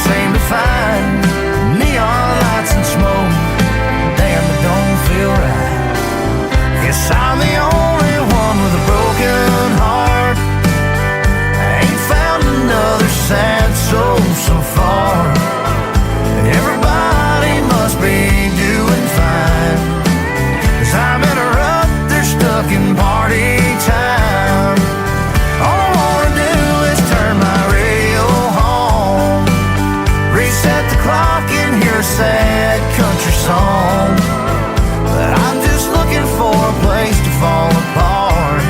seem to find neon lights and smoke. Damn, it don't feel right. Guess I'm the only one with a broken heart. I ain't found another sad soul so far. Everybody must be doing fine, 'cause I'm in a rut, they're stuck in party time. All I wanna do is turn my radio home, reset the clock and hear a sad country song. But I'm just looking for a place to fall apart.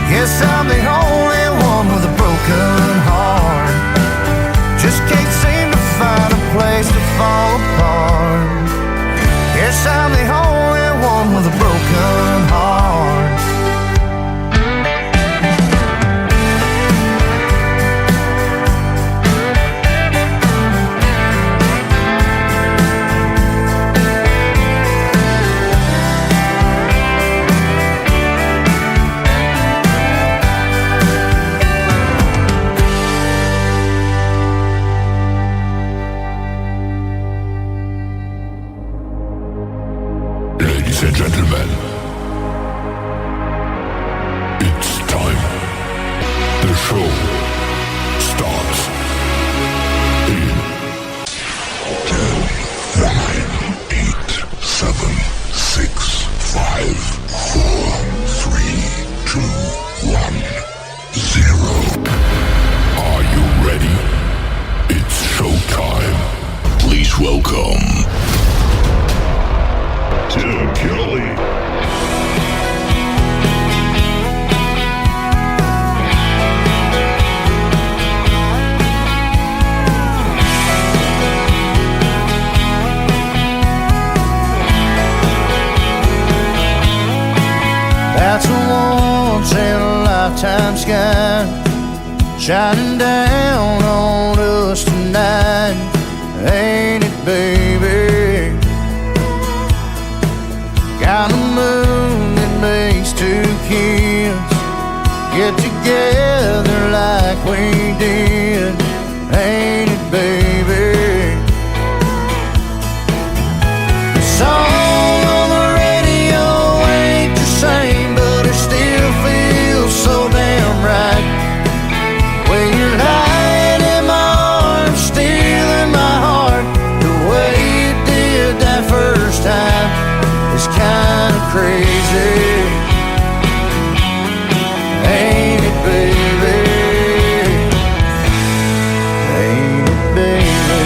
Guess I'm the only one with a broken heart. Just can't seem to find a place to fall apart. Guess I'm the only one with a broken heart. Ladies and gentlemen, it's time. The show starts in 10, 9, 8, 7, 6, 5, 4, 3, 2, 1, 0. Are you ready? It's showtime. Please welcome Tim Kelly. That's a once in a lifetime sky shining down on us tonight, ain't it, baby? Got a moon that makes two kids get together like we did, ain't it, baby? The song on the radio ain't the same, but it still feels so damn right. When you're lying in my arms, stealing my heart, the way you did that first time, it's kinda crazy, ain't it, baby? Ain't it, baby?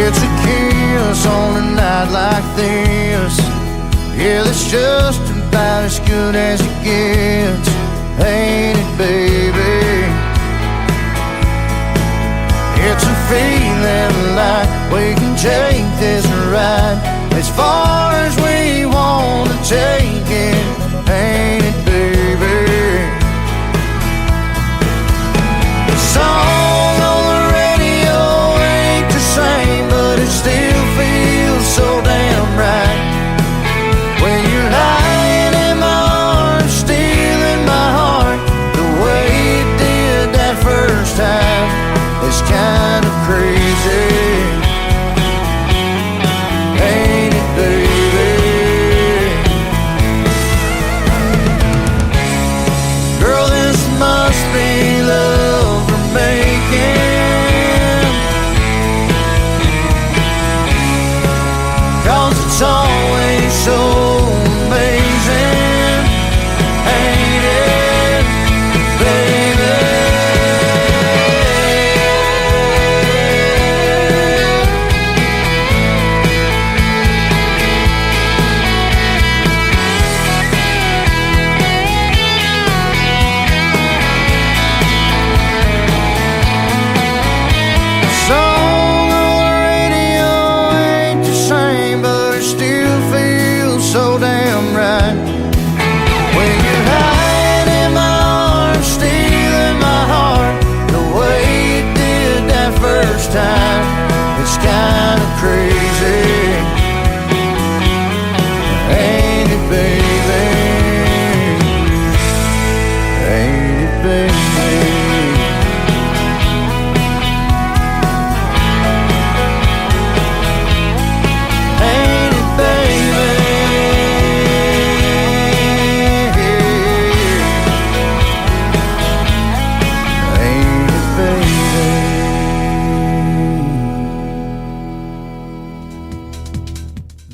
It's a kiss on a night like this. Yeah, that's just about as good as it gets, ain't it, baby? It's a feeling like we can take this ride as far as we want to take it, ain't it, baby? The song on the radio ain't the same, but it still feels so damn right. When you're lying in my arms, stealing my heart, the way you did that first time, it's kind of crazy, ain't it, baby?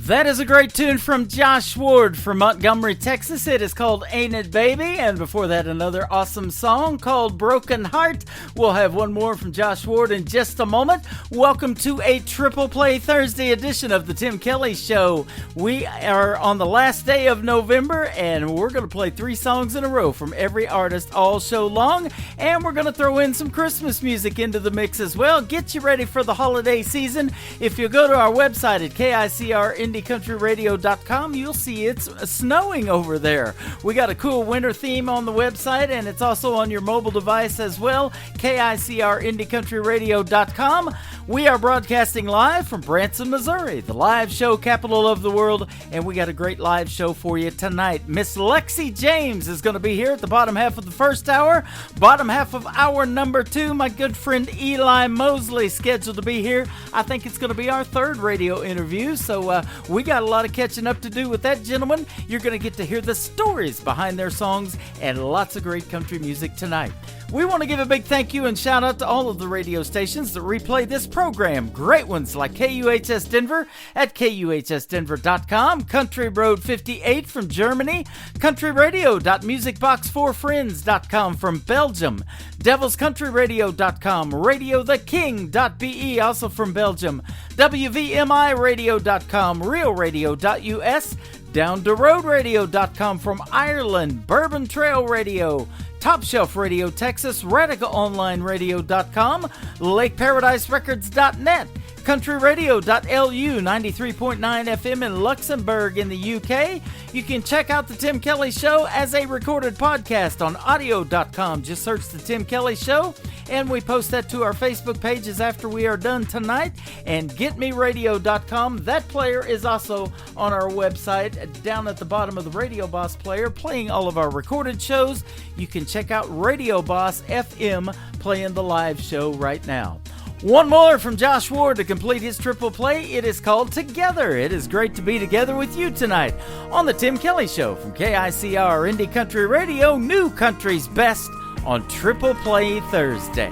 That is a great tune from Josh Ward from Montgomery, Texas. It is called Ain't It Baby, and before that another awesome song called Broken Heart. We'll have one more from Josh Ward in just a moment. Welcome to a Triple Play Thursday edition of the Tim Kelly Show. We are on the last day of November, and we're going to play 3 songs in a row from every artist all show long, and we're going to throw in some Christmas music into the mix as well. Get you ready for the holiday season. If you go to our website at KICRIndieCountryRadio.com, you'll see it's snowing over there. We got a cool winter theme on the website, and it's also on your mobile device as well, KICRIndieCountryRadio.com. We are broadcasting live from Branson, Missouri, the live show capital of the world, and we got a great live show for you tonight. Miss Lexi James is going to be here at the bottom half of the first hour. Bottom half of hour number 2, my good friend Eli Mosley scheduled to be here. I think it's going to be our 3rd radio interview, so we got a lot of catching up to do with that gentleman. You're going to get to hear the stories behind their songs and lots of great country music tonight. We want to give a big thank you and shout out to all of the radio stations that replay this program. Great ones like KUHS Denver at KUHSdenver.com, Country Road 58 from Germany, countryradio.musicbox4friends.com from Belgium, devilscountryradio.com, radiotheking.be also from Belgium, WVMIradio.com, realradio.us, downtheroadradio.com from Ireland, Bourbon Trail Radio, Top Shelf Radio Texas, RadicalOnlineRadio.com, LakeParadiseRecords.net, CountryRadio.lu, 93.9 FM in Luxembourg in the UK. You can check out the Tim Kelly Show as a recorded podcast on audio.com. Just search the Tim Kelly Show, and we post that to our Facebook pages after we are done tonight. And GetMeRadio.com, that player is also on our website down at the bottom of the Radio Boss player, playing all of our recorded shows. You can check out Radio Boss FM playing the live show right now. One more from Josh Ward to complete his triple play. It is called Together. It is great to be together with you tonight on the Tim Kelly Show from KICR Indie Country Radio, New Country's Best on Triple Play Thursday.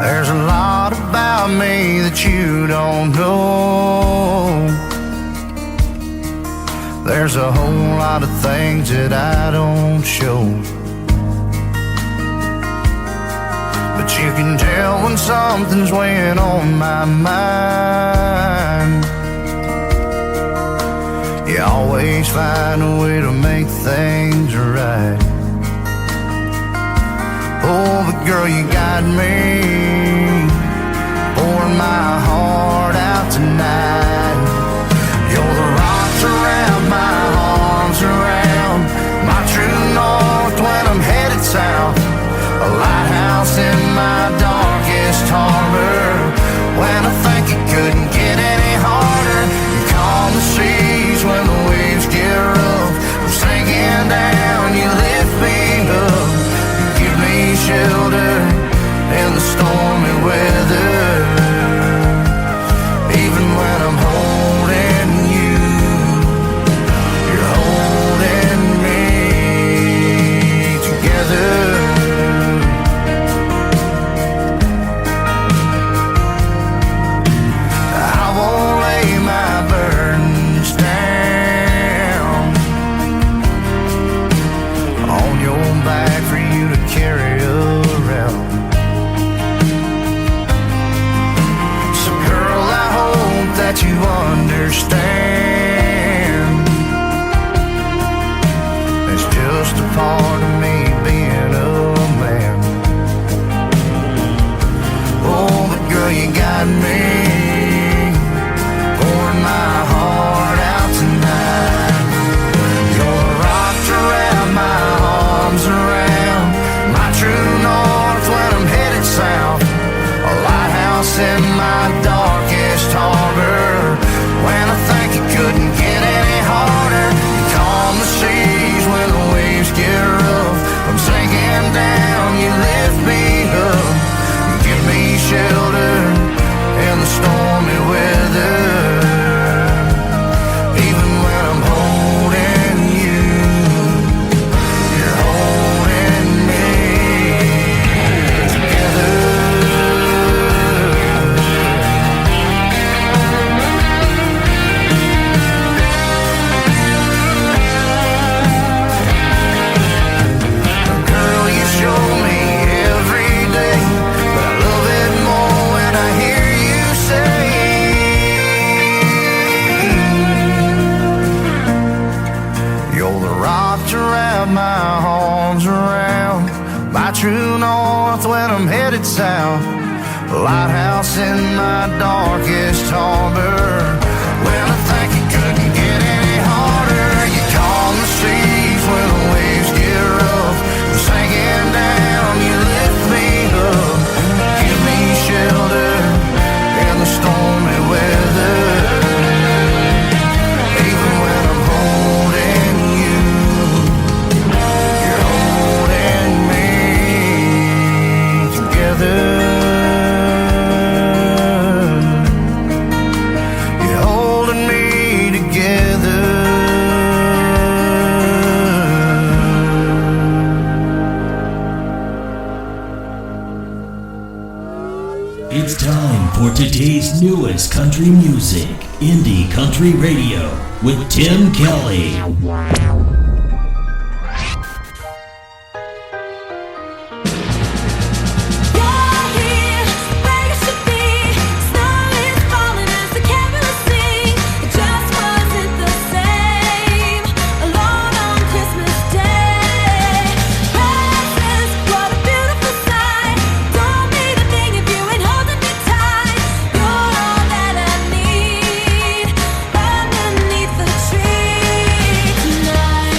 There's a lot about me that you don't know. There's a whole lot of things that I don't show. But you can tell when something's weighing on my mind. You always find a way to make things right. Oh, but girl, you got me pouring my heart out tonight. You're the rocks around my arms, around my true north when I'm headed south. A lighthouse in my darkest harbor. When I think it couldn't get any harder, you calm the seas when the waves get rough. I'm sinking down, you lift me up. You give me shelter in the stormy weather. Even when I'm true north when I'm headed south. Lighthouse in my darkest harbor. When I think it couldn't get any harder, you calm the seas when the waves get rough. I'm sinking down, you lift me up, give me shelter in the stormy weather. Even when I'm holding you, you're holding me together. You're holding me together. It's time for today's newest country music, Indie Country Radio, with Tim Kelly. Underneath the tree tonight.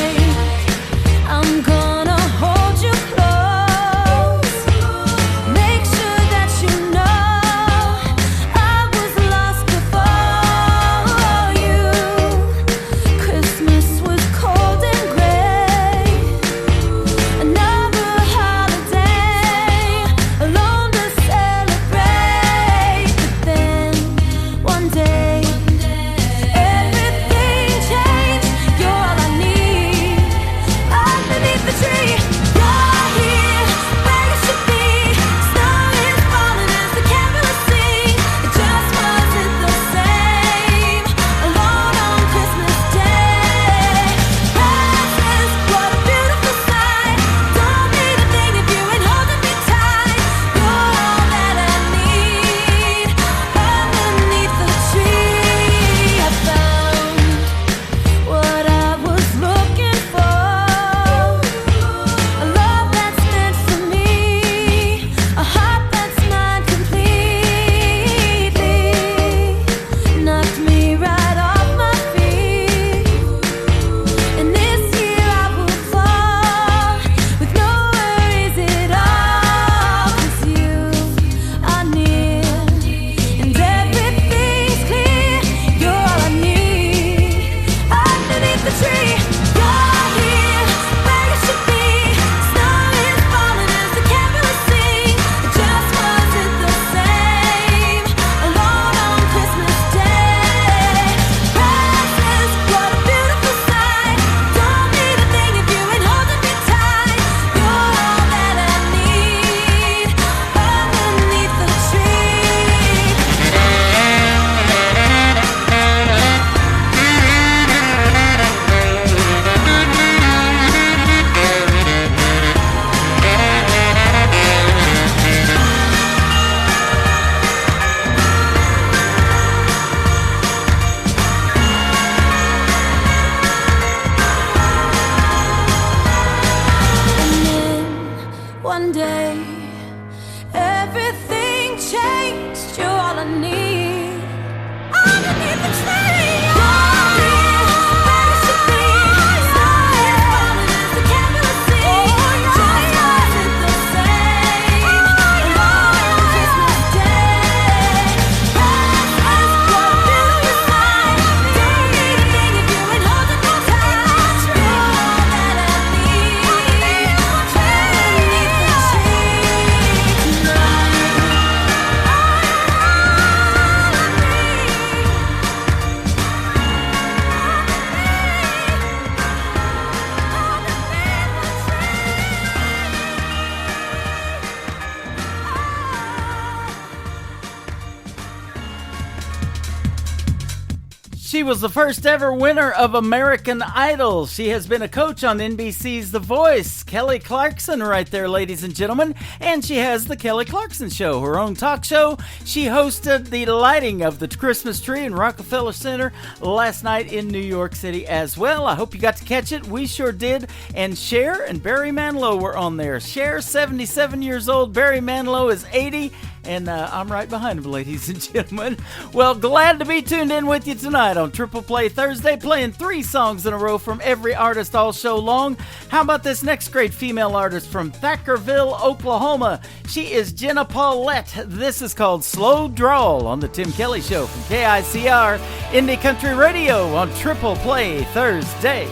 She was the first ever winner of American Idol. She has been a coach on NBC's The Voice. Kelly Clarkson right there, ladies and gentlemen. And she has The Kelly Clarkson Show, her own talk show. She hosted the lighting of the Christmas tree in Rockefeller Center last night in New York City as well. I hope you got to catch it. We sure did. And Cher and Barry Manilow were on there. Cher, 77 years old. Barry Manilow is 80. And I'm right behind him, ladies and gentlemen. Well, glad to be tuned in with you tonight on Triple Play Thursday, playing 3 songs in a row from every artist all show long. How about this next great female artist from Thackerville, Oklahoma? She is Jenna Paulette. This is called Slow Drawl on the Tim Kelly Show from KICR Indie Country Radio on Triple Play Thursday.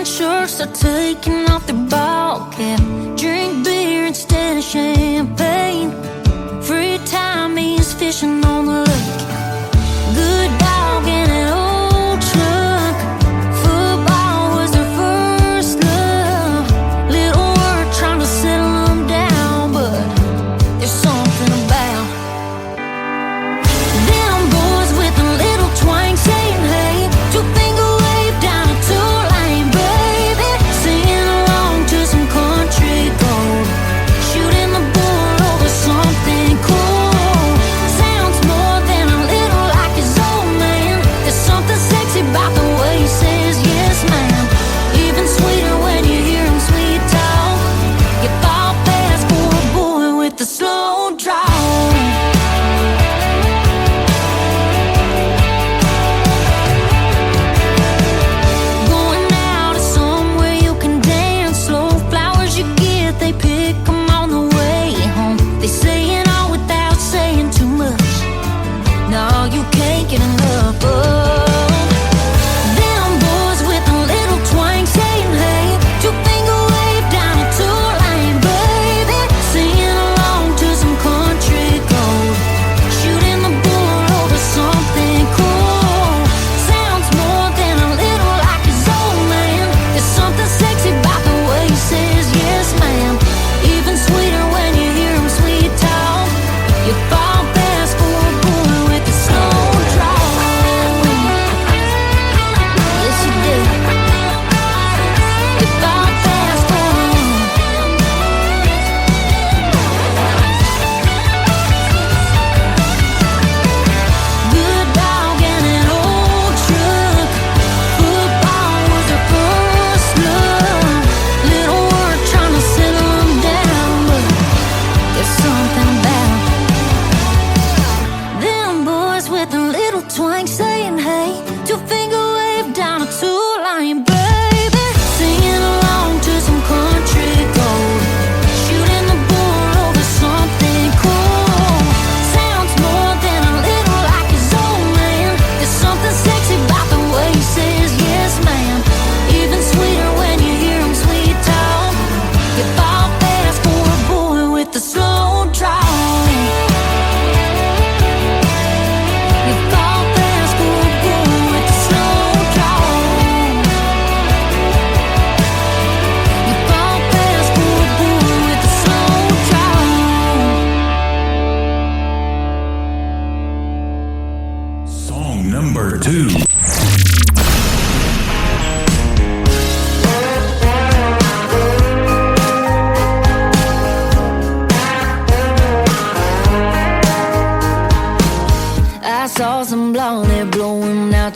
Shirts are taking off their ball cap. Drink beer instead of champagne. Free time means fishing on the lake. Good dog in an old truck. Football was their first love. Little work trying to settle them down, but there's something about them boys with a little twang saying hey. 2-finger wave down a 2-lane bus. About the way he says yes, ma'am. Even sweeter when you hear him sweet talk. You fall fast for a boy with the slow drawl. Going out is somewhere you can dance slow. Flowers you get, they pick them on the way home. They say it all without saying too much. No, you can't get enough of.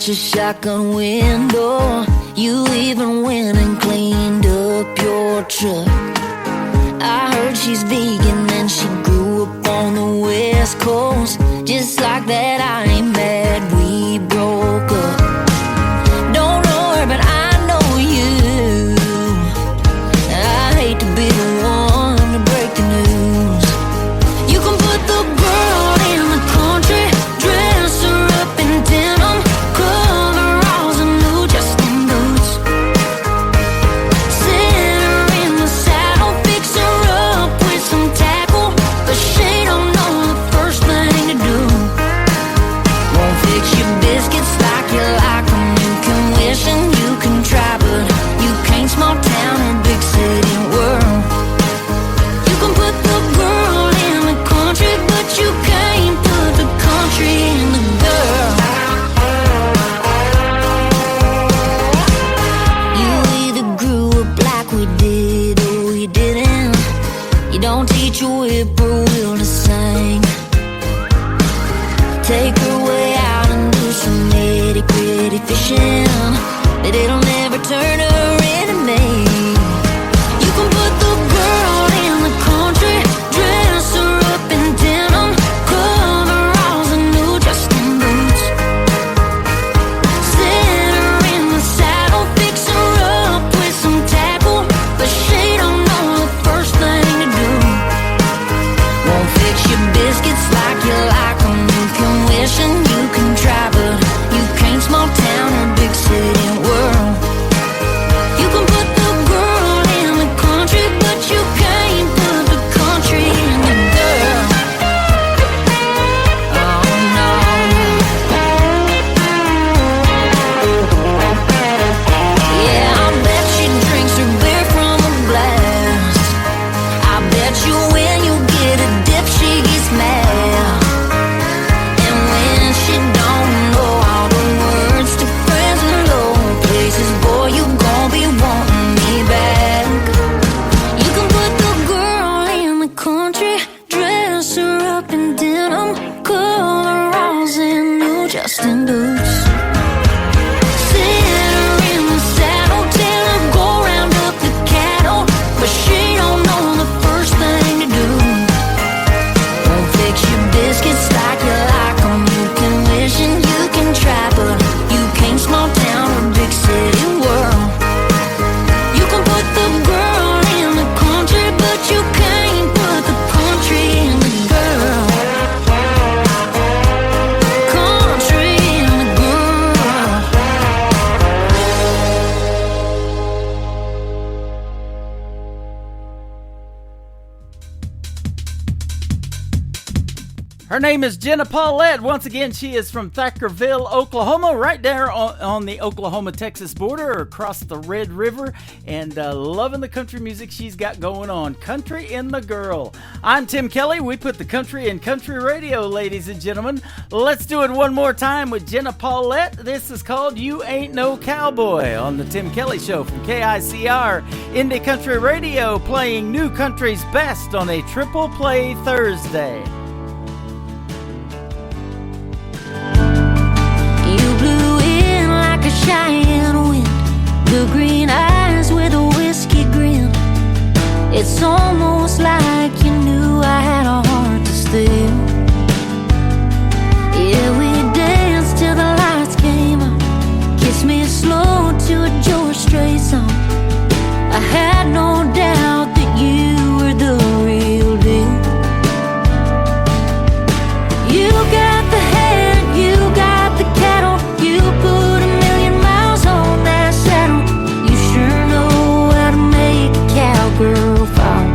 Your shotgun window. You even went and cleaned up your truck. I heard she's vegan and she grew up on the West Coast. Just like that, I ain't mad we broke up. Don't know her, but I know you. I hate to be the one to break the news. You can put the girl in the country, dress her up in denim, coveralls and new Justin boots. Sit her in the saddle, fix her up with some tackle, but she don't know the first thing to do. whippoorwill to sing. Take her way out and do some nitty-gritty fishing, but it'll never turn her into me. You can put the girl in the country, dress her up in denim, coveralls and new Justin boots. Sit her in the saddle, fix her up with some tackle, but she don't know the first thing to do. Won't fix your biscuits like you like them. You can wish and you can try, but you can't small town or big city world. You can put the girl in the country, but you can't put the country in the girl. Oh no. Yeah, I bet she drinks her beer from a glass. I bet you when you get a dip she gets mad. And when she don't know all the words to friends in low places, boy, you gon' be wanting me back. You can put the girl in the country, dress her up in denim, coveralls and new Justin boots. Sit her in the saddle, tell her go round up the cattle, but she don't know the first thing to do. Won't fix your biscuits like you like them. You can wish and you can try, but you can't small town or big city world. You can put the girl in the country, but you can't put the country in the girl. Country in the girl. Her name is Jenna Paulette. Once again, she is from Thackerville, Oklahoma, right there on the Oklahoma-Texas border, across the Red River, and loving the country music she's got going on. Country in the Girl. I'm Tim Kelly. We put the country in country radio, ladies and gentlemen. Let's do it one more time with Jenna Paulette. This is called You Ain't No Cowboy on the Tim Kelly Show from KICR Indie Country Radio, playing new country's best on a triple play Thursday. You blew in like a Cheyenne wind, blue green eyes with a whiskey grin. It's almost like you knew I had a heart to steal. Yeah, we danced till the lights came on, kissed me slow to a George Strait song. I had no doubt that you were the real deal. You got the head, you got the cattle, you put 1,000,000 miles on that saddle. You sure know how to make a cowgirl fall.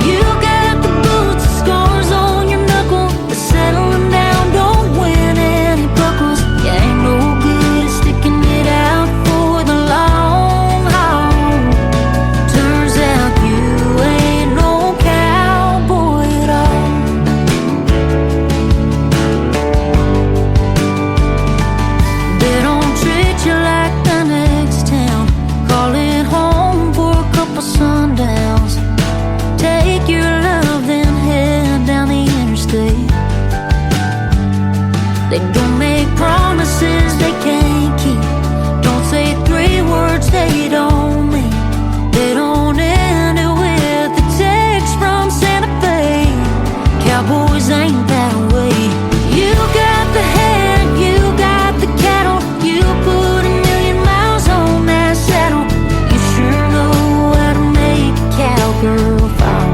You got the boots, the scars on your knuckle, but settling down don't win any buckles. You ain't no good at sticking it out for the long haul. Turns out you ain't no cowboy at all. They don't treat you like the next town. Call it home for a couple sundowns. Take your love, then head down the interstate. They don't make promises they can't keep. Don't say 3 words they don't mean. They don't end it with a text from Santa Fe. Cowboys ain't that way. You got the head, you got the cattle, you put 1,000,000 miles on that saddle. You sure know how to make a cowgirl fall.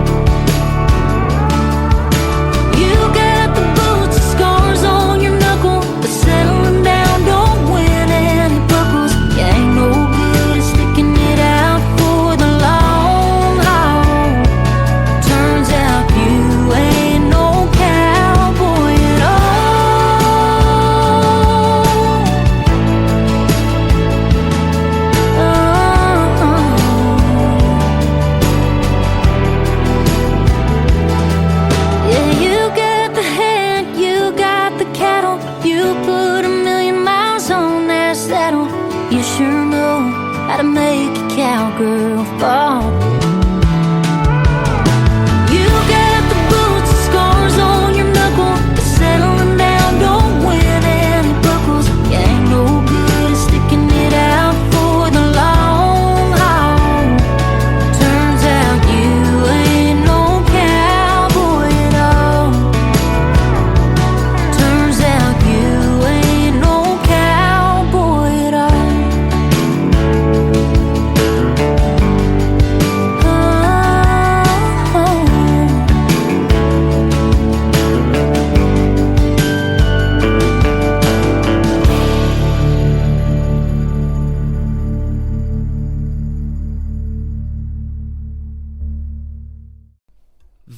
You got the boots, the scars on your knuckle, but settling down don't win any buckles. You ain't no good at sticking it out for the long haul. Turns out you ain't no cowboy at all. Yeah, you got the head, you got the cattle, you put 1,000,000 miles on that saddle. You sure know how to make a cowgirl fall.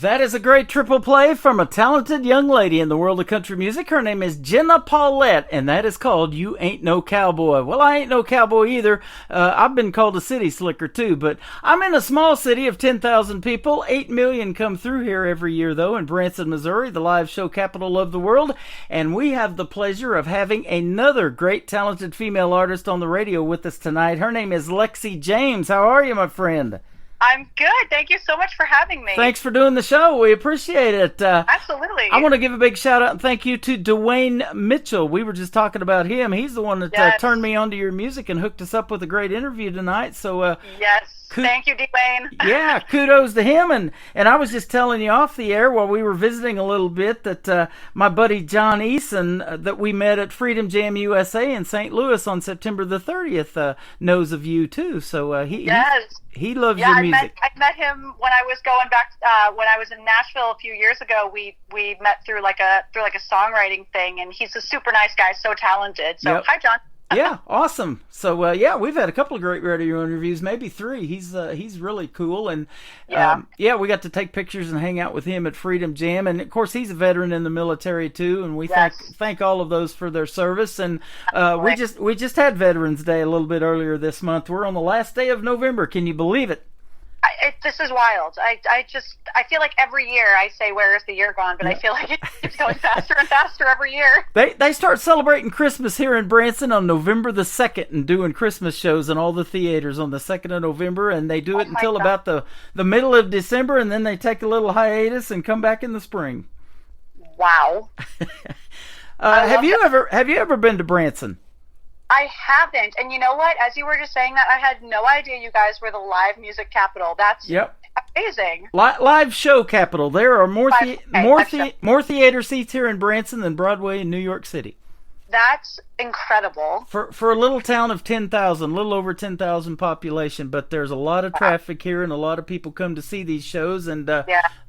That is a great triple play from a talented young lady in the world of country music. Her name is Jenna Paulette, and that is called You Ain't No Cowboy. Well, I ain't no cowboy either. I've been called a city slicker too, but I'm in a small city of 10,000 people. 8 million come through here every year, though, in Branson, Missouri, the live show capital of the world. And we have the pleasure of having another great talented female artist on the radio with us tonight. Her name is Lexi James. How are you, my friend? I'm good. Thank you so much for having me. Thanks for doing the show. We appreciate it. Absolutely. I want to give a big shout out and thank you to Dwayne Mitchell. We were just talking about him. He's the one that Yes. turned me onto your music and hooked us up with a great interview tonight. So, Yes. Thank you, Dwayne. yeah, kudos to him. And I was just telling you off the air while we were visiting a little bit that my buddy John Eason that we met at Freedom Jam USA in St. Louis on September the 30th knows of you too. So Yes. he loves Yeah, your music. I met him when I was going back when I was in Nashville a few years ago. We met through like a songwriting thing, and he's a super nice guy, so talented. So Yep. hi, John. Yeah, awesome. So yeah, we've had a couple of great radio interviews, maybe 3. He's really cool, and Yeah. we got to take pictures and hang out with him at Freedom Jam, and of course he's a veteran in the military too, and we Yes. thank all of those for their service. And we just had Veterans Day a little bit earlier this month. We're on the last day of November. Can you believe it? This is wild. I feel like every year I say, "Where is the year gone?" But I feel like it keeps going faster and faster every year. They start celebrating Christmas here in Branson on November the 2nd and doing Christmas shows in all the theaters on the 2nd of November, and they do it Oh my until God. about the middle of December, and then they take a little hiatus and come back in the spring. Wow. Have you ever been to Branson? I haven't. And you know what? As you were just saying that, I had no idea you guys were the live music capital. That's Yep. amazing. Live show capital. There are more Live show. more theater seats here in Branson than Broadway in New York City. That's incredible. For a little town of 10,000, little over 10,000 population, but there's a lot of traffic here and a lot of people come to see these shows, and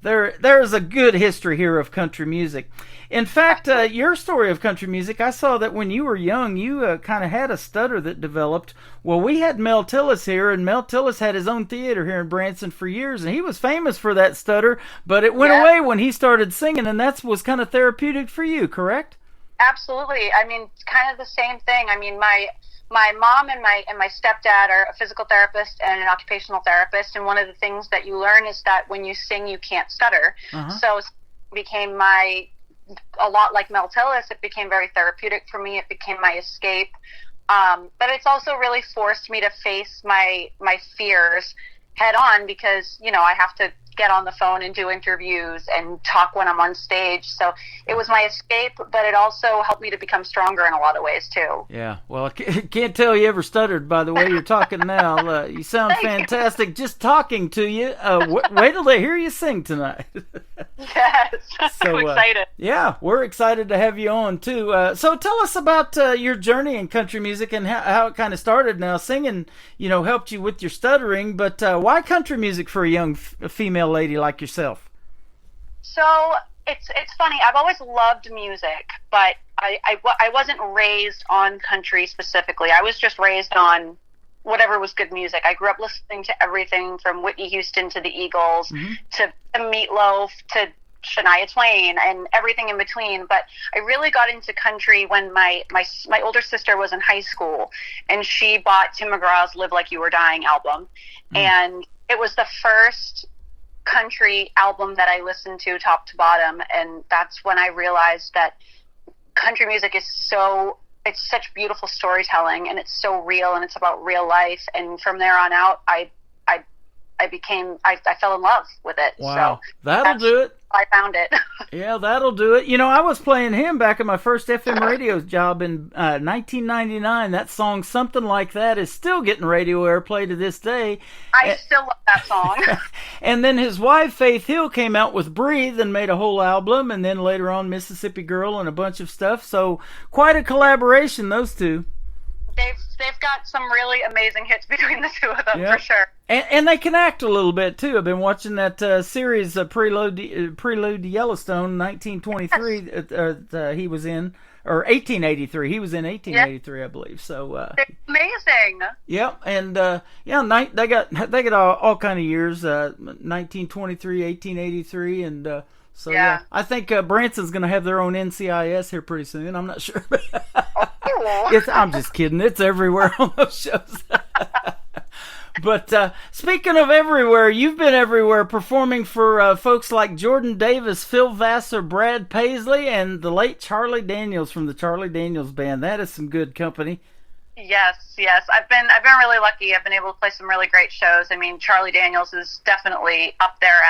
there's a good history here of country music. In fact, your story of country music, I saw that when you were young, you kind of had a stutter that developed. Well, we had Mel Tillis here, and Mel Tillis had his own theater here in Branson for years, and he was famous for that stutter, but it went away when he started singing, and that was kind of therapeutic for you, correct? Absolutely. I mean, it's kind of the same thing. I mean, my mom and my stepdad are a physical therapist and an occupational therapist, and one of the things that you learn is that when you sing, you can't stutter. So it became a lot like Mel Tillis. It became very therapeutic for me. It became my escape. But it's also really forced me to face my fears head on because, I have to get on the phone and do interviews and talk when I'm on stage. So it was my escape, but it also helped me to become stronger in a lot of ways too. Yeah, well, I can't tell you ever stuttered by the way you're talking now. You sound fantastic just talking to you. Wait till they hear you sing tonight. Yes, So, I'm excited. Yeah, we're excited to have you on too. So tell us about your journey in country music and how it kind of started. Now, singing, helped you with your stuttering, but why country music for a young female lady like yourself? So it's funny. I've always loved music, but I wasn't raised on country specifically. I was just raised on whatever was good music. I grew up listening to everything from Whitney Houston to the Eagles to Meatloaf to Shania Twain and everything in between. But I really got into country when my older sister was in high school, and she bought Tim McGraw's "Live Like You Were Dying" album, and it was the first country album that I listened to top to bottom, and that's when I realized that country music is it's such beautiful storytelling, and it's so real, and it's about real life. And from there on out, I fell in love with it. Wow, so that'll do it. I found it. Yeah, that'll do it. I was playing him back at my first FM radio job in 1999. That song, Something Like That, is still getting radio airplay to this day. I still love that song. And then his wife, Faith Hill, came out with Breathe and made a whole album, and then later on Mississippi Girl and a bunch of stuff. So quite a collaboration, those two. They've got some really amazing hits between the two of them, Yep. for sure. And they can act a little bit too. I've been watching that series, Prelude to Yellowstone, 1923. He was in, or 1883. He was in 1883, I believe. So It's amazing. yeah, and they got all kind of years, 1923, 1883, and so Yeah. I think Branson's going to have their own NCIS here pretty soon. I'm not sure. Cool. I'm just kidding. It's everywhere on those shows. But speaking of everywhere, you've been everywhere performing for folks like Jordan Davis, Phil Vassar, Brad Paisley, and the late Charlie Daniels from the Charlie Daniels Band. That is some good company. Yes. I've been really lucky. I've been able to play some really great shows. I mean, Charlie Daniels is definitely up there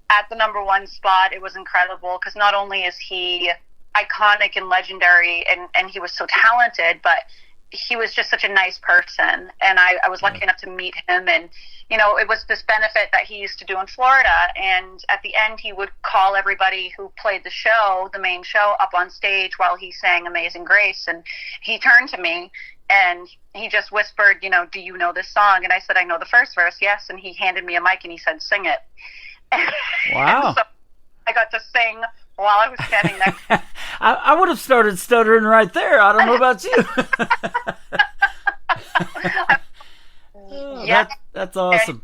at the number one spot. It was incredible because not only is he iconic and legendary and he was so talented, but he was just such a nice person. And I was lucky enough to meet him, and it was this benefit that he used to do in Florida, and at the end he would call everybody who played the main show up on stage while he sang Amazing Grace, and he turned to me and he just whispered, do you know this song? And I said, I know the first verse, yes. And he handed me a mic and he said, sing it. Wow. So I got to sing while I was standing next. I would have started stuttering right there. I don't know about you. Yeah. That's awesome.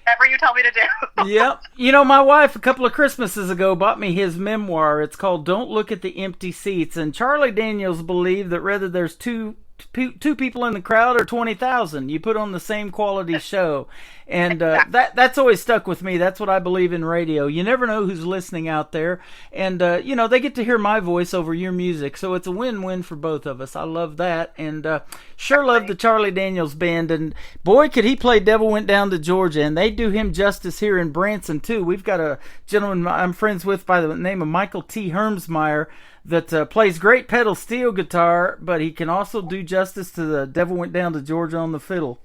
Whatever you tell me to do. Yep. My wife a couple of Christmases ago bought me his memoir. It's called Don't Look at the Empty Seats. And Charlie Daniels believed that whether there's two people in the crowd or 20,000, you put on the same quality show. And that's always stuck with me. That's what I believe in radio. You never know who's listening out there. And, they get to hear my voice over your music. So it's a win-win for both of us. I love that. And sure love the Charlie Daniels Band. And boy, could he play Devil Went Down to Georgia. And they do him justice here in Branson, too. We've got a gentleman I'm friends with by the name of Michael T. Hermsmeyer that plays great pedal steel guitar, but he can also do justice to the Devil Went Down to Georgia on the fiddle.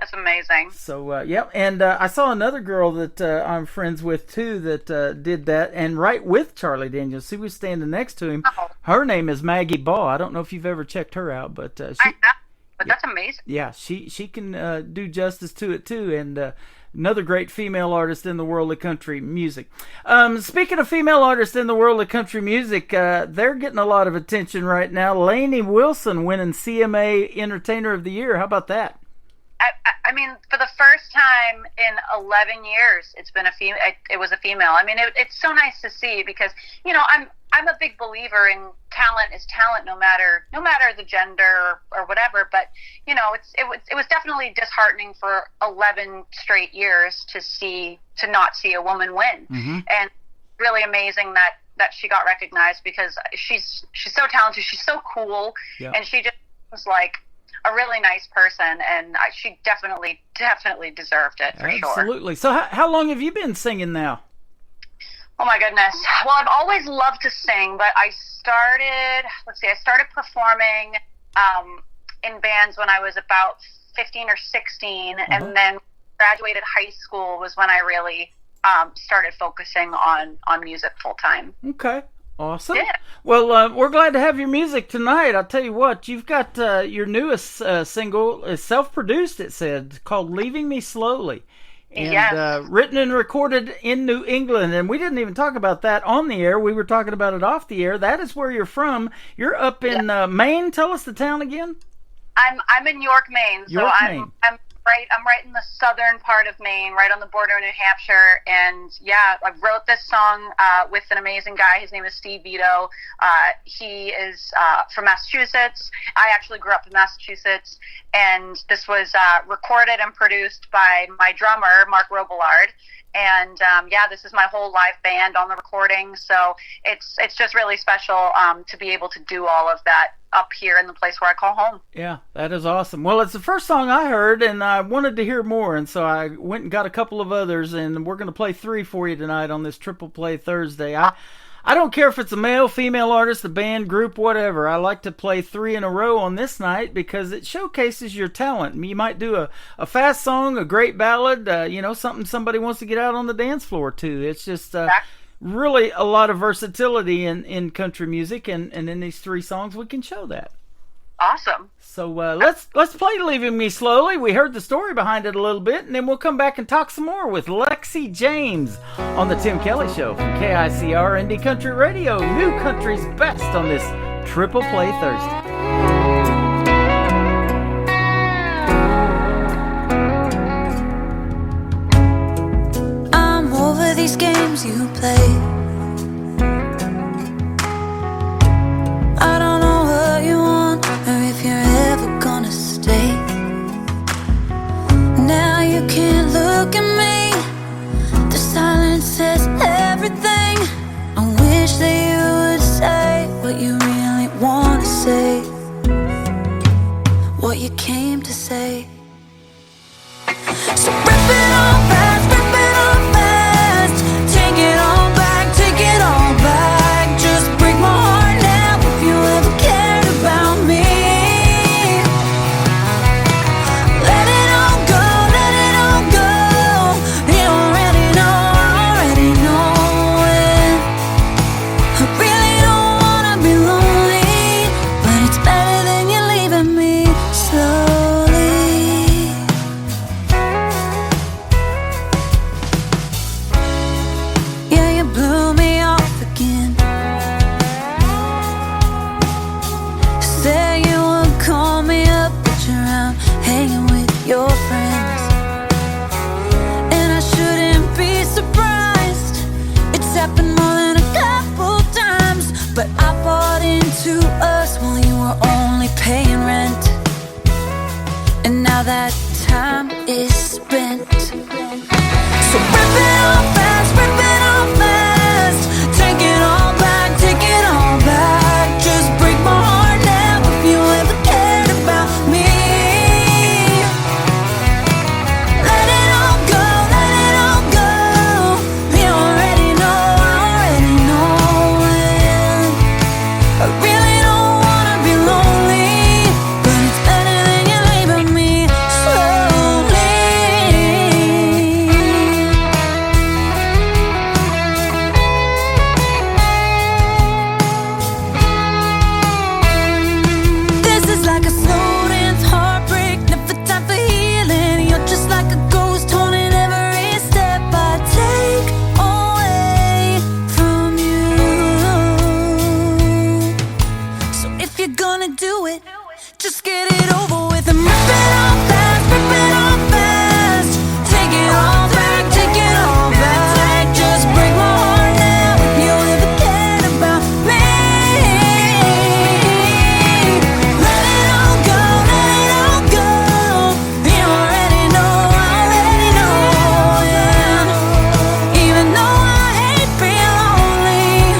That's amazing. So, yep. And I saw another girl that I'm friends with, too, that did that, and right with Charlie Daniels. She was standing next to him. Oh. Her name is Maggie Ball. I don't know if you've ever checked her out, but I have, but that's amazing. yeah, she can do justice to it, too, and another great female artist in the world of country music. Speaking of female artists in the world of country music, they're getting a lot of attention right now. Lainey Wilson winning CMA Entertainer of the Year. How about that? I mean, for the first time in 11 years, it's been a female. It was a female. I mean, it's so nice to see because I'm a big believer in talent is talent, no matter the gender or whatever. But it was definitely disheartening for 11 straight years to not see a woman win, and really amazing that she got recognized because she's so talented, she's so cool, and she just was like a really nice person, and she definitely deserved it for sure. Absolutely. So how long have you been singing now? Oh my goodness. Well, I've always loved to sing, but I started performing in bands when I was about 15 or 16, and then graduated high school was when I really started focusing on music full time. Okay. Awesome. Yeah. Well, we're glad to have your music tonight. I'll tell you what, you've got your newest single, is self-produced, it said, called Leaving Me Slowly. And Yes. Written and recorded in New England. And we didn't even talk about that on the air. We were talking about it off the air. That is where you're from. You're up in Maine. Tell us the town again. I'm in York, Maine. York, So Maine. I'm right in the southern part of Maine, right on the border of New Hampshire. And yeah, I wrote this song with an amazing guy. His name is Steve Vito. He is from Massachusetts. I actually grew up in Massachusetts, and this was recorded and produced by my drummer, Mark Robillard. And this is my whole live band on the recording. So it's just really special to be able to do all of that up here in the place where I call home. Yeah, that is awesome. Well, it's the first song I heard, and I wanted to hear more, and so I went and got a couple of others, and we're going to play 3 for you tonight on this Triple Play Thursday. I don't care if it's a male, female artist, a band, group, whatever. I like to play 3 in a row on this night because it showcases your talent. You might do a fast song, a great ballad, something somebody wants to get out on the dance floor to. It's just really a lot of versatility in country music, and in these 3 songs we can show that. Awesome. So let's play Leaving Me Slowly. We heard the story behind it a little bit, and then we'll come back and talk some more with Lexi James on the Tim Kelly Show from KICR Indie Country Radio, New Country's best on this Triple Play Thursday. I'm over these games you play. I don't know what you want or if you're ever gonna stay. Now you can't look at me. The silence says everything. I wish that you would say what you really wanna say, what you came to say. So rip it all fast, rip it all fast. Take it all back, take it all back. Just break my heart now if you ever cared about me. Let it all go, let it all go. You already know it. I really don't wanna be lonely, but it's better than you leaving me slowly. Yeah, you blew me off again. Said you would call me up, but you're out hanging with your friends. And I shouldn't be surprised. It's happened more than a couple times. But I bought into us while you were only paying rent. And now that time is spent. So rip it all fast, rip it all fast. Take it all back, take it all back. Just break my heart now if you ever cared about me. Let it all go, let it all go. You already know it. I really don't wanna be lonely, but it's better than you leaving me slowly. This is like a slow dance heartbreak, never time for healing. You're just like a ghost haunting every step I take away from you. So if you're gonna do it, just get it over with and rip it all fast, rip it all fast. Take it all back, take it all back. Just break my heart now if you ever cared about me. Let it all go, let it all go. You already know it. Even though I hate being lonely,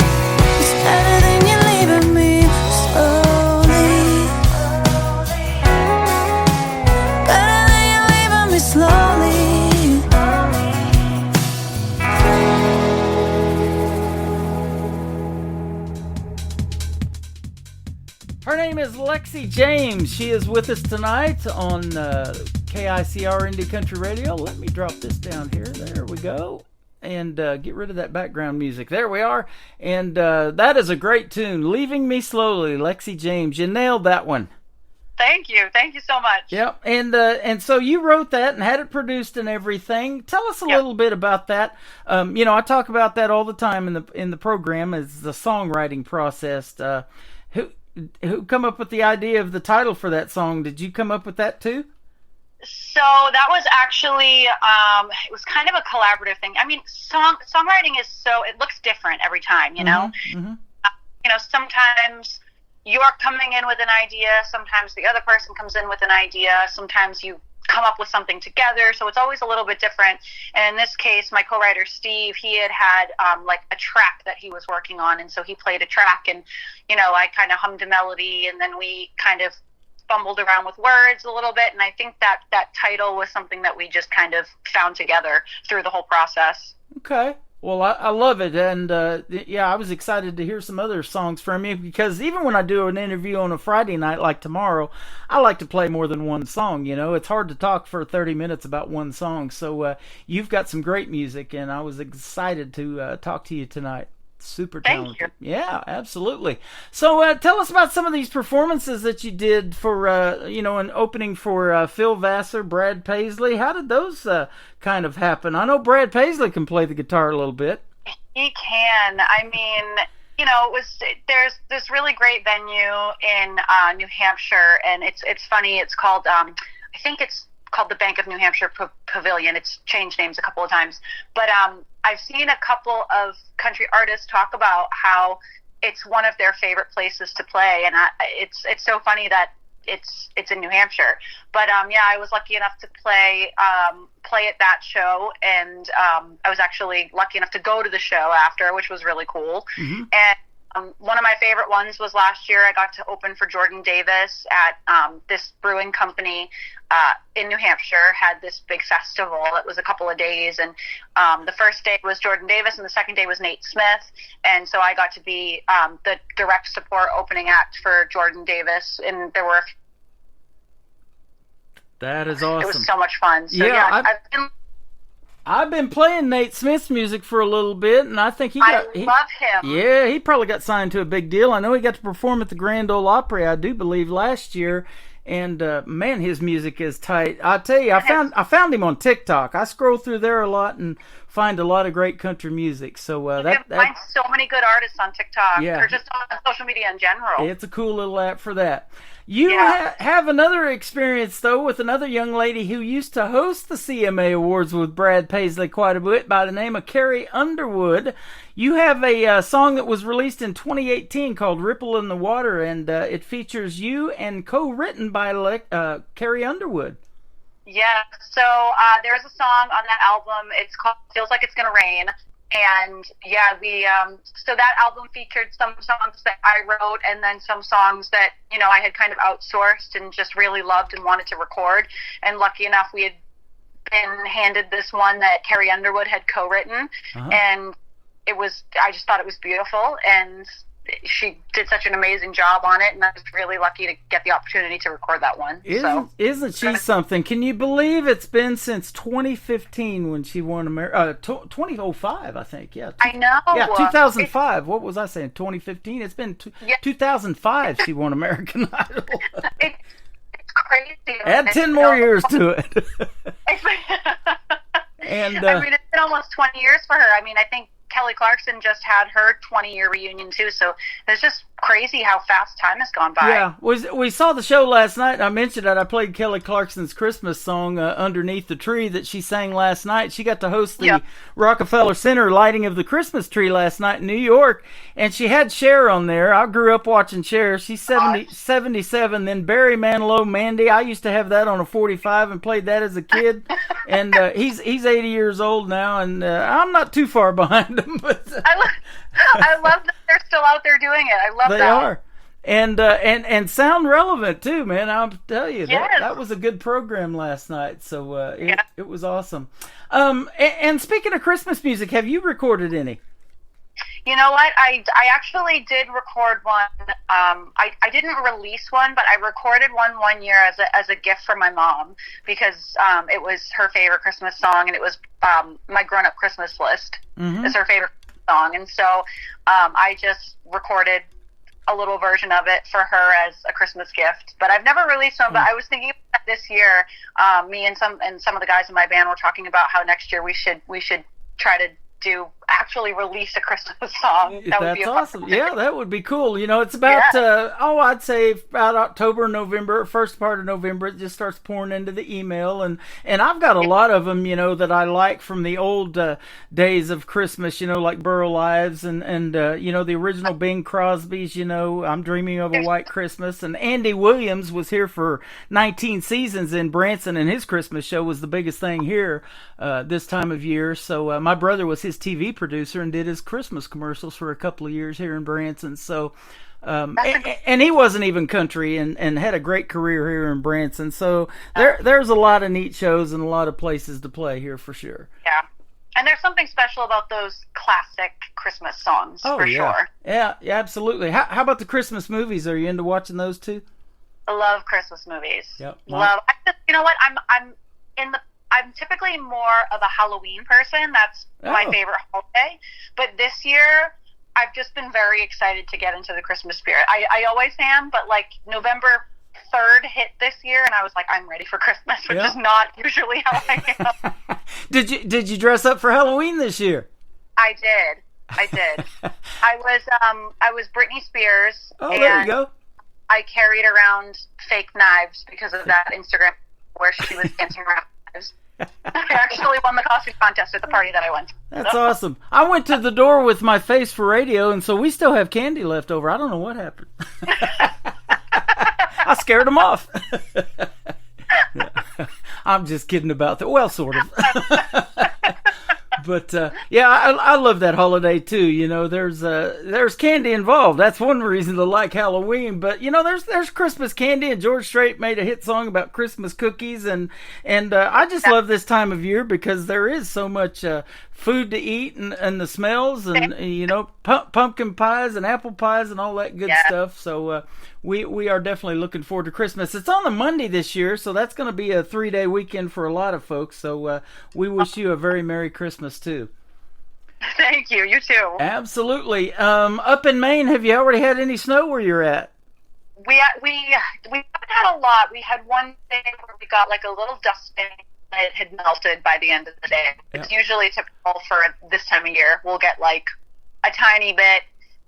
it's better than you leaving me slowly. Better than you leaving me slowly. Her name is Lexi James. She is with us tonight on KICR Indie Country Radio. Let me drop this down here. There we go. And get rid of that background music. There we are. And that is a great tune. Leaving Me Slowly, Lexi James. You nailed that one. Thank you so much. Yep. And so you wrote that and had it produced and everything. Tell us a little bit about that. I talk about that all the time in the program as the songwriting process. Who come up with the idea of the title for that song? Did you come up with that too? So that was actually, it was kind of a collaborative thing. I mean, songwriting is it looks different every time, you know? Mm-hmm. Sometimes you're coming in with an idea, sometimes the other person comes in with an idea, sometimes you come up with something together, so it's always a little bit different. And in this case, my co-writer Steve, he had like a track that he was working on, and so he played a track, and I kind of hummed a melody, and then we kind of fumbled around with words a little bit, and I think that title was something that we just kind of found together through the whole process. Okay. Well, I love it, and I was excited to hear some other songs from you, because even when I do an interview on a Friday night like tomorrow, I like to play more than one song. It's hard to talk for 30 minutes about one song, so you've got some great music, and I was excited to talk to you tonight. Super talented. Thank you. Yeah, absolutely. So tell us about some of these performances that you did for, an opening for Phil Vassar, Brad Paisley. How did those kind of happen? I know Brad Paisley can play the guitar a little bit. He can. I mean, you know, there's this really great venue in New Hampshire, and it's funny. It's called I think it's called the Bank of New Hampshire Pavilion. It's changed names a couple of times, but I've seen a couple of country artists talk about how it's one of their favorite places to play, and it's so funny that it's in New Hampshire. But yeah, I was lucky enough to play at that show, and I was actually lucky enough to go to the show after, which was really cool. Mm-hmm. And one of my favorite ones was last year. I got to open for Jordan Davis at this brewing company in New Hampshire. Had this big festival. It was a couple of days, and the first day was Jordan Davis, and the second day was Nate Smith. And so I got to be the direct support opening act for Jordan Davis, and there were. That is awesome. It was so much fun. So yeah, I've been playing Nate Smith's music for a little bit, and I think I love him. Yeah, he probably got signed to a big deal. I know he got to perform at the Grand Ole Opry, I do believe, last year. And man, his music is tight. I tell you, I found him on TikTok. I scroll through there a lot and find a lot of great country music. So you can find so many good artists on TikTok, or just on social media in general. It's a cool little app for that. You have another experience, though, with another young lady who used to host the CMA Awards with Brad Paisley quite a bit by the name of Carrie Underwood. You have a song that was released in 2018 called Ripple in the Water, and it features you and co-written by Carrie Underwood. Yeah, so there's a song on that album. It's called Feels Like It's Gonna Rain. And yeah, we so that album featured some songs that I wrote, and then some songs that, you know, I had kind of outsourced and just really loved and wanted to record. And lucky enough, we had been handed this one that Carrie Underwood had co-written, and I just thought it was beautiful, and she did such an amazing job on it, and I was really lucky to get the opportunity to record that one. Isn't she something? Can you believe it's been since 2015 when she won 2005, I think. Yeah. I know. Yeah, 2005. What was I saying? 2015? It's been 2005 she won American Idol. It's crazy. Add 10 more years to it. And I mean, it's been almost 20 years for her. I mean, I think Kelly Clarkson just had her 20-year reunion too, so it's just crazy how fast time has gone by. Yeah, we saw the show last night, and I mentioned that I played Kelly Clarkson's Christmas song, Underneath the Tree, that she sang last night. She got to host the Rockefeller Center lighting of the Christmas tree last night in New York, and she had Cher on there. I grew up watching Cher. She's 77. Then Barry Manilow, Mandy. I used to have that on a 45 and played that as a kid, and he's 80 years old now, and I'm not too far behind him. But I love that they're still out there doing it. I love that. They are. And sound relevant too, man. I'll tell you, that was a good program last night. So it was awesome. And speaking of Christmas music, have you recorded any? You know what? I actually did record one. I didn't release one, but I recorded one year as a gift for my mom, because it was her favorite Christmas song, and it was My Grown Up Christmas List is her favorite song. And so I just recorded a little version of it for her as a Christmas gift. But I've never released one. But I was thinking about this year, me and some of the guys in my band were talking about how next year we should try to actually release a Christmas song. That's awesome. Yeah, that would be cool. You know, it's about I'd say about October, November, first part of November, it just starts pouring into the email, and I've got a lot of them, you know, that I like from the old days of Christmas, you know, like Burl Ives and you know, the original Bing Crosby's, you know, I'm Dreaming of a White Christmas, and Andy Williams was here for 19 seasons in Branson, and his Christmas show was the biggest thing here this time of year. So my brother was his TV producer and did his Christmas commercials for a couple of years here in Branson. So and he wasn't even country, and had a great career here in Branson. So there's a lot of neat shows and a lot of places to play here for sure. Yeah. And there's something special about those classic Christmas songs sure. Yeah, absolutely. How about the Christmas movies? Are you into watching those too? I love Christmas movies. Yep. You know what? I'm typically more of a Halloween person. That's my favorite holiday. But this year, I've just been very excited to get into the Christmas spirit. I always am, but like November 3rd hit this year, and I was like, I'm ready for Christmas, which is not usually how I am. Did you dress up for Halloween this year? I did. I did. I was Britney Spears. Oh, and there you go. I carried around fake knives because of that Instagram where she was dancing around knives. I actually won the costume contest at the party that I went to. That's awesome. I went to the door with my face for radio, and so we still have candy left over. I don't know what happened. I scared them off. I'm just kidding about that. Well, sort of. But yeah, I love that holiday too. You know, there's candy involved. That's one reason to like Halloween. But you know, there's Christmas candy, and George Strait made a hit song about Christmas cookies, and I just love this time of year because there is so much food to eat and the smells, and you know, pumpkin pies and apple pies and all that good stuff. So we are definitely looking forward to Christmas. It's on a Monday this year, so that's going to be a 3-day weekend for a lot of folks. So we wish you a very Merry Christmas too. Thank you. You too. Absolutely. Up in Maine, have you already had any snow where you're at? We haven't had a lot. We had one day where we got like a little dusting. It had melted by the end of the day. It's usually typical for this time of year. We'll get like a tiny bit,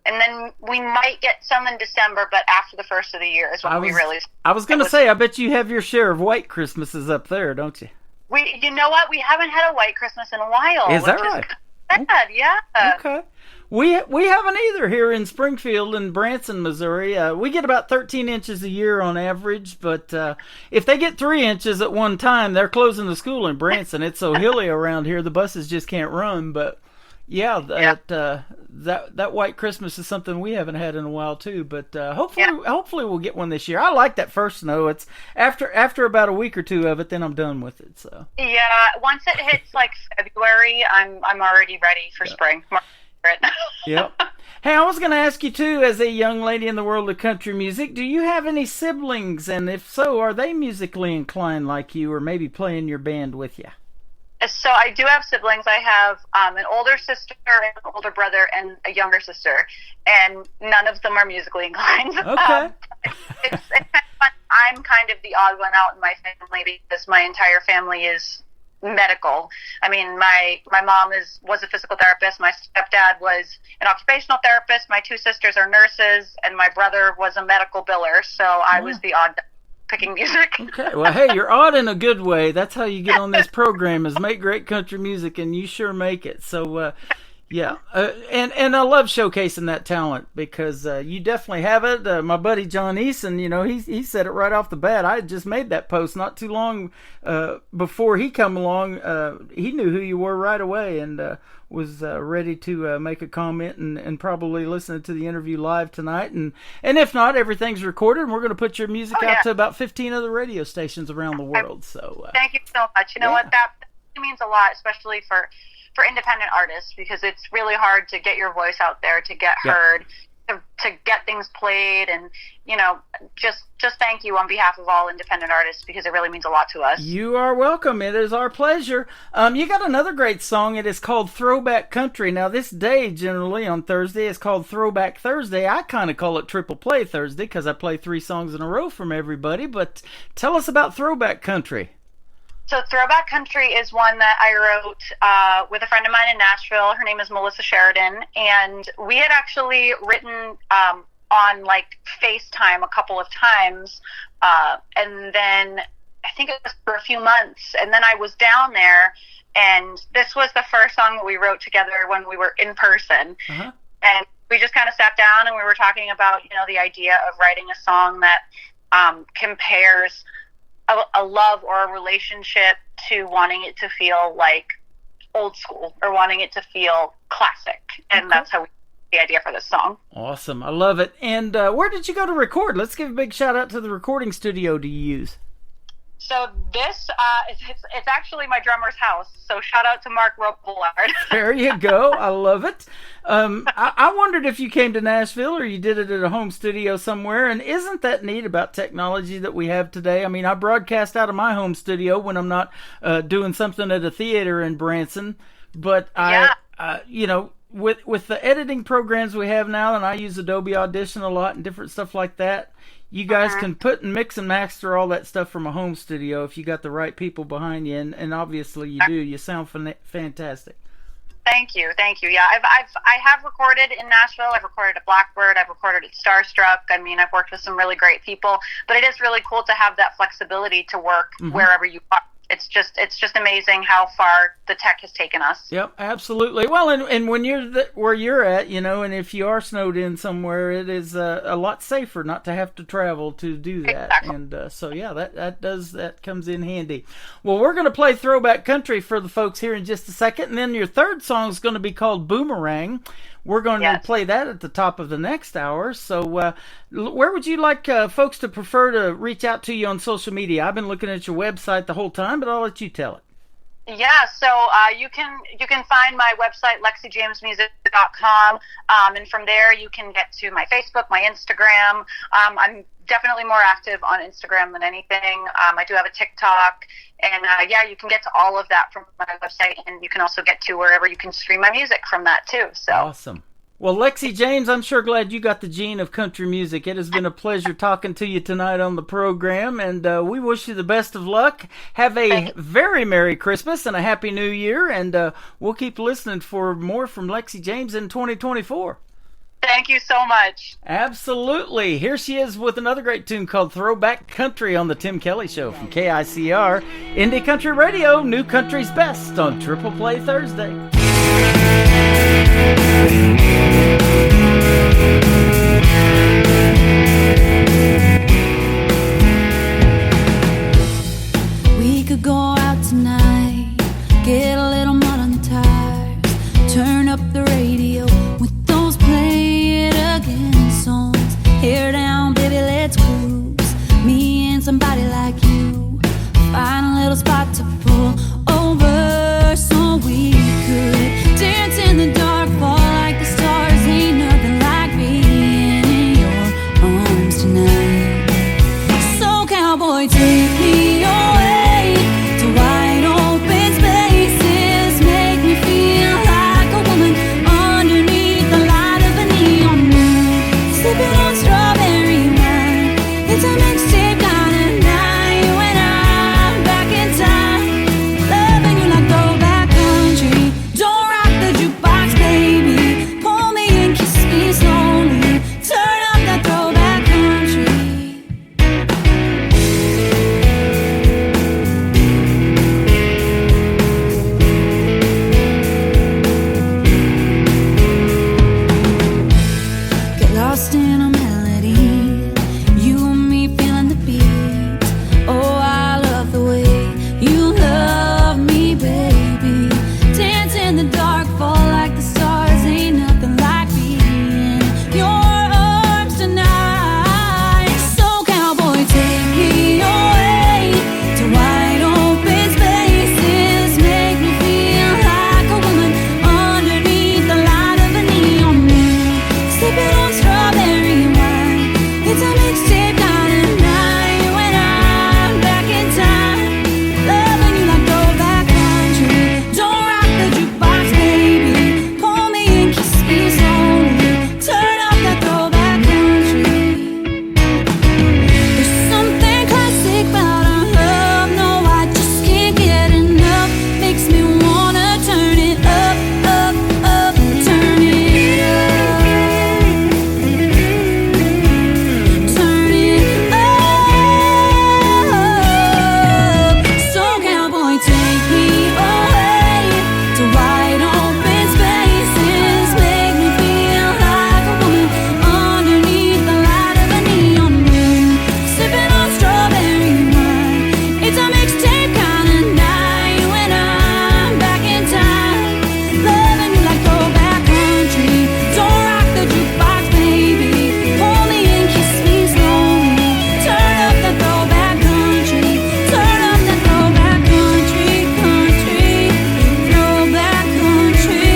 and then we might get some in December, but after the first of the year is when we really... I was going to say, I bet you have your share of white Christmases up there, don't you? You know what? We haven't had a white Christmas in a while. Is that right? Sad, yeah. Okay. We haven't either here in Springfield and Branson, Missouri. We get about 13 inches a year on average, but if they get 3 inches at one time, they're closing the school in Branson. It's so hilly around here, the buses just can't run. But yeah, that white Christmas is something we haven't had in a while too. But hopefully we'll get one this year. I like that first snow. It's after about a week or two of it, then I'm done with it. So yeah, once it hits like February, I'm already ready for spring. Yep. Hey, I was going to ask you too, as a young lady in the world of country music, do you have any siblings? And if so, are they musically inclined like you, or maybe play in your band with you? So I do have siblings. I have an older sister, an older brother, and a younger sister, and none of them are musically inclined. Okay. It's kind of fun. I'm kind of the odd one out in my family because my entire family is medical. I mean, my mom was a physical therapist. My stepdad was an occupational therapist. My two sisters are nurses, and my brother was a medical biller. So I was the odd picking music. Okay, well, hey, you're odd in a good way. That's how you get on this program, is make great country music, and you sure make it. So yeah, and I love showcasing that talent because you definitely have it. My buddy John Eason, you know, he said it right off the bat. I had just made that post not too long before he come along. He knew who you were right away and was ready to make a comment and probably listen to the interview live tonight. And if not, everything's recorded, and we're going to put your music out to about 15 other radio stations around the world. So thank you so much. You know what, that means a lot, especially for independent artists, because it's really hard to get your voice out there, to get heard, to get things played, and you know, just thank you on behalf of all independent artists, because it really means a lot to us. You are welcome. It is our pleasure. You got another great song. It is called Throwback Country. Now, this day generally on Thursday is called Throwback Thursday. I kind of call it Triple Play Thursday because I play 3 songs in a row from everybody. But tell us about Throwback Country. So Throwback Country is one that I wrote with a friend of mine in Nashville. Her name is Melissa Sheridan, and we had actually written on like FaceTime a couple of times, and then I think it was for a few months, and then I was down there, and this was the first song that we wrote together when we were in person, and we just kind of sat down and we were talking about, you know, the idea of writing a song that compares a love or a relationship to wanting it to feel like old school or wanting it to feel classic. And that's how we got the idea for this song. Awesome. I love it. And where did you go to record? Let's give a big shout out to the recording studio do you use? So this, it's actually my drummer's house. So shout out to Mark Robillard. There you go. I love it. I wondered if you came to Nashville or you did it at a home studio somewhere. And isn't that neat about technology that we have today? I mean, I broadcast out of my home studio when I'm not doing something at a theater in Branson. But you know, with the editing programs we have now, and I use Adobe Audition a lot and different stuff like that, you guys can put and mix and master all that stuff from a home studio if you got the right people behind you, and obviously you do. You sound fantastic. Thank you. Yeah, I have recorded in Nashville. I've recorded at Blackbird. I've recorded at Starstruck. I mean, I've worked with some really great people. But it is really cool to have that flexibility to work wherever you are. It's just amazing how far the tech has taken us. Yep, absolutely. Well, and when you're where you're at, and if you are snowed in somewhere, it is a lot safer not to have to travel to do that. Exactly. And so yeah, that comes in handy. Well, we're going to play Throwback Country for the folks here in just a second, and then your third song is going to be called Boomerang. We're going to play that at the top of the next hour. So where would you like folks to prefer to reach out to you on social media? I've been looking at your website the whole time, but I'll let you tell it. Yeah, so you can find my website, LexiJamesMusic.com, and from there you can get to my Facebook, my Instagram. I'm definitely more active on Instagram than anything. I do have a TikTok, and you can get to all of that from my website, and you can also get to wherever you can stream my music from that too. So awesome. Well, Lexi James, I'm sure glad you got the gene of country music. It has been a pleasure talking to you tonight on the program, and we wish you the best of luck. Have a very Merry Christmas and a Happy New Year, and we'll keep listening for more from Lexi James in 2024. Thank you so much. Absolutely. Here she is with another great tune called Throwback Country on the Tim Kelly Show from KICR. Indie Country Radio, New Country's Best on Triple Play Thursday. We could go out tonight, get a little mud on the tires, turn up the radio with those play it again songs. Hair down, baby, let's cruise. Me and somebody like you, find a little spot to pull over so we could dance in the dark, fall like the stars. Ain't nothing like being in your arms tonight. So cowboy, take me away to wide open spaces. Make me feel like a woman underneath the light of a neon moon, sipping on strawberry wine. It's a mixtape kind of night when I'm back in time, loving you like throwback country. Don't rock the jukebox, baby. Pull me and kiss me slowly. Turn up that throwback country. Get lost in a melody, you and me feeling the beat. Oh, I love the way you love me, baby. Dance in the dark, fall like the stars. Ain't nothing like being in your arms tonight. So cowboy, take me away to wide open spaces. Make me feel like a woman underneath the light of a neon moon, sipping on strawberry wine. It's a mixtape kind of night when I'm back in time, loving you like throwback country. Don't rock the jukebox, baby. Pull me and kiss me slowly. Turn up that throwback country. There's something classic about our love. No, I just can't get enough. Makes me wanna turn it up, up, up, turn it up. Turn it up. So cowboy, take me away to wide open spaces. Make me feel like a woman underneath the light of a neon moon, sipping on strawberry wine. It's a mixtape kind of night when I'm back in time, loving you like throwback country. Don't rock the jukebox, baby. Pull me and kiss me slowly. Turn up that throwback country. Turn up that throwback country, country, throwback country.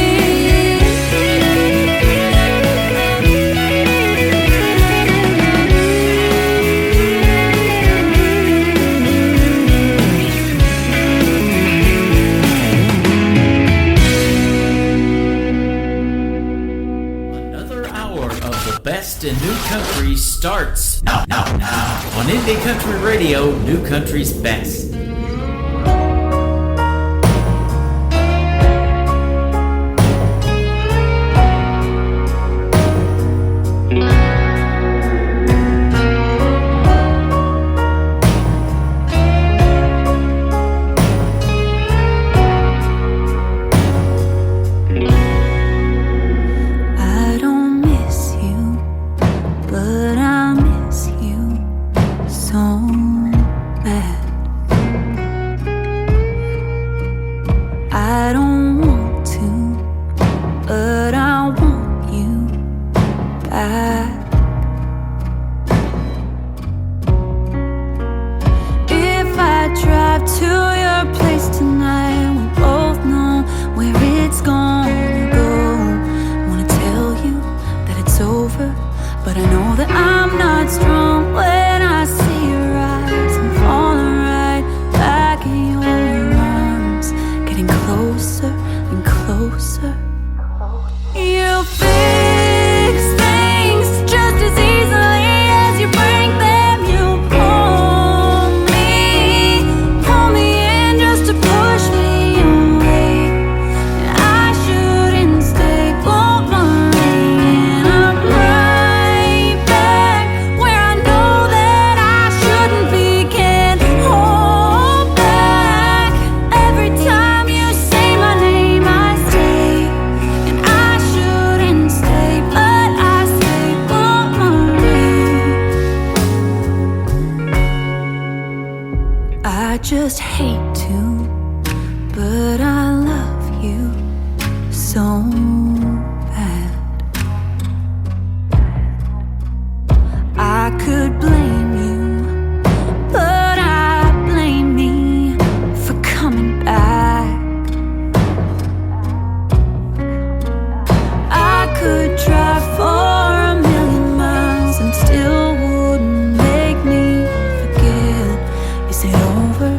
Another hour of the best in new country starts now on Indie Country Radio, New Country's Best. I don't want to, but I want you back. If I drive to your place tonight, we both know where it's gonna go. Wanna tell you that it's over, but I know that I'm not strong when I see your eyes. I'm falling right back in your arms, getting closer and closer. You fix things just as easily as you break them. You pull me in just to push me away. And I shouldn't stay, but my ring, and I'm right back where I know that I shouldn't be. Can't hold back. Every time you say my name, I stay, and I shouldn't stay, but I stay, but my ring. I just hate to, but I love you so bad. I could blame you, but I blame me for coming back. I could drive for a million miles and still wouldn't make me forget. Is it over?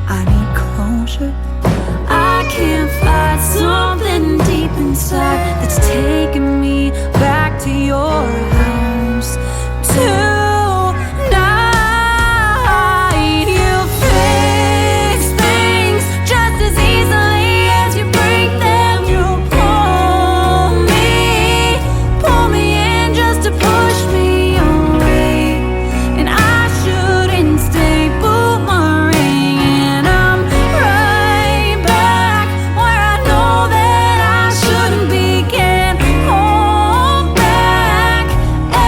I need closure. I can't fight something deep inside that's taking me back to your house tonight. You fix things just as easily as you break them. You pull me in just to push me away. And I shouldn't stay, but my ring, and I'm right back where I know that I shouldn't be. Can't hold back.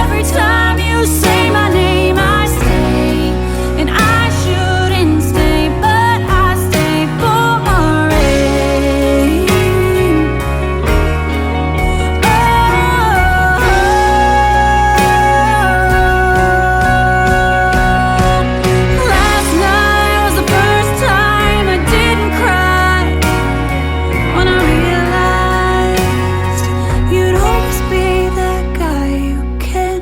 Every time you say my name, I stay, and I shouldn't stay, but I stay, but my ring. Last night was the first time I didn't cry when I realized you'd always be that guy who can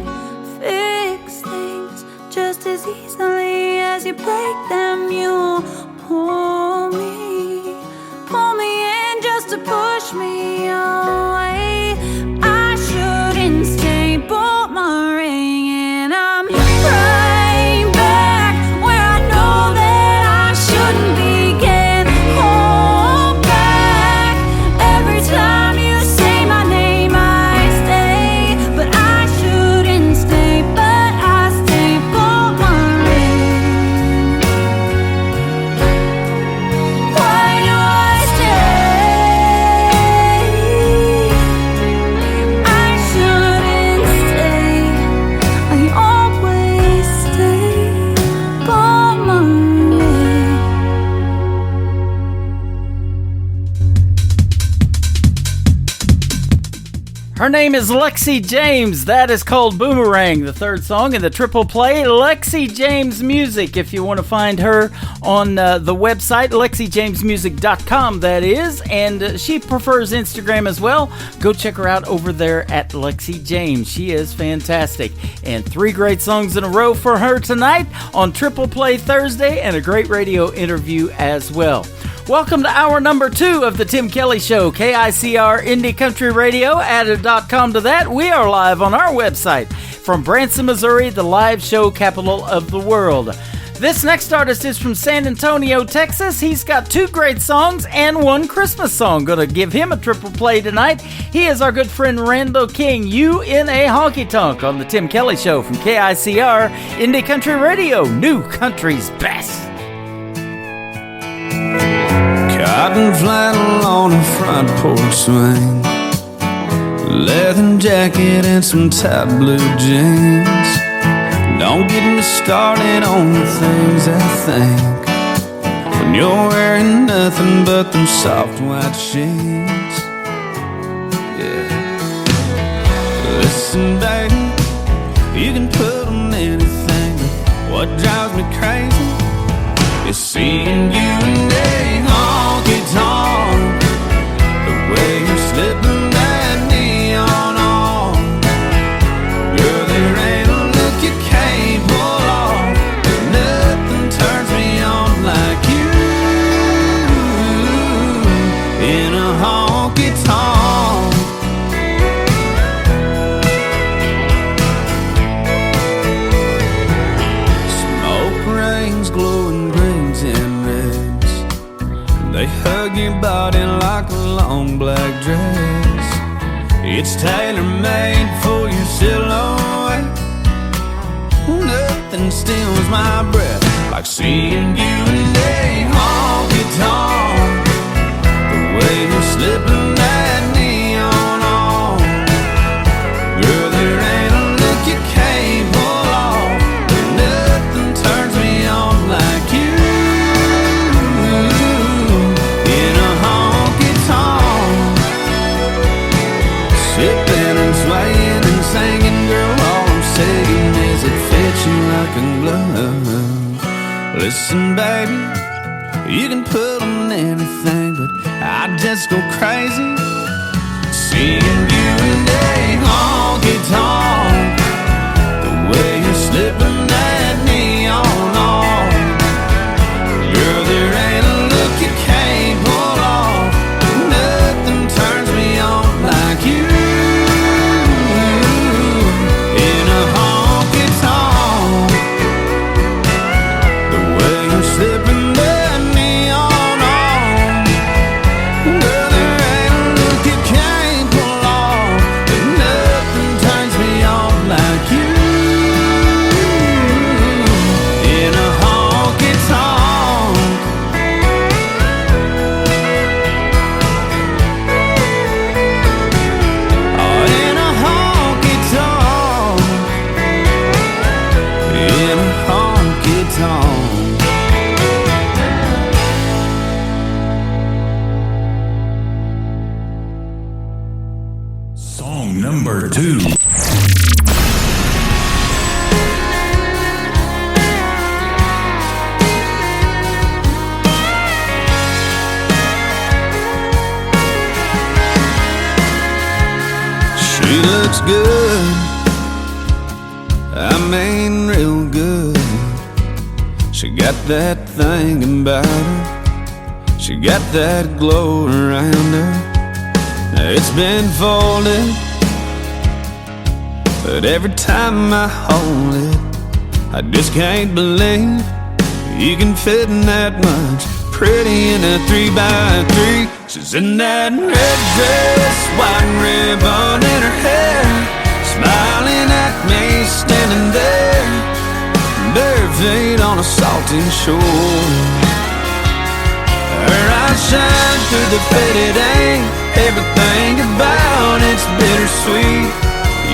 fix things just as easily as you break them. You pull me in just to push me away. I shouldn't stay, but my ring, and I'm right back where I know that I shouldn't be. Can't hold back. Every time you say my name, I stay, but I shouldn't stay, but I stay, but my ring. Why do I stay? I shouldn't stay. I always stay, but my ring. Her name is Lexi James. That is called Boomerang, the third song in the triple play. Lexi James Music, if you want to find her on the website, LexiJamesMusic.com, that is. And she prefers Instagram as well. Go check her out over there at Lexi James. She is fantastic. And 3 great songs in a row for her tonight on Triple Play Thursday, and a great radio interview as well. Welcome to hour number 2 of the Tim Kelly Show, KICR Indie Country Radio. Add a .com to that. We are live on our website from Branson, Missouri, the live show capital of the world. This next artist is from San Antonio, Texas. He's got 2 great songs and 1 Christmas song. Gonna give him a triple play tonight. He is our good friend Randall King, You in a Honky Tonk, on the Tim Kelly Show from KICR Indie Country Radio, New Country's best. Cotton flannel on a front porch swing, leather jacket and some tight blue jeans. Don't get me started on the things I think when you're wearing nothing but them soft white sheets. Yeah. Listen, baby, you can put on anything, but what drives me crazy is seeing you in a honky-tonk. The way you're slipping that neon on, girl, there ain't a look you can't pull off. Nothing turns me on like you in a honky-tonk. Smoke rings, glowing greens and reds, they hug your body like a long black dress. It's tailor-made for your silhouette. Nothing steals my breath like seeing you in a honky-tonk. The way you're slipping that neon on, girl, there ain't a look you can't pull off. Nothing turns me on like you in a honky-tonk. Sipping and swaying and singing, girl, all I'm saying is it fits you like a glove. Listen, baby, you can put on anything, but I just go crazy seeing you in a honky-tonk. The way you're slipping that neon on, girl, there ain't a look you can't pull off. Nothing turns me on like you in a honky-tonk. The way you're slipping that neon on, girl, there ain't a look you can't pull off. And nothing turns me on like you in a honky-tonk. Oh, in a honky-tonk. In a honky-tonk. Song number 2. She looks good, I mean real good. She got that thing about her, she got that glow around her. Now it's been folded, but every time I hold it, I just can't believe you can fit in that much. Pretty in a 3x3, she's in that red dress, white ribbon in her hair, smiling at me standing there, bare feet on a salty shore. Her eyes shine through the faded ink, everything about it's bittersweet.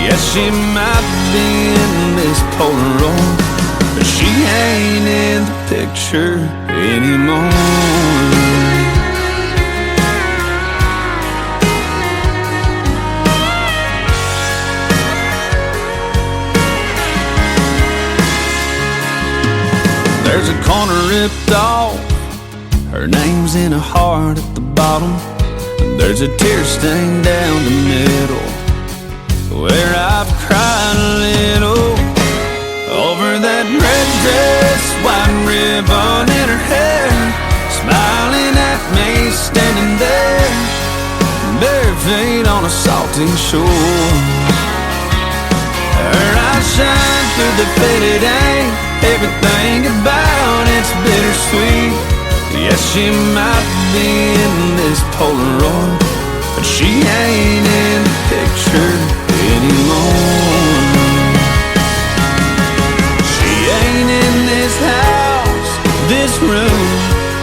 Yes, she might be in this Polaroid, but she ain't in the picture anymore. There's a corner ripped off, her name's in a heart at the bottom, and there's a tear stain down the middle, where I've cried a little over that red dress, white ribbon in her hair, smiling at me standing there, bare feet on a salty shore. Her eyes shine through the faded ink, everything about it's bittersweet. Yes, she might be in this Polaroid, but she ain't in the picture anymore. She ain't in this house, this room,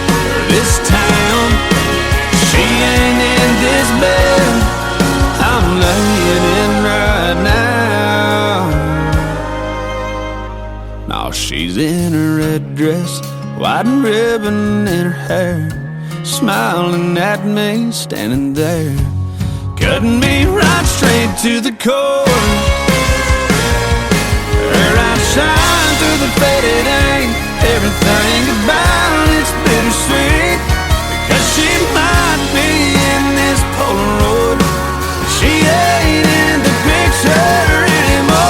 or this town. She ain't in this bed I'm laying in right now. No, she's in a red dress, white ribbon in her hair, smiling at me, standing there, cutting me right straight to the core. Her eyes shine through the faded ink. Everything about it's bittersweet, because she might be in this Polaroid. She ain't in the picture anymore.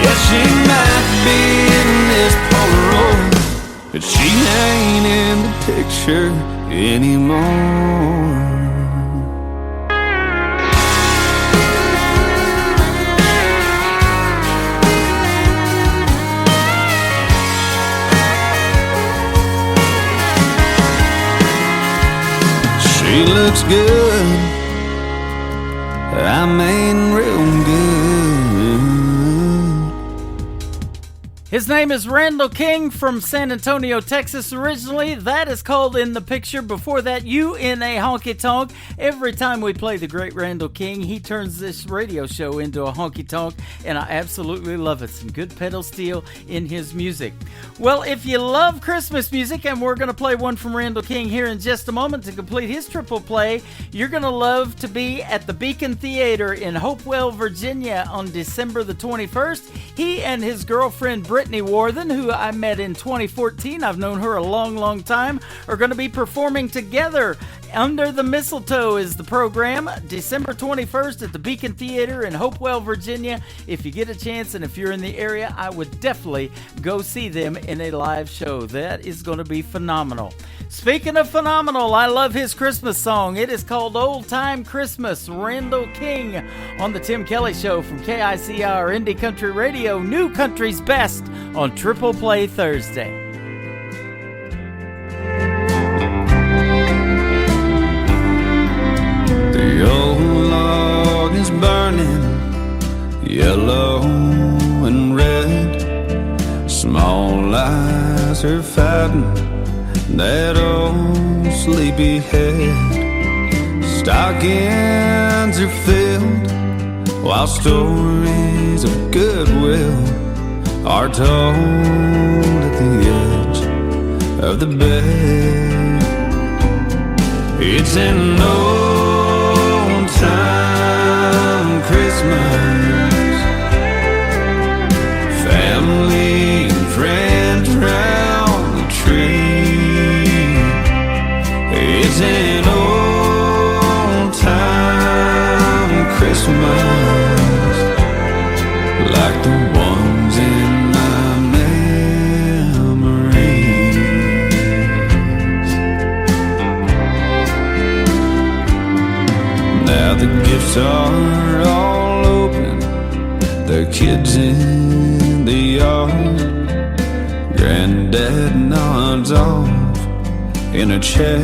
Yeah, she might be in this Polaroid, but she ain't in the picture anymore. She looks good, I mean real good. His name is Randall King from San Antonio, Texas originally. That is called In the Picture. Before that, You in a Honky Tonk. Every time we play the great Randall King, he turns this radio show into a honky tonk, and I absolutely love it. Some good pedal steel in his music. Well, if you love Christmas music, and we're going to play one from Randall King here in just a moment to complete his triple play, you're going to love to be at the Beacon Theater in Hopewell, Virginia on December the 21st. He and his girlfriend, Brittany Warthen, who I met in 2014, I've known her a long, long time, are going to be performing together. Under the Mistletoe is the program, December 21st at the Beacon Theater in Hopewell, Virginia. If you get a chance and if you're in the area, I would definitely go see them in a live show. That is going to be phenomenal. Speaking of phenomenal, I love his Christmas song. It is called Old Time Christmas. Randall King on the Tim Kelly Show from KICR Indie Country Radio, New Country's Best on Triple Play Thursday. The old log is burning, yellow and red. Small eyes are fighting that old sleepy head. Stockings are filled while stories of goodwill are told at the edge of the bed. It's an old time Christmas, family and friends round the tree. It's an old time Christmas, like the ones in my memories. Now the gifts are all open, the kids in the yard. Granddad nods off in a chair.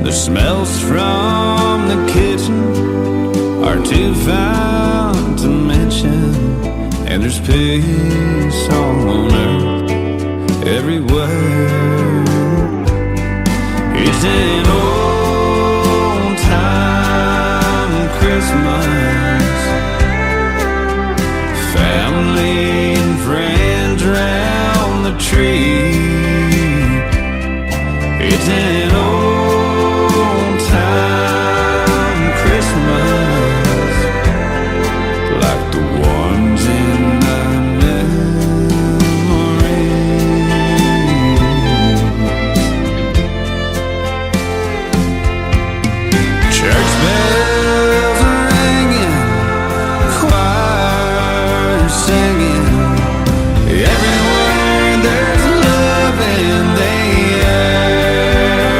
The smells from the kitchen are too fine to mention, and there's peace on earth everywhere. It's an old time Christmas, family and friends round the tree. It's an old time Christmas, like the ones in my memories. Church bells are ringing, choir singing. Everywhere there's love in the air.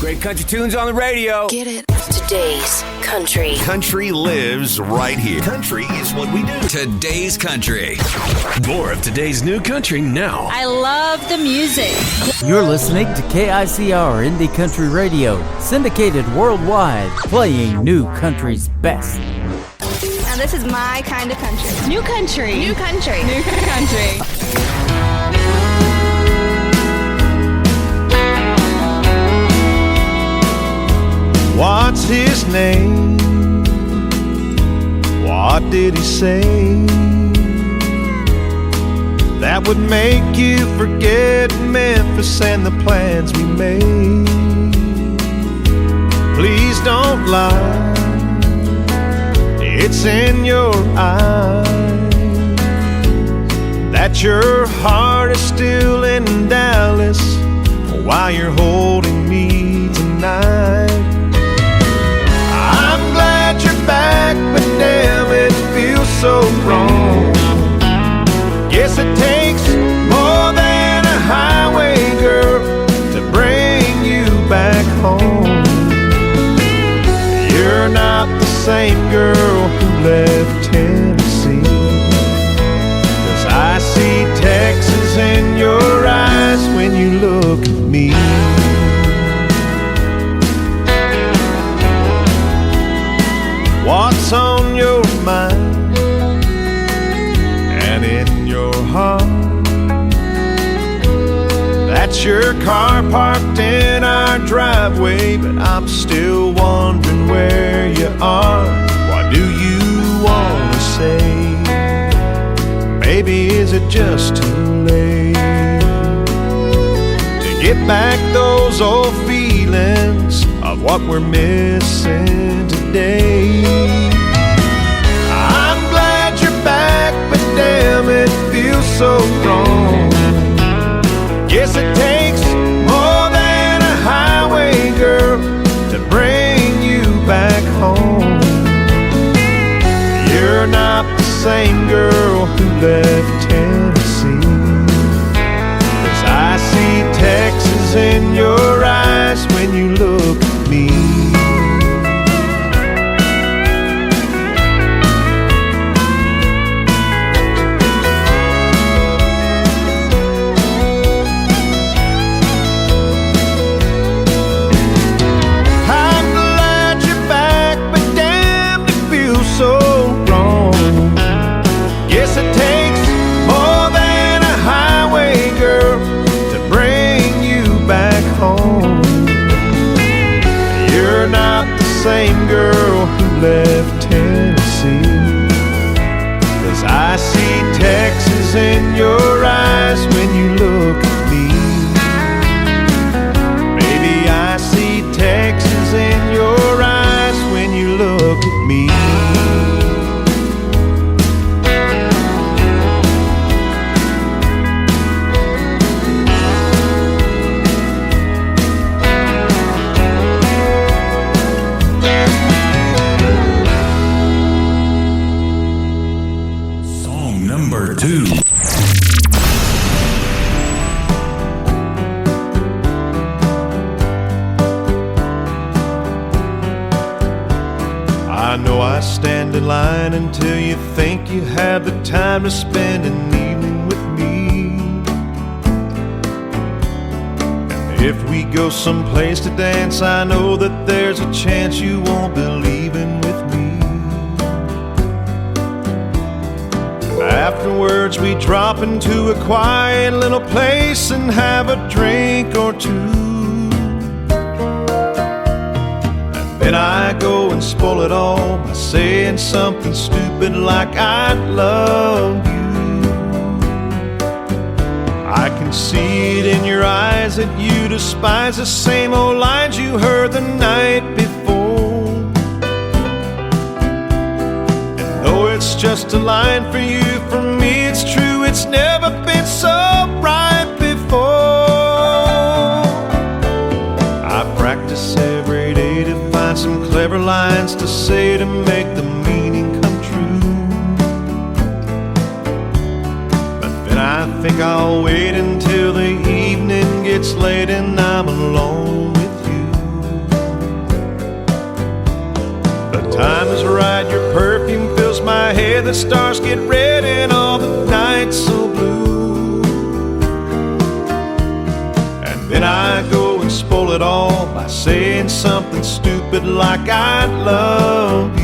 Great country tunes on the radio. Get it? Today's country. Country lives right here. Country is what we do. Today's country. More of today's new country now. I love the music. You're listening to KICR Indie Country Radio, syndicated worldwide, playing new country's best. Now this is my kind of country. New country. New country. New country. What's his name? What did he say that would make you forget Memphis and the plans we made? Please don't lie, it's in your eyes that your heart is still in Dallas while you're holding me tonight. I'm glad you're back, but damn, it feels so wrong. Guess it takes more than a highway girl to bring you back home. You're not the same girl who left Tennessee, 'cause I see Texas in your eyes when you look at me. What's on your mind and in your heart? That's your car parked in our driveway, but I'm still wondering where you are. What do you want to say? Maybe is it just too late to get back those old feelings of what we're missing today? I'm glad you're back, but damn, it feels so wrong. Guess it takes more than a highway girl to bring you back home. You're not the same girl who left Tennessee, 'cause I see Texas in your eyes when you look at me. Same girl who left Tennessee, 'cause I see Texas in your eyes when you look at me. Baby, I see Texas in your eyes when you look at me. I know I stand in line until you think you have the time to spend an evening with me. And if we go someplace to dance, I know that there's a chance you won't be leaving with me. Afterwards we drop into a quiet little place and have a drink or two. Then I go and spoil it all by saying something stupid like I love you. I can see it in your eyes that you despise the same old lines you heard the night before. And though it's just a line for you, for me it's true, it's never been so right before. I practice every day to find some clever lines to say to make the meaning come true. But then I think I'll wait until the evening gets late and I'm alone with you. time is right, your perfume fills my head. The stars get red and all the nights so blue. And then I go and spoil it all by saying something stupid like I love you.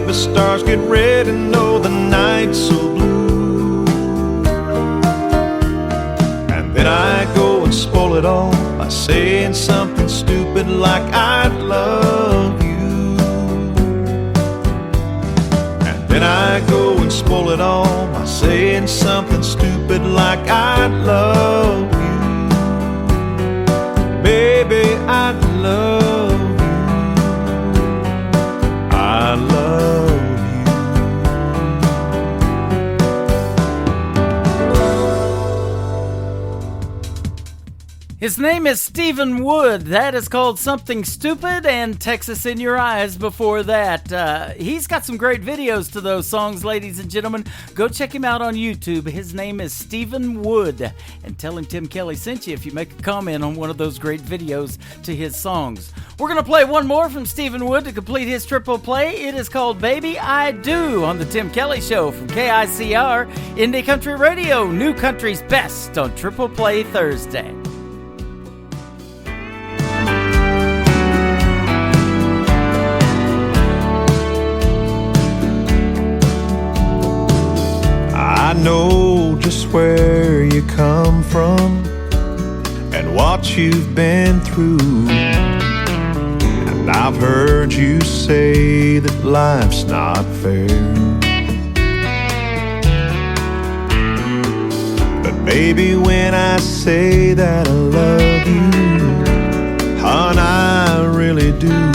The stars get red and oh, the night's so blue. And then I go and spoil it all by saying something stupid like I love you. And then I go and spoil it all by saying something stupid like I love you. Baby, I love you. I love you. His name is Stephen Wood. That is called Something Stupid, and Texas in Your Eyes before that. He's got some great videos to those songs, ladies and gentlemen. Go check him out on YouTube. His name is Stephen Wood. And tell him Tim Kelly sent you if you make a comment on one of those great videos to his songs. We're going to play one more from Stephen Wood to complete his triple play. It is called Baby I Do on the Tim Kelly Show from KICR, Indie Country Radio, New Country's Best on Triple Play Thursday. I know just where you come from and what you've been through. And I've heard you say that life's not fair. But baby, when I say that I love you, hon, I really do.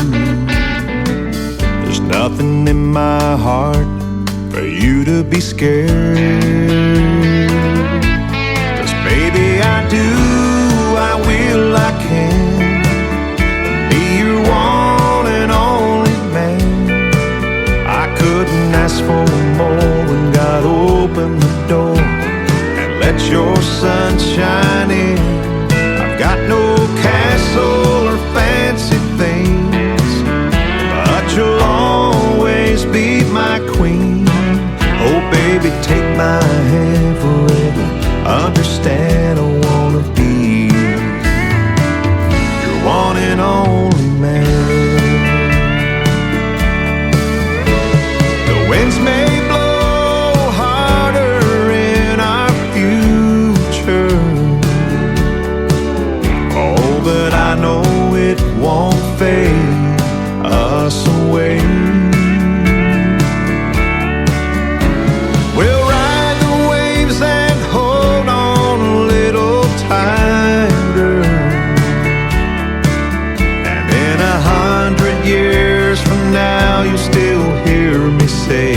There's nothing in my heart for you to be scared. 'Cause baby, I do, I will, I can be your one and only man. I couldn't ask for more when God opened the door and let your sun shine in. I've got no castle or fancy things, but you'll always be my queen. Oh baby, take my hand forever. Understand I wanna be your one and only man. The winds may blow harder in our future, oh, but I know it won't fade us away. Now you still hear me say,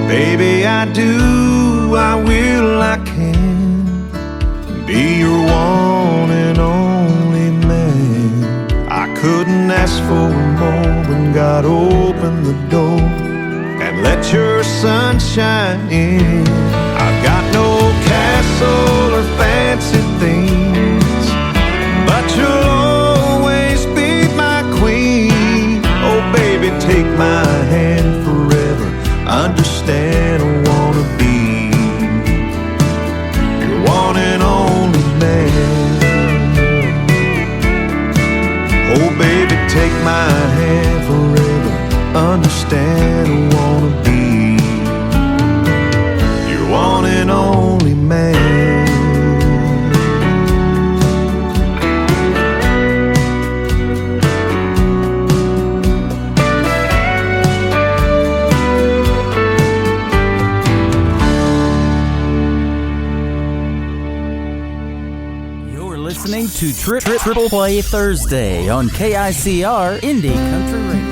baby, I do, I will, I can be your one and only man. I couldn't ask for more when God opened the door and let your sun shine in. I've got no castle or fancy things, but you'll baby, take my hand forever. Understand I wanna be your one and only man. Oh baby, take my hand forever. Understand I wanna be your one and only man. Listening to Triple Play Thursday on KICR Indie Country Radio.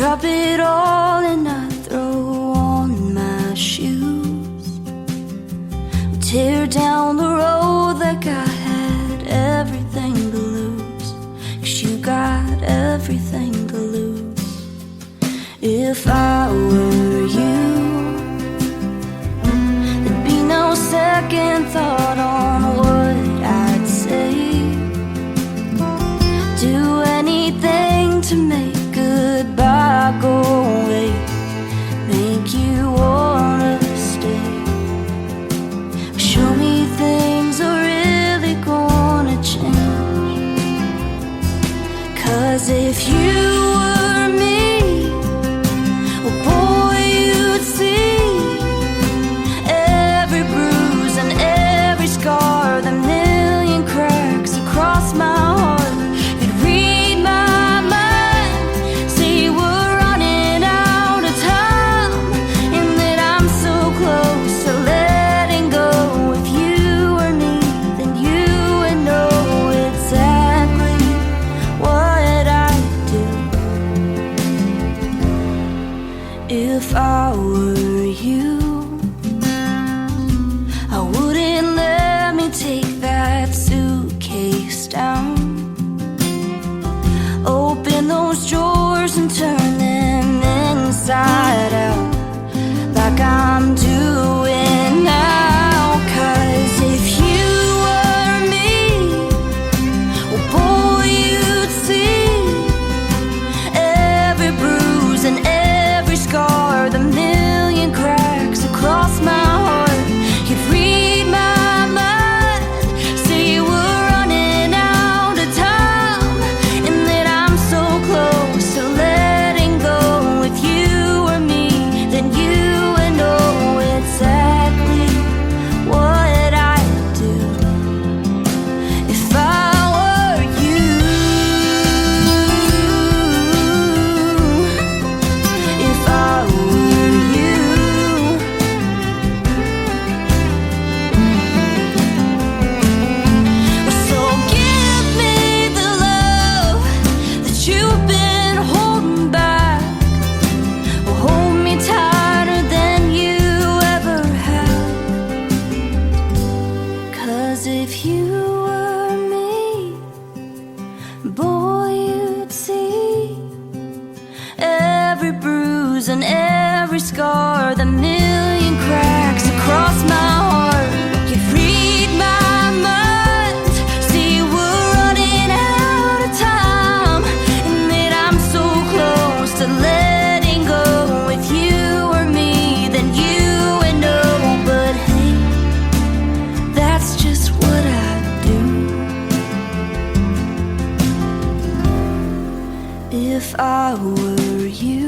drop it all and I throw on my shoes. Tear down the road like I had everything to lose. 'Cause you got everything to lose. If I were you, there'd be no second thought on what I'd say. Do anything to make goodbye go away, make you wanna stay. Show me things are really gonna change. 'Cause if you were me, well boy you'd see every bruise and every scar, the million cracks across my heart. You'd read my mind, see we're running out of time, and that I'm so close to letting go. If you were me, then you would know exactly what I'd do. If I were you, I wouldn't let me take that suitcase down. Open those drawers and turn them inside out, like I'm doing now. 'Cause if you were me, well boy you'd see every bruise and every scar, the million cracks across my heart. You'd read my mind, see we're running out of time, and that I'm so close to letting go. If you were me, then you would know exactly what I'd do. If I were you, if I were you. So give me the love that you've been holding back. Hold me tighter than you ever have. 'Cause if you were me, boy you'd see every bruise and every scar, the million cracks across my heart. You'd read my mind, see we're running out of time, and that I'm so close to letting go. If you were me, then you would know. But hey, that's just what I do. If I were you,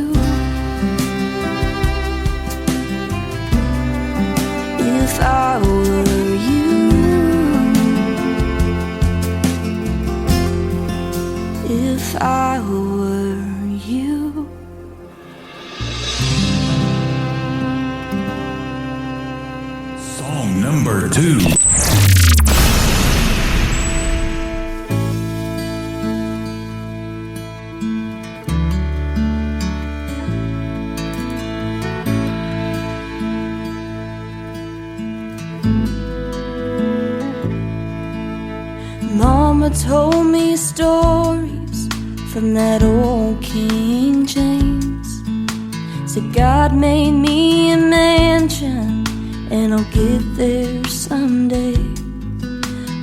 if I were you, if I were you. Song number 2. Mama told me stories from that old King James. Said God made me a mansion and I'll get there someday.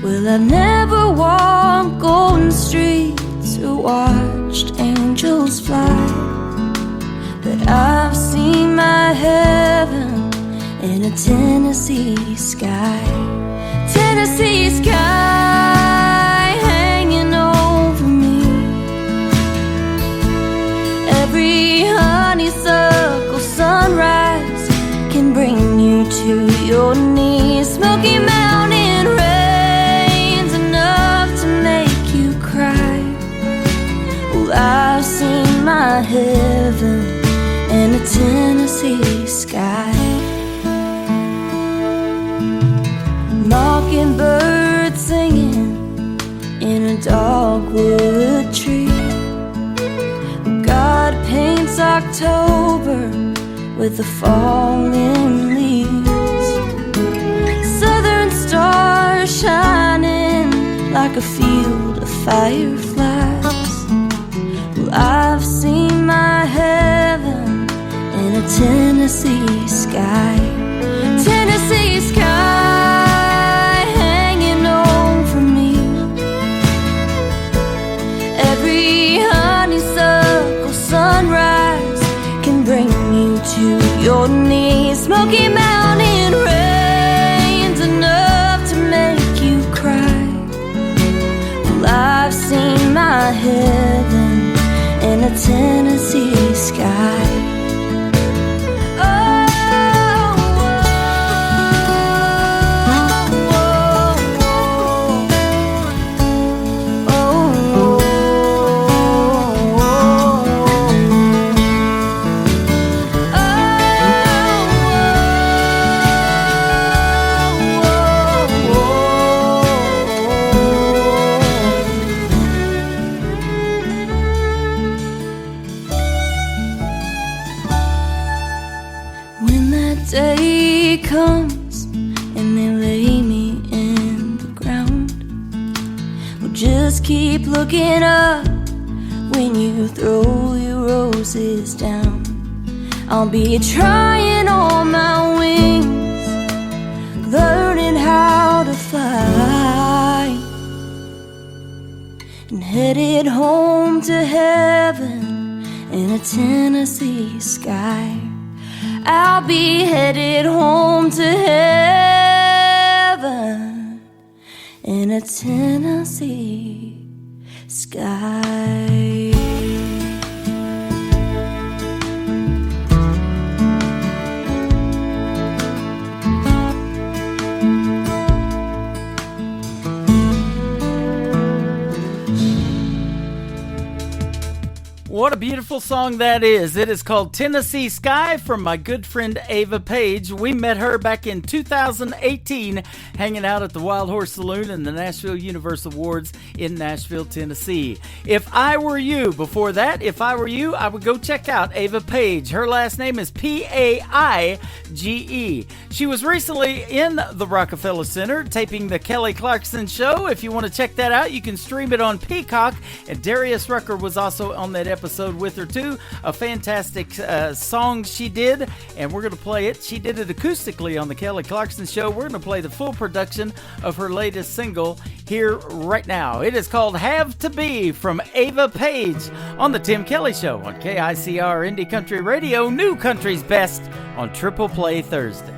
Well, I've never walked golden streets or watched angels fly, but I've seen my heaven in a Tennessee sky. Tennessee sky hanging over me. Every honeysuckle sunrise can bring you to your knees. Smoky Mountain rain's enough to make you cry. Well, I've seen my heaven in a Tennessee sky. Mockingbird singing in a dogwood tree. God paints October with the falling leaves. Southern stars shining like a field of fireflies. Well, I've seen my heaven in a Tennessee sky. Tennessee sky hanging over me. Every honeysuckle sunrise can bring you to your knees. Smoky Mountain rain's enough to make you cry. Well, I've seen my heaven in a Tennessee sky. Day comes and they lay me in the ground. Well, just keep looking up when you throw your roses down. I'll be trying all my wings, learning how to fly, and headed home to heaven in a Tennessee sky. I'll be headed home to heaven in a Tennessee sky. What a beautiful song that is. It is called Tennessee Sky from my good friend Ava Page. We met her back in 2018 hanging out at the Wild Horse Saloon and the Nashville Universe Awards in Nashville, Tennessee. If I Were You, before that, if I were you, I would go check out Ava Page. Her last name is Paige. She was recently in the Rockefeller Center taping the Kelly Clarkson Show. If you want to check that out, you can stream it on Peacock. And Darius Rucker was also on that episode with her too. A fantastic song she did, and we're going to play it. She did it acoustically on the Kelly Clarkson Show. We're going to play the full production of her latest single here right now. It is called Have to Be from Ava Page on the Tim Kelly Show on KICR Indie Country Radio, New Country's Best on Triple Play Thursday.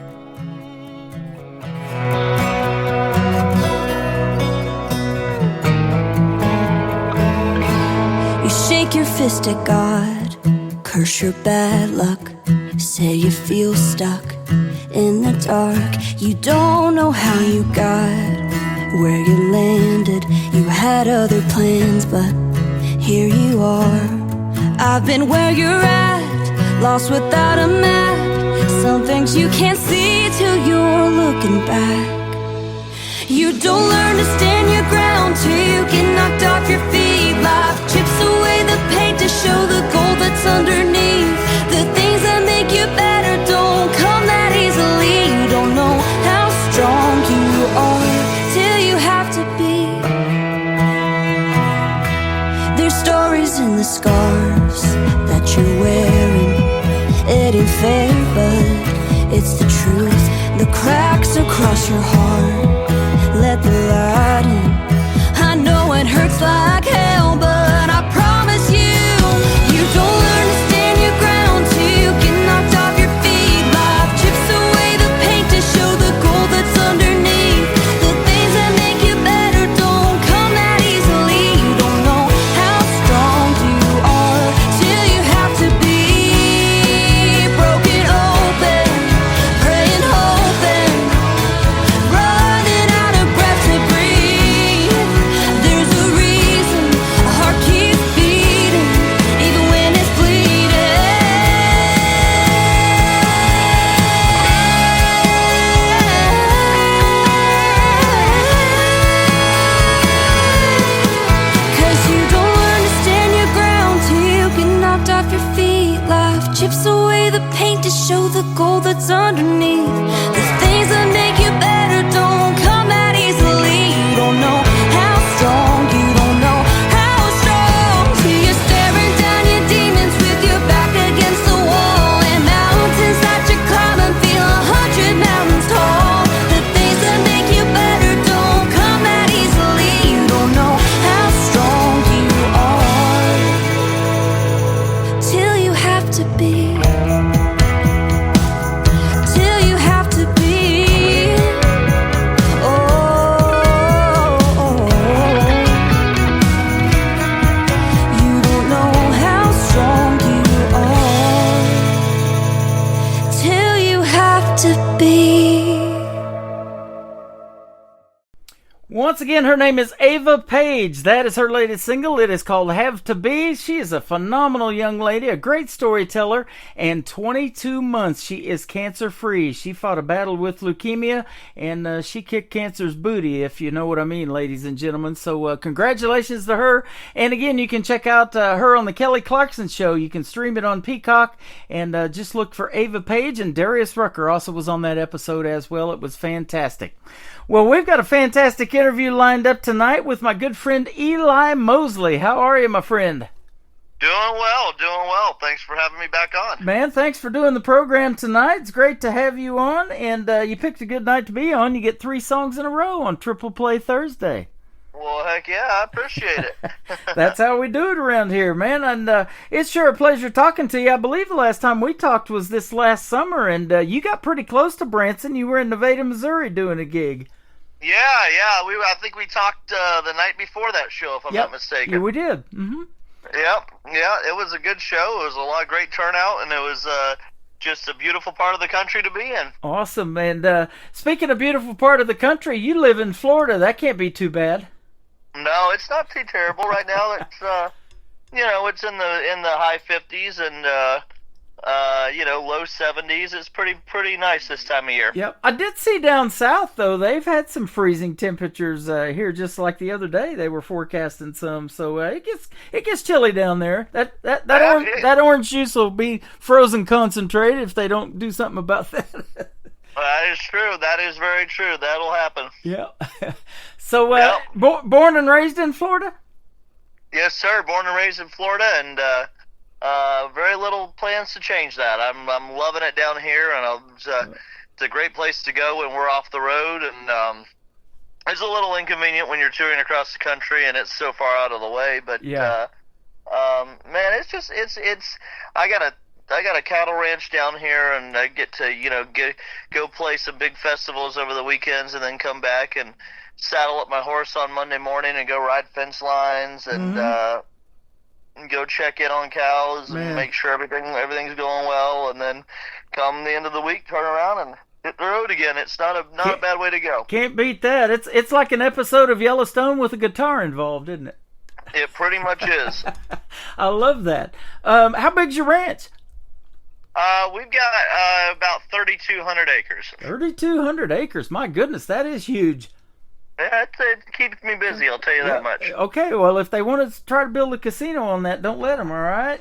Shake your fist at God, curse your bad luck, say you feel stuck in the dark. You don't know how you got where you landed. You had other plans, but here you are. I've been where you're at, lost without a map. Some things you can't see till you're looking back. You don't learn to stand your ground till you get knocked off your feet. Life chips away the paint to show the gold that's underneath. The things that make you better don't come that easily. You don't know how strong you are till you have to be. There's stories in the scars that you're wearing. It ain't fair, but it's the truth. The cracks across your heart, let the light in. I know it hurts like hell, but I promise you, you don't learn to stand your ground till you get knocked off your feet. Life chips away the paint to show the gold that's underneath. The things that make you better don't come that easily. You don't know how strong you are till you have to be broken open, praying, hoping, running show the gold that's underneath. The things that make you better don't come that easily. You don't know how strong, you don't know how strong, till you're staring down your demons with your back against the wall, and mountains that you climb and feel 100 mountains tall. The things that make you better don't come that easily. You don't know how strong you are till you have to be. Till you have to be. Oh, you don't know how strong you are till you have to be. Once again, her name is Ava Page. That is her latest single. It is called Have to Be. She is a phenomenal young lady, a great storyteller, and 22 months she is cancer-free. She fought a battle with leukemia, and she kicked cancer's booty, if you know what I mean, ladies and gentlemen. So congratulations to her. And again, you can check out her on the Kelly Clarkson Show. You can stream it on Peacock, and just look for Ava Page, and Darius Rucker also was on that episode as well. It was fantastic. Well, we've got a fantastic interview lined up tonight with my good friend Eli Mosley. How are you, my friend? Doing well, doing well. Thanks for having me back on. Man, thanks for doing the program tonight. It's great to have you on, and you picked a good night to be on. You get 3 songs in a row on Triple Play Thursday. Well, heck yeah, I appreciate it. That's how we do it around here, man. And it's sure a pleasure talking to you. I believe the last time we talked was this last summer, and you got pretty close to Branson. You were in Nevada, Missouri doing a gig. Yeah. I think we talked the night before that show, if I'm not mistaken. Yeah, we did. Mm-hmm. Yep. Yeah, it was a good show. It was a lot of great turnout, and it was just a beautiful part of the country to be in. Awesome. And speaking of beautiful part of the country, you live in Florida. That can't be too bad. No, it's not too terrible right now. It's it's in the high 50s and low 70s. It's pretty nice this time of year. Yep. I did see down south though, they've had some freezing temperatures here just like the other day. They were forecasting some, so it gets chilly down there. That orange juice will be frozen concentrated if they don't do something about that. That is true. That is very true. That'll happen. Yeah. So, born and raised in Florida? Yes, sir. Born and raised in Florida, and very little plans to change that. I'm loving it down here, and it's a great place to go when we're off the road. And it's a little inconvenient when you're touring across the country and it's so far out of the way. But man, it's I got a cattle ranch down here, and I get to go play some big festivals over the weekends, and then come back and saddle up my horse on Monday morning and go ride fence lines and go check in on cows and make sure everything's going well, and then come the end of the week, turn around and hit the road again. It's not a bad way to go. Can't beat that. It's like an episode of Yellowstone with a guitar involved, isn't it? It pretty much is. I love that. How big's your ranch? We've got about 3,200 acres. 3,200 acres. My goodness, that is huge. Yeah, it keeps me busy, I'll tell you that much. Okay, well, if they want to try to build a casino on that, don't let them, all right?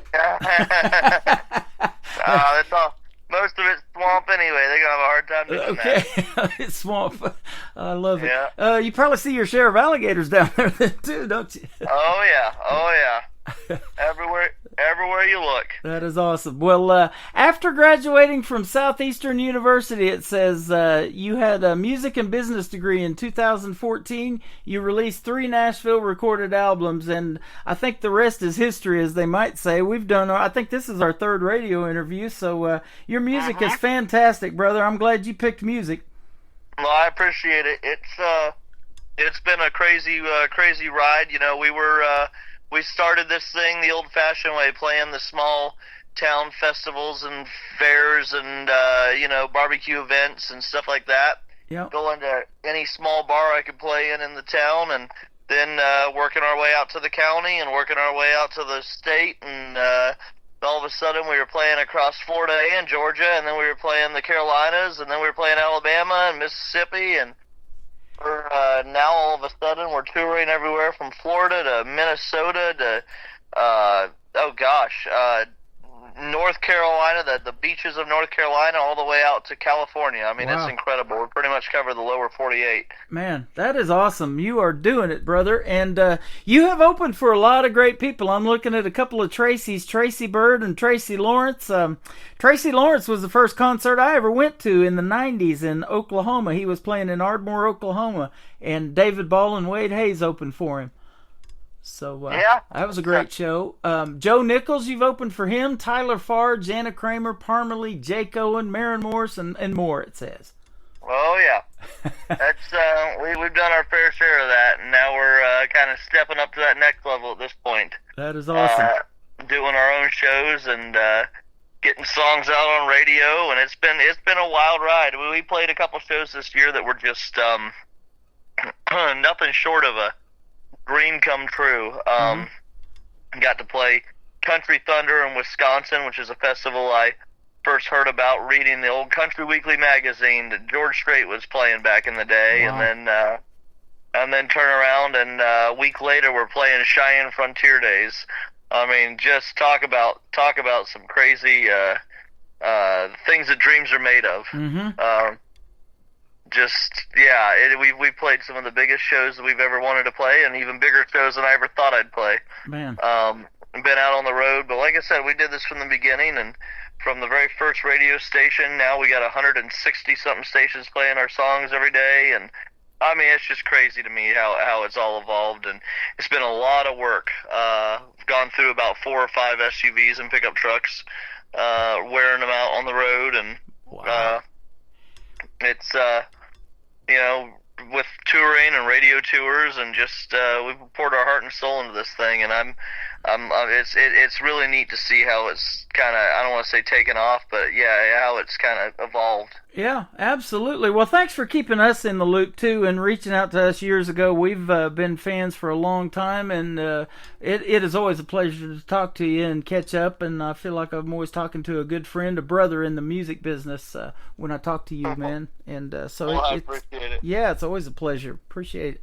That's all. Most of it's swamp anyway. They're going to have a hard time doing that. Okay, it's swamp. I love it. Yeah. You probably see your share of alligators down there too, don't you? Oh, yeah. Everywhere you look. That is awesome. Well, after graduating from Southeastern University, it says you had a music and business degree in 2014. You released 3 Nashville recorded albums, and I think the rest is history, as they might say. I think this is our 3rd radio interview, so your music is fantastic, brother. I'm glad you picked music. Well, I appreciate it. It's been a crazy ride. We started this thing the old-fashioned way, playing the small town festivals and fairs and barbecue events and stuff like that. Yep. Going to any small bar I could play in the town, and then working our way out to the county and working our way out to the state, and all of a sudden we were playing across Florida and Georgia, and then we were playing the Carolinas, and then we were playing Alabama and Mississippi, and now all of a sudden we're touring everywhere from Florida to Minnesota to North Carolina, the beaches of North Carolina, all the way out to California. I mean, Wow. It's incredible. We pretty much cover the lower 48. Man, that is awesome. You are doing it, brother. And you have opened for a lot of great people. I'm looking at a couple of Tracy's, Tracy Bird and Tracy Lawrence. Tracy Lawrence was the first concert I ever went to in the 90s in Oklahoma. He was playing in Ardmore, Oklahoma, and David Ball and Wade Hayes opened for him. So that was a great show. Joe Nichols, you've opened for him. Tyler Farr, Jana Kramer, Parmalee, Jake Owen, Maren Morris, and more, it says. Oh, yeah. That's we've done our fair share of that, and now we're kind of stepping up to that next level at this point. That is awesome. Doing our own shows and getting songs out on radio, and it's been a wild ride. We played a couple shows this year that were just nothing short of a dream come true. Got to play Country Thunder in Wisconsin, which is a festival I first heard about reading the old Country Weekly magazine that George Strait was playing back in the day. Wow. And then turn around and a week later we're playing Cheyenne Frontier Days. I mean, just talk about some crazy things that dreams are made of. We played some of the biggest shows that we've ever wanted to play, and even bigger shows than I ever thought I'd play. Man. Been out on the road, but like I said, we did this from the beginning, and from the very first radio station. Now we got 160 something stations playing our songs every day, and I mean, it's just crazy to me how it's all evolved, and it's been a lot of work. I've gone through about 4 or 5 SUVs and pickup trucks, wearing them out on the road, and it's with touring and radio tours, and just we've poured our heart and soul into this thing, and it's really neat to see how it's kind of, I don't want to say taken off, but how it's kind of evolved. Yeah, absolutely. Well, thanks for keeping us in the loop too, and reaching out to us years ago. We've been fans for a long time, and it is always a pleasure to talk to you and catch up. And I feel like I'm always talking to a good friend, a brother in the music business when I talk to you, man. And I appreciate it. Yeah, it's always a pleasure. Appreciate it.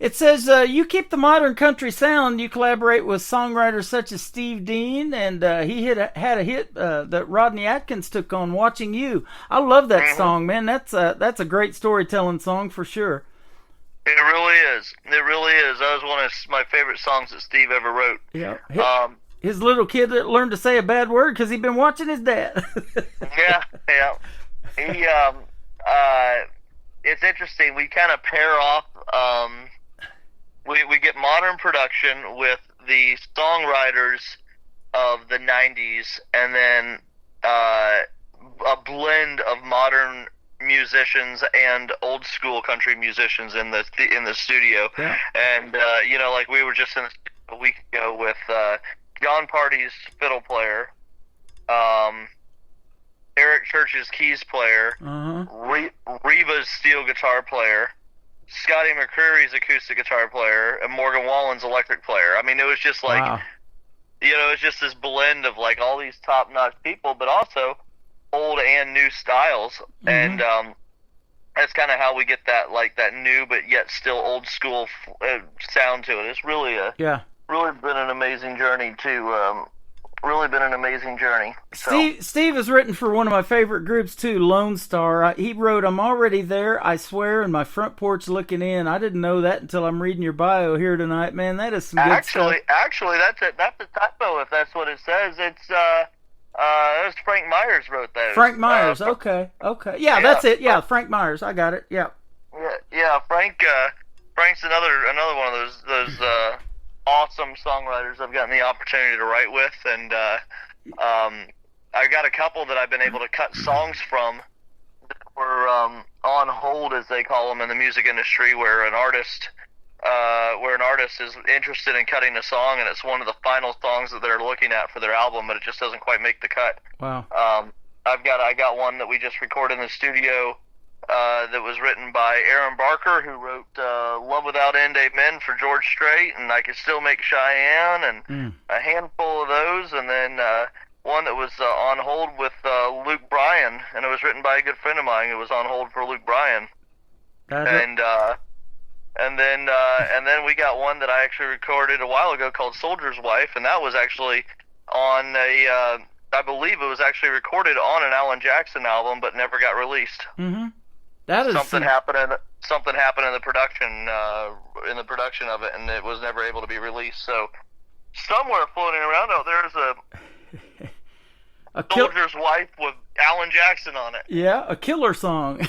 It says you keep the modern country sound. You collaborate with songwriters such as Steve Dean, and he had a hit that Rodney Atkins took on, "Watching You." I love that song, man. That's a great storytelling song for sure. It really is. It really is. That was one of my favorite songs that Steve ever wrote. Yeah. His little kid that learned to say a bad word because he'd been watching his dad. Yeah. He it's interesting. We kind of pair off. We get modern production with the songwriters of the 90s, and then a blend of modern musicians and old school country musicians in the studio. Yeah. And like we were just in a week ago with John Party's fiddle player, Eric Church's keys player, Reva's steel guitar player, Scotty McCreery's acoustic guitar player, and Morgan Wallen's electric player. I mean, it was just like, wow. It's just this blend of like all these top-notch people, but also old and new styles. And that's kind of how we get that new but yet still old school sound to it. It's really really been an amazing journey So. Steve has written for one of my favorite groups too, Lone Star. He wrote, "I'm already there, I swear, in my front porch looking in." I didn't know that until I'm reading your bio here tonight, man. That is some good stuff. Actually, that's a typo if that's what it says. It's Frank Myers wrote that. Frank Myers, okay. Yeah, that's it. Yeah, Frank Myers. I got it. Yeah. Yeah, Frank's another one of those awesome songwriters I've gotten the opportunity to write with, and I got a couple that I've been able to cut songs from that were on hold, as they call them in the music industry, where an artist is interested in cutting a song, and it's one of the final songs that they're looking at for their album, but it just doesn't quite make the cut. Wow. I got one that we just recorded in the studio that was written by Aaron Barker, who wrote Love Without End, Amen for George Strait, and I Can Still Make Cheyenne, and a handful of those, and then one that was on hold with Luke Bryan, and it was written by a good friend of mine who was on hold for Luke Bryan. And then we got one that I actually recorded a while ago called Soldier's Wife, and that was actually on a, I believe it was actually recorded on an Alan Jackson album, but never got released. Mm-hmm. That is something happened in the production of it, and it was never able to be released. So somewhere floating around out there is a soldier's wife with Alan Jackson on it. Yeah, a killer song.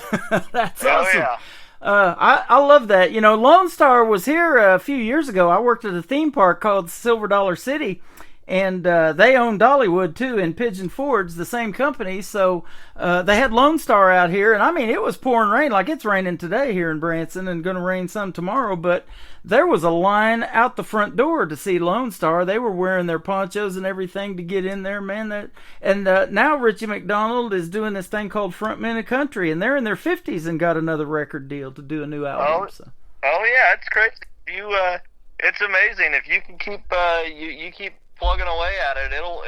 That's Oh, awesome. yeah. I love that. You know, Lone Star was here a few years ago. I worked at a theme park called Silver Dollar City, and they own Dollywood too, and Pigeon Forge, the same company. So they had Lone Star out here, and I mean, it was pouring rain like it's raining today here in Branson, and going to rain some tomorrow. But there was a line out the front door to see Lone Star. They were wearing their ponchos and everything to get in there, man. Now Richie McDonald is doing this thing called Frontmen of Country, and they're in their 50s and got another record deal to do a new album. Oh yeah, it's crazy. It's amazing if you can keep you keep plugging away at it. It'll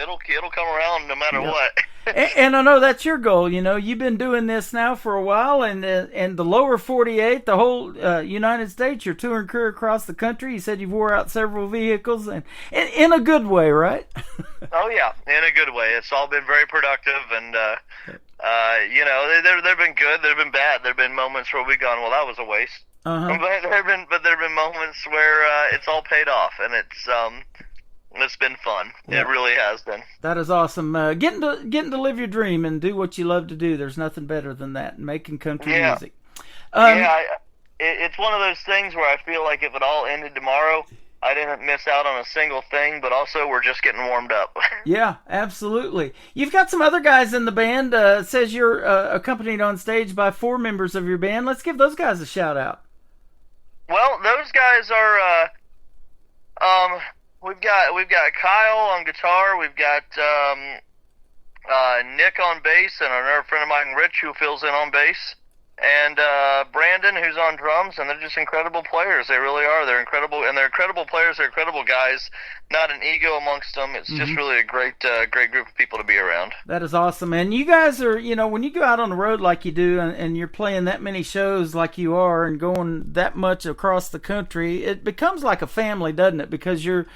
come around no matter what. and I know that's your goal. You know, you've been doing this now for a while, and the lower 48, the whole United States, you're touring career across the country. You said you've wore out several vehicles, and in a good way, right? Oh yeah, in a good way. It's all been very productive, and you know, they've been good. They've been bad. There've been moments where we've gone, well, that was a waste. Uh-huh. But there've been moments where it's all paid off, and it's been fun. Yeah. It really has been. That is awesome. Getting to live your dream and do what you love to do. There's nothing better than that. Making country music. It's one of those things where I feel like if it all ended tomorrow, I didn't miss out on a single thing. But also, we're just getting warmed up. Yeah, absolutely. You've got some other guys in the band. It says you're accompanied on stage by 4 members of your band. Let's give those guys a shout out. Well, those guys are. We've got Kyle on guitar. We've got Nick on bass, and another friend of mine, Rich, who fills in on bass, and Brandon, who's on drums. And they're just incredible players. They really are. They're incredible, and they're incredible players. They're incredible guys. Not an ego amongst them. It's just really a great group of people to be around. That is awesome. And you guys are, you know, when you go out on the road like you do, and you're playing that many shows like you are, and going that much across the country, it becomes like a family, doesn't it? Because you're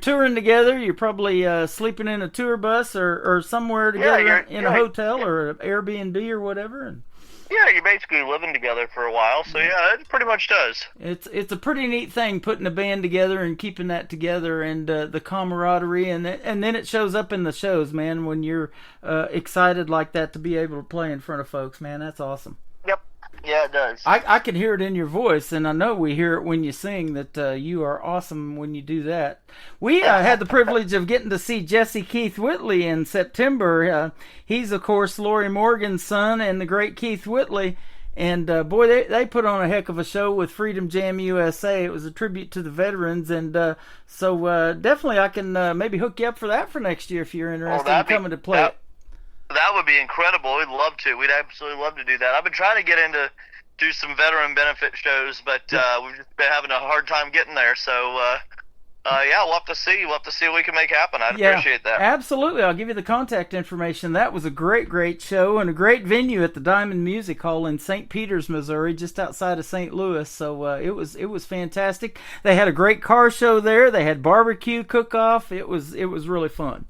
touring together. You're probably sleeping in a tour bus or somewhere together in a hotel or an Airbnb or whatever. And yeah, you're basically living together for a while. So yeah, it pretty much does. It's a pretty neat thing putting a band together and keeping that together, and the camaraderie, and then it shows up in the shows, man. When you're excited like that to be able to play in front of folks, man, that's awesome. Yep. Yeah, it does. I can hear it in your voice, and I know we hear it when you sing, that you are awesome when you do that. We had the privilege of getting to see Jesse Keith Whitley in September. He's, of course, Lori Morgan's son and the great Keith Whitley. And, boy, they put on a heck of a show with Freedom Jam USA. It was a tribute to the veterans. And so definitely I can maybe hook you up for that for next year if you're interested in coming to play it. That would be incredible. We'd love to. We'd absolutely love to do that. I've been trying to get into do some veteran benefit shows, but we've just been having a hard time getting there. So, yeah, we'll have to see. We'll have to see what we can make happen. I'd appreciate that. Absolutely. I'll give you the contact information. That was a great show and a great venue at the Diamond Music Hall in St. Peters, Missouri, just outside of St. Louis. So it was fantastic. They had a great car show there. They had barbecue cook-off. It was really fun.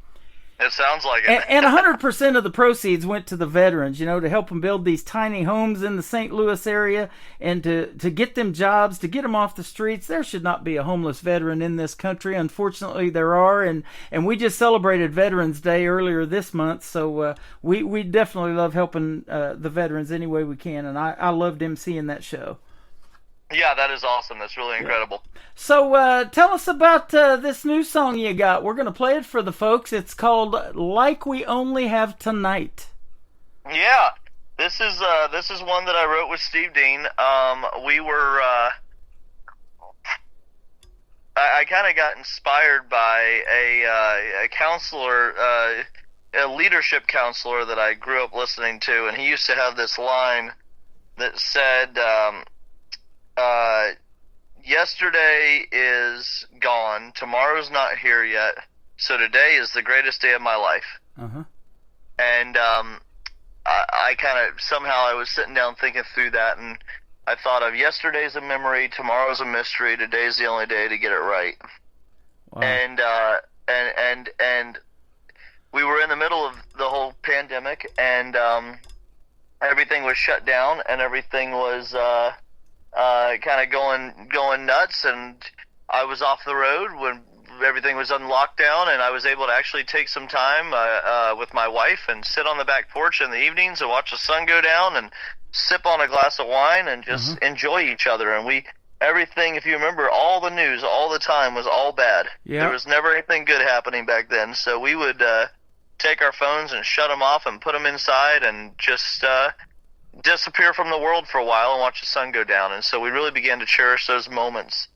It sounds like it. And 100% of the proceeds went to the veterans, you know, to help them build these tiny homes in the St. Louis area and to get them jobs, to get them off the streets. There should not be a homeless veteran in this country. Unfortunately, there are. And we just celebrated Veterans Day earlier this month. So we definitely love helping the veterans any way we can. And I loved them seeing that show. Yeah, that is awesome. That's really incredible. So tell us about this new song you got. We're going to play it for the folks. It's called Like We Only Have Tonight. Yeah, this is one that I wrote with Steve Dean. We were I kind of got inspired by a counselor, a leadership counselor that I grew up listening to, and he used to have this line that said, yesterday is gone, tomorrow's not here yet, so today is the greatest day of my life. Uh-huh. And I kind of, somehow I was sitting down thinking through that, and I thought of yesterday's a memory, tomorrow's a mystery, today's the only day to get it right. Wow. And we were in the middle of the whole pandemic, and everything was shut down, and everything was kind of going nuts, and I was off the road when everything was on lockdown, and I was able to actually take some time with my wife and sit on the back porch in the evenings and watch the sun go down and sip on a glass of wine and just enjoy each other. And everything, if you remember, all the news all the time was all bad. Yeah. There was never anything good happening back then, so we would take our phones and shut them off and put them inside and just disappear from the world for a while and watch the sun go down. And so we really began to cherish those moments.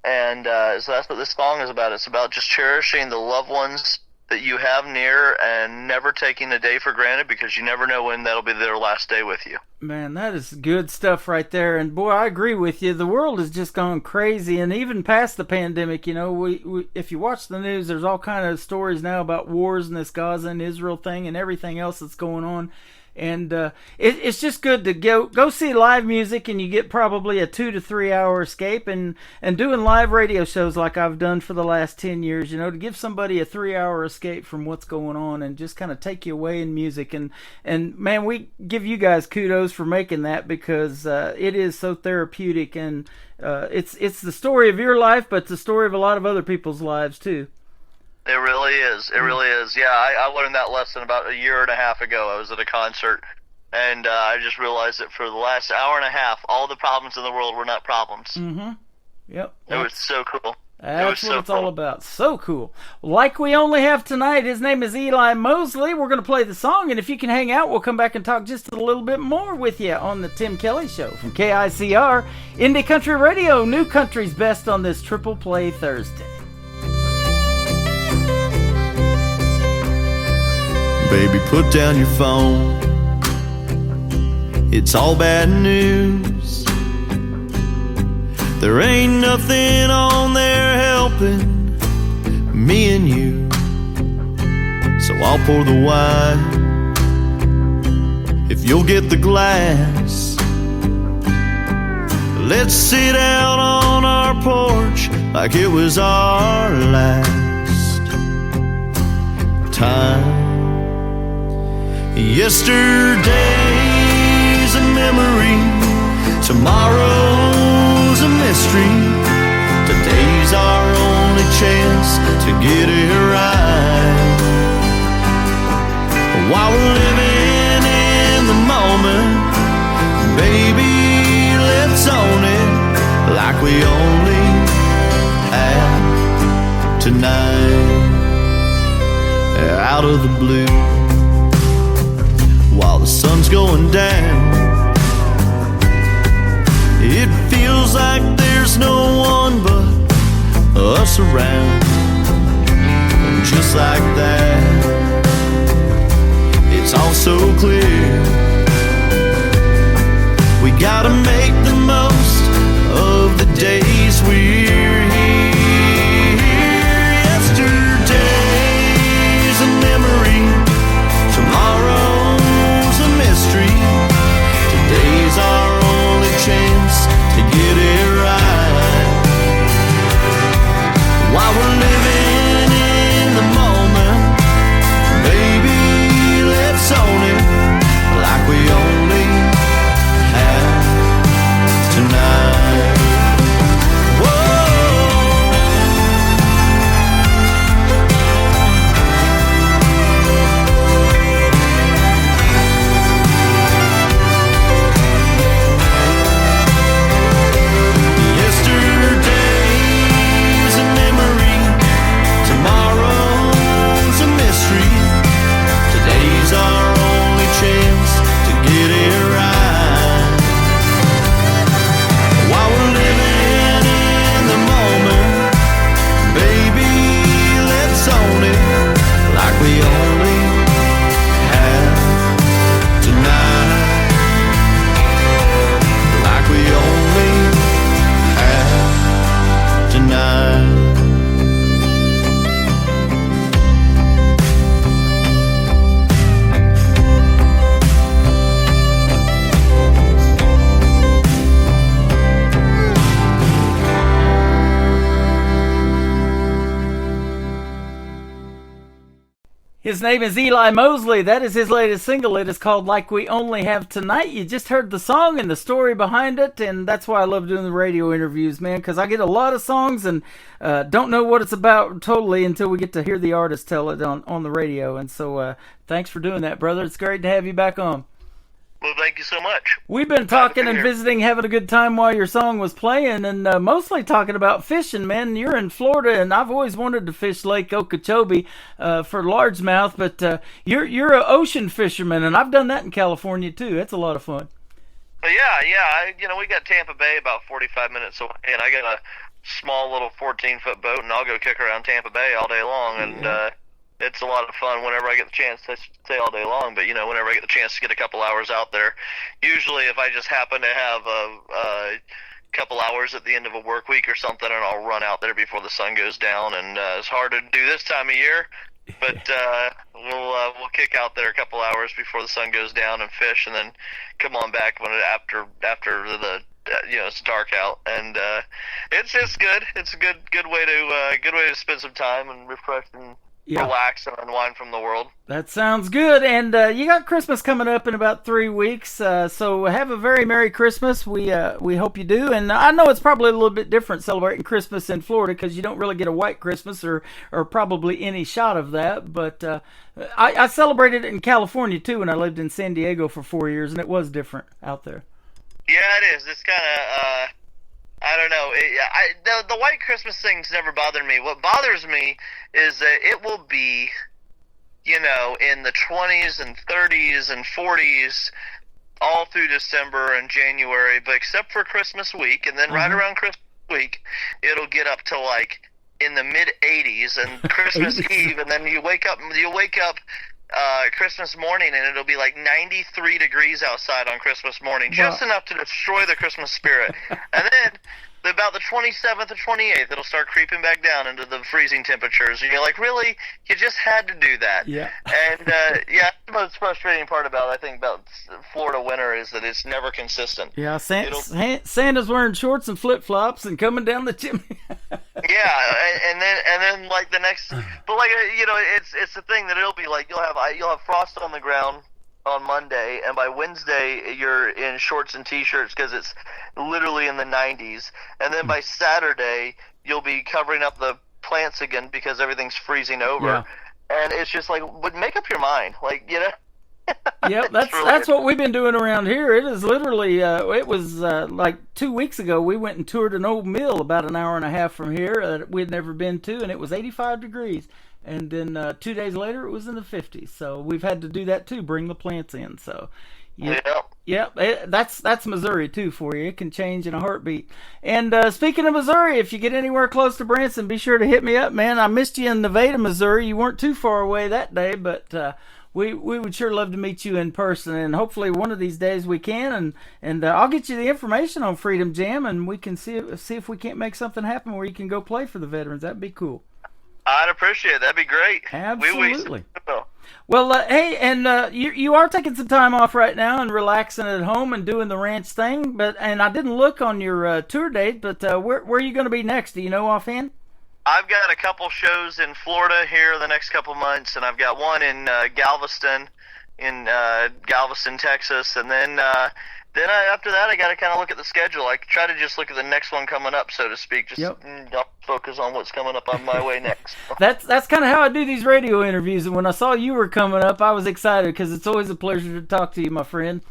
And so that's what this song is about. It's about just cherishing the loved ones that you have near and never taking a day for granted, because you never know when that'll be their last day with you. Man, that is good stuff right there. And boy, I agree with you. The world has just gone crazy, and even past the pandemic, you know, we if you watch the news, there's all kind of stories now about wars and this Gaza and Israel thing and everything else that's going on. And it's just good to go see live music, and you get probably a 2 to 3 hour escape, and doing live radio shows like I've done for the last 10 years, you know, to give somebody a 3 hour escape from what's going on and just kind of take you away in music. And man, we give you guys kudos for making that, because it is so therapeutic, and it's the story of your life, but it's the story of a lot of other people's lives too. It really is. It really is. Yeah, I learned that lesson about a year and a half ago. I was at a concert, and I just realized that for the last hour and a half, all the problems in the world were not problems. Mm-hmm. Yep. It was so cool. That's what it's all about. So cool. Like we only have tonight, his name is Eli Mosley. We're going to play the song, and if you can hang out, we'll come back and talk just a little bit more with you on the Tim Kelly Show from KICR, Indie Country Radio, New Country's Best on this Triple Play Thursday. Baby, put down your phone. It's all bad news. There ain't nothing on there helping me and you. So I'll pour the wine if you'll get the glass. Let's sit out on our porch like it was our last time. Yesterday's a memory, tomorrow's a mystery. Today's our only chance to get it right. While we're living in the moment, baby, let's own it like we only have tonight. Out of the blue, while the sun's going down, it feels like there's no one but us around. And just like that, it's all so clear. We gotta make the most of the days we're here. Yesterday's a memory, tomorrow's a mystery. Today's our only chance to get it right. While we're living in the moment, baby, let's own it like we only have His name is Eli Mosley. That is his latest single. It is called Like We Only Have Tonight. You just heard the song and the story behind it, and that's why I love doing the radio interviews, man, because I get a lot of songs and don't know what it's about totally until we get to hear the artist tell it on the radio. And so thanks for doing that, brother. It's great to have you back on. Well, thank you so much. We've been talking and visiting, having a good time while your song was playing, and mostly talking about fishing, man. You're in Florida, and I've always wanted to fish Lake Okeechobee for largemouth, but you're an ocean fisherman, and I've done that in California too. It's a lot of fun. Yeah. We got Tampa Bay about 45 minutes away, and I got a small little 14-foot boat, and I'll go kick around Tampa Bay all day long, and it's a lot of fun whenever I get the chance. I should say all day long, but whenever I get the chance to get a couple hours out there. Usually, if I just happen to have a couple hours at the end of a work week or something, and I'll run out there before the sun goes down. And it's hard to do this time of year, but we'll kick out there a couple hours before the sun goes down and fish, and then come on back when after the it's dark out, and it's just good. It's a good way to spend some time and refresh and relax and unwind from the world. That sounds good. And you got Christmas coming up in about 3 weeks, so have a very Merry Christmas. We hope you do. And I know it's probably a little bit different celebrating Christmas in Florida because you don't really get a white Christmas or probably any shot of that. But I celebrated it in California too, and I lived in San Diego for 4 years, and it was different out there. Yeah, it is. It's kind of I don't know. The white Christmas thing's never bothered me. What bothers me is that it will be, in the 20s and 30s and 40s all through December and January, but except for Christmas week, and then right around Christmas week, it'll get up to like in the mid 80s and Christmas Eve, and then you wake up Christmas morning and it'll be like 93 degrees outside on Christmas morning, just enough to destroy the Christmas spirit. And then about the 27th or 28th, it'll start creeping back down into the freezing temperatures. And you're like, really? You just had to do that. Yeah. And, the most frustrating part about Florida winter is that it's never consistent. Yeah, Santa's wearing shorts and flip-flops and coming down the chimney. Yeah, and then like the next, but like it's the thing that it'll be like you'll have frost on the ground on Monday, and by Wednesday you're in shorts and t-shirts because it's literally in the 90s, and then by Saturday you'll be covering up the plants again because everything's freezing over, and it's just like, but make up your mind, like Yeah, that's what we've been doing around here. It is literally, it was like 2 weeks ago, we went and toured an old mill about an hour and a half from here that we'd never been to, and it was 85 degrees. And then 2 days later, it was in the 50s. So we've had to do that too, bring the plants in. So, that's Missouri too for you. It can change in a heartbeat. And speaking of Missouri, if you get anywhere close to Branson, be sure to hit me up, man. I missed you in Nevada, Missouri. You weren't too far away that day, but we would sure love to meet you in person, and hopefully one of these days we can, and I'll get you the information on Freedom Jam, and we can see if we can't make something happen where you can go play for the veterans. That'd be cool. I'd appreciate it. That'd be great. Absolutely. Well, hey, and you are taking some time off right now and relaxing at home and doing the ranch thing, and I didn't look on your tour date, but where are you going to be next? Do you know offhand? I've got a couple shows in Florida here the next couple months, and I've got one in Galveston, Texas, and then after that I got to kind of look at the schedule. I try to just look at the next one coming up, so to speak. Just don't focus on what's coming up on my way next. That's kind of how I do these radio interviews, and when I saw you were coming up, I was excited because it's always a pleasure to talk to you, my friend.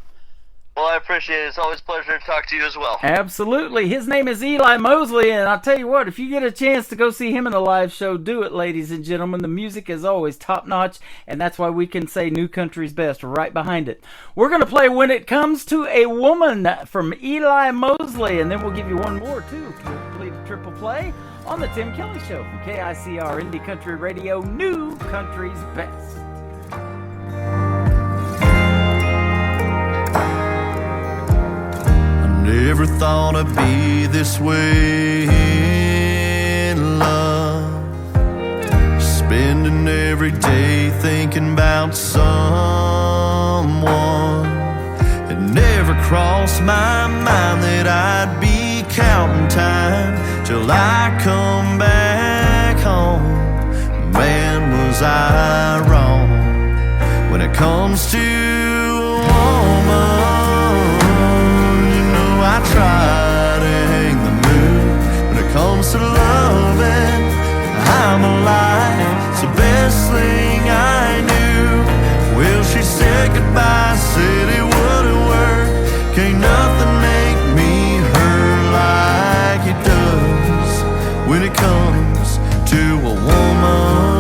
Well, I appreciate it. It's always a pleasure to talk to you as well. Absolutely. His name is Eli Mosley, and I'll tell you what, if you get a chance to go see him in a live show, do it, ladies and gentlemen. The music is always top-notch, and that's why we can say New Country's best right behind it. We're going to play When It Comes to a Woman from Eli Mosley, and then we'll give you one more, too, to complete a triple play on the Tim Kelly Show from KICR Indie Country Radio, New Country's best. Never thought I'd be this way in love, spending every day thinking about someone. It never crossed my mind that I'd be counting time till I come back home. Man, was I wrong. to a woman, you know I try to hang the moon. When it comes to loving, I'm alive. It's the best thing I knew. Well, she said goodbye, said it wouldn't work. Can't nothing make me hurt like it does when it comes to a woman.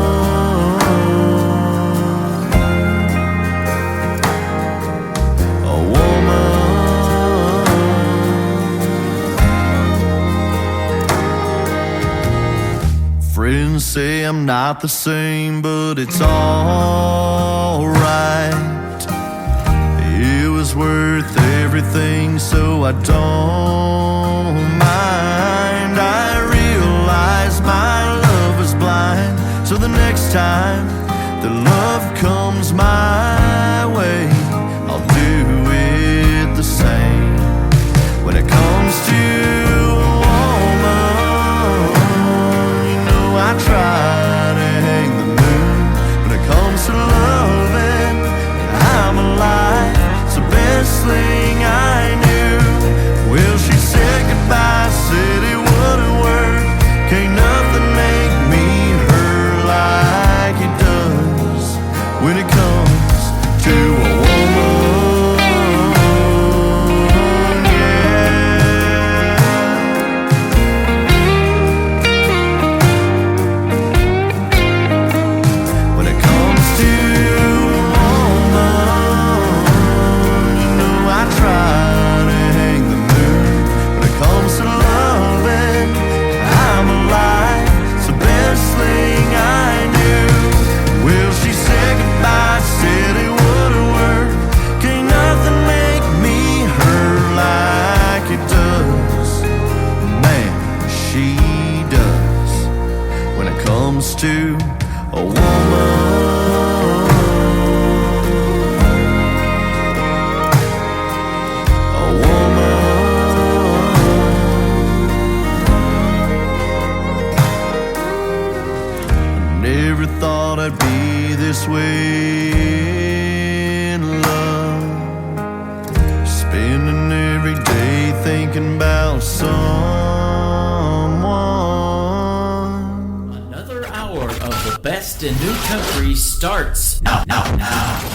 Friends say I'm not the same, but it's alright. It was worth everything, so I don't mind. I realize my love is blind, so the next time the love comes my way, I'll do it the same. When it comes to I try to hang the moon. When it comes to loving, I'm alive. It's the best thing I knew. Well, she said goodbye, said it wouldn't work. Can't nothing make me hurt like it does when it comes to a woman. To a woman, a woman. I never thought I'd be this way in love, spending every day thinking about Best in New Country starts now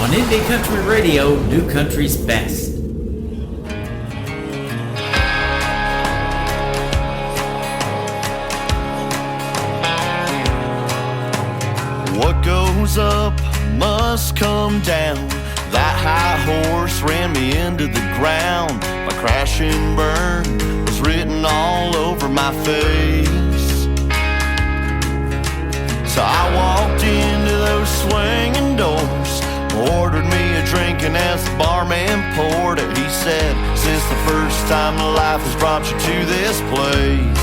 on Indie Country Radio, New Country's Best. What goes up must come down. That high horse ran me into the ground. My crash and burn was written all over my face. So I walked into those swinging doors, ordered me a drink, and as the barman poured it, he said, "Since the first time life has brought you to this place,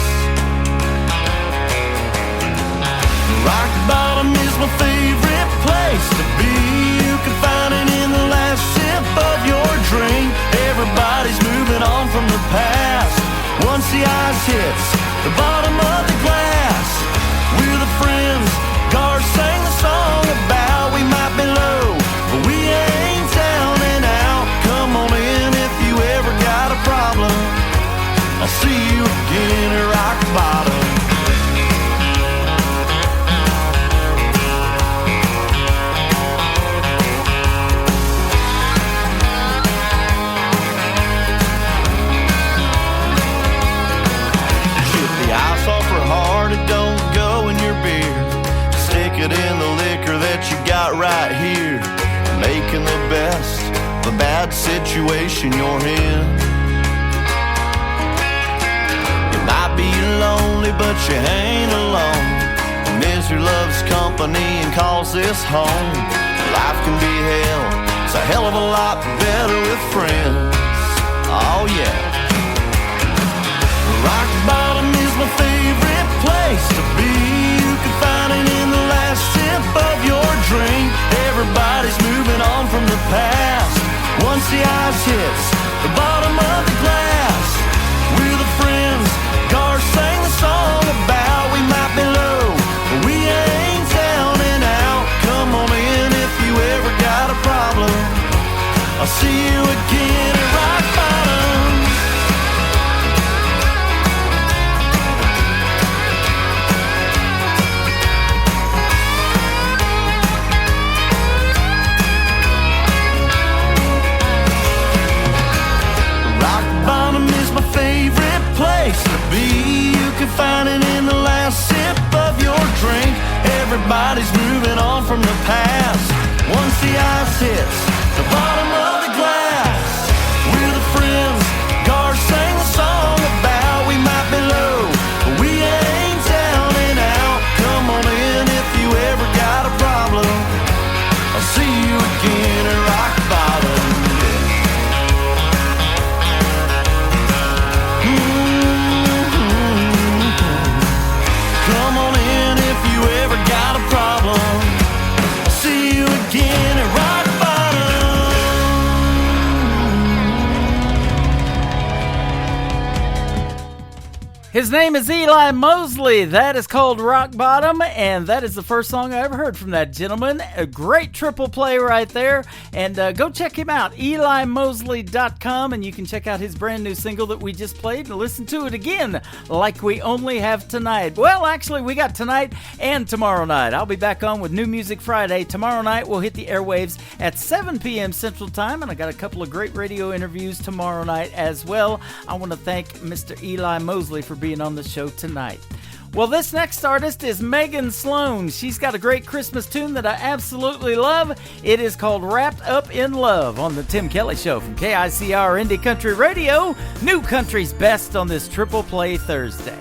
Rock Bottom is my favorite place to be. You can find it in the last sip of your drink. Everybody's moving on from the past. Once the ice hits the bottom of the glass, we're the friends Gar sang the song about. We might be low, but we ain't down and out. Come on in if you ever got a problem. I'll see you again at Rock Bottom. Chip the ice off her heart, it don't go in your beer. Stick it in the liquor that you got right here. Making the best of a bad situation you're in. You might be lonely, but you ain't alone. Misery loves company and calls this home. Life can be hell, it's a hell of a lot better with friends. Oh yeah. Rock Bottom is my favorite place to be. You can find it in the last sip of your drink. Everybody's moving on from the past. Once the ice hits the bottom of the glass, we're the friends Gar sang the song about. We might be low, but we ain't down and out. Come on in if you ever got a problem. from the past. Once the ice hits the bottom of the glass, we're the friends God sang a song about. We might be low, but we ain't down and out. Come on in if you ever got a problem. I'll see you again at rock bottom. Come on in if you ever got a problem. I'll see you again at rock His name is Eli Mosley. That is called Rock Bottom, and that is the first song I ever heard from that gentleman. A great triple play right there, and go check him out, EliMosley.com, and you can check out his brand new single that we just played and listen to it again, Like We Only Have Tonight. Well, actually, we got tonight and tomorrow night. I'll be back on with New Music Friday. Tomorrow night, we'll hit the airwaves at 7 p.m. Central Time, and I got a couple of great radio interviews tomorrow night as well. I want to thank Mr. Eli Mosley for being on the show tonight. Well, this next artist is Megan Sloan. She's got a great Christmas tune that I absolutely love. It is called Wrapped Up in Love on the Tim Kelly Show from KICR Indie Country Radio, New Country's best on this Triple Play Thursday.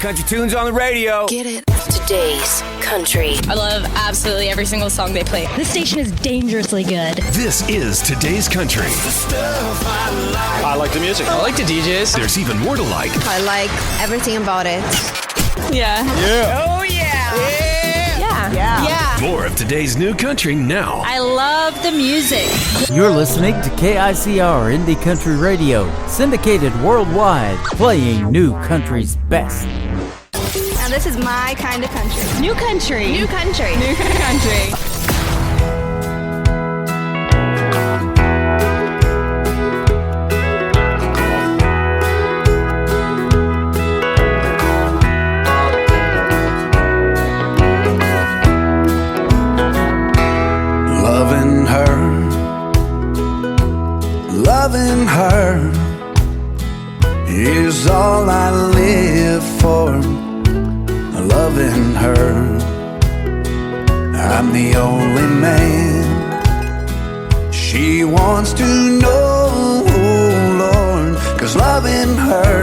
Country tunes on the radio. Get it. Today's country. I love absolutely every single song they play. This station is dangerously good. This is Today's Country. I like the music. I like the DJs. There's even more to like. I like everything about it. Yeah. Yeah. Oh, yeah. Yeah. More of today's new country now. I love the music. You're listening to KICR Indie Country Radio, syndicated worldwide, playing New Country's best. And this is my kind of country. New country. New country. New country. the only man she wants to know, Lord, 'cause loving her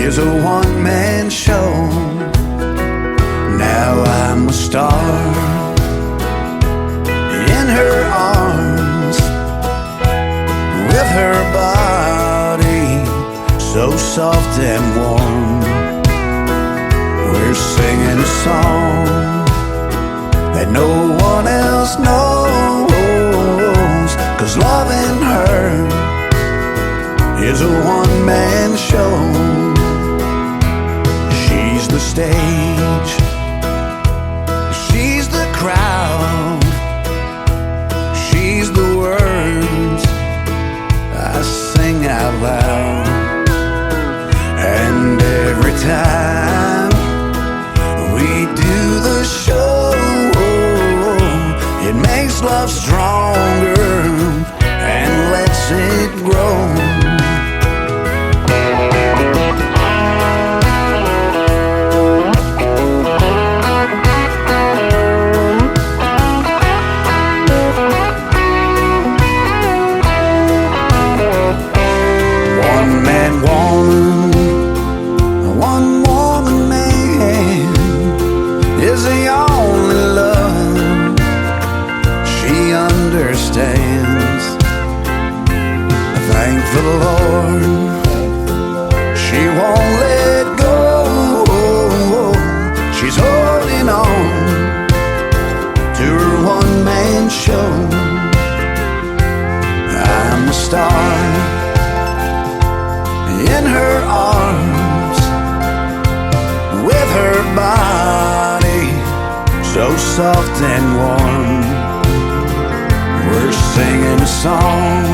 is a one-man show. Now I'm a star in her arms, with her body so soft and warm. We're singing a song that no one else knows, 'cause loving her is a one-man show. She's the stage, she's the crowd, she's the words I sing out loud. And every time we do the show, it makes love stronger and lets it grow. Thank the Lord, she won't let go. She's holding on to her one-man show. I'm a star in her arms, with her body so soft and warm. We're singing a song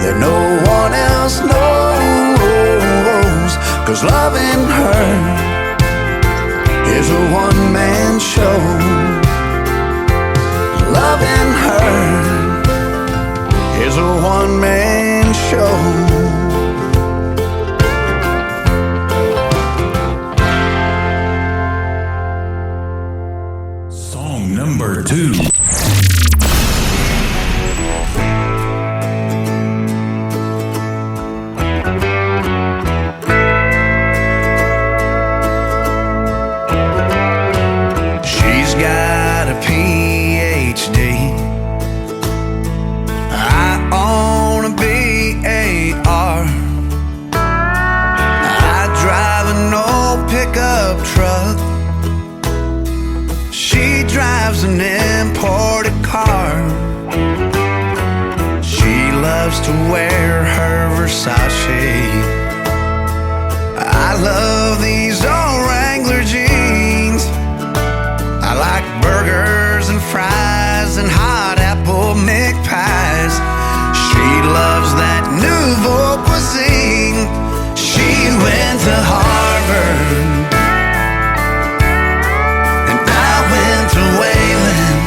that no one else knows, 'cause loving her is a one-man show. Loving her is a one-man show. Song number 2. An imported car. She loves to wear her Versace. I love these old Wrangler jeans. I like burgers and fries and hot apple McPies. She loves that nouveau cuisine. She went to Harvard and I went to Wayland.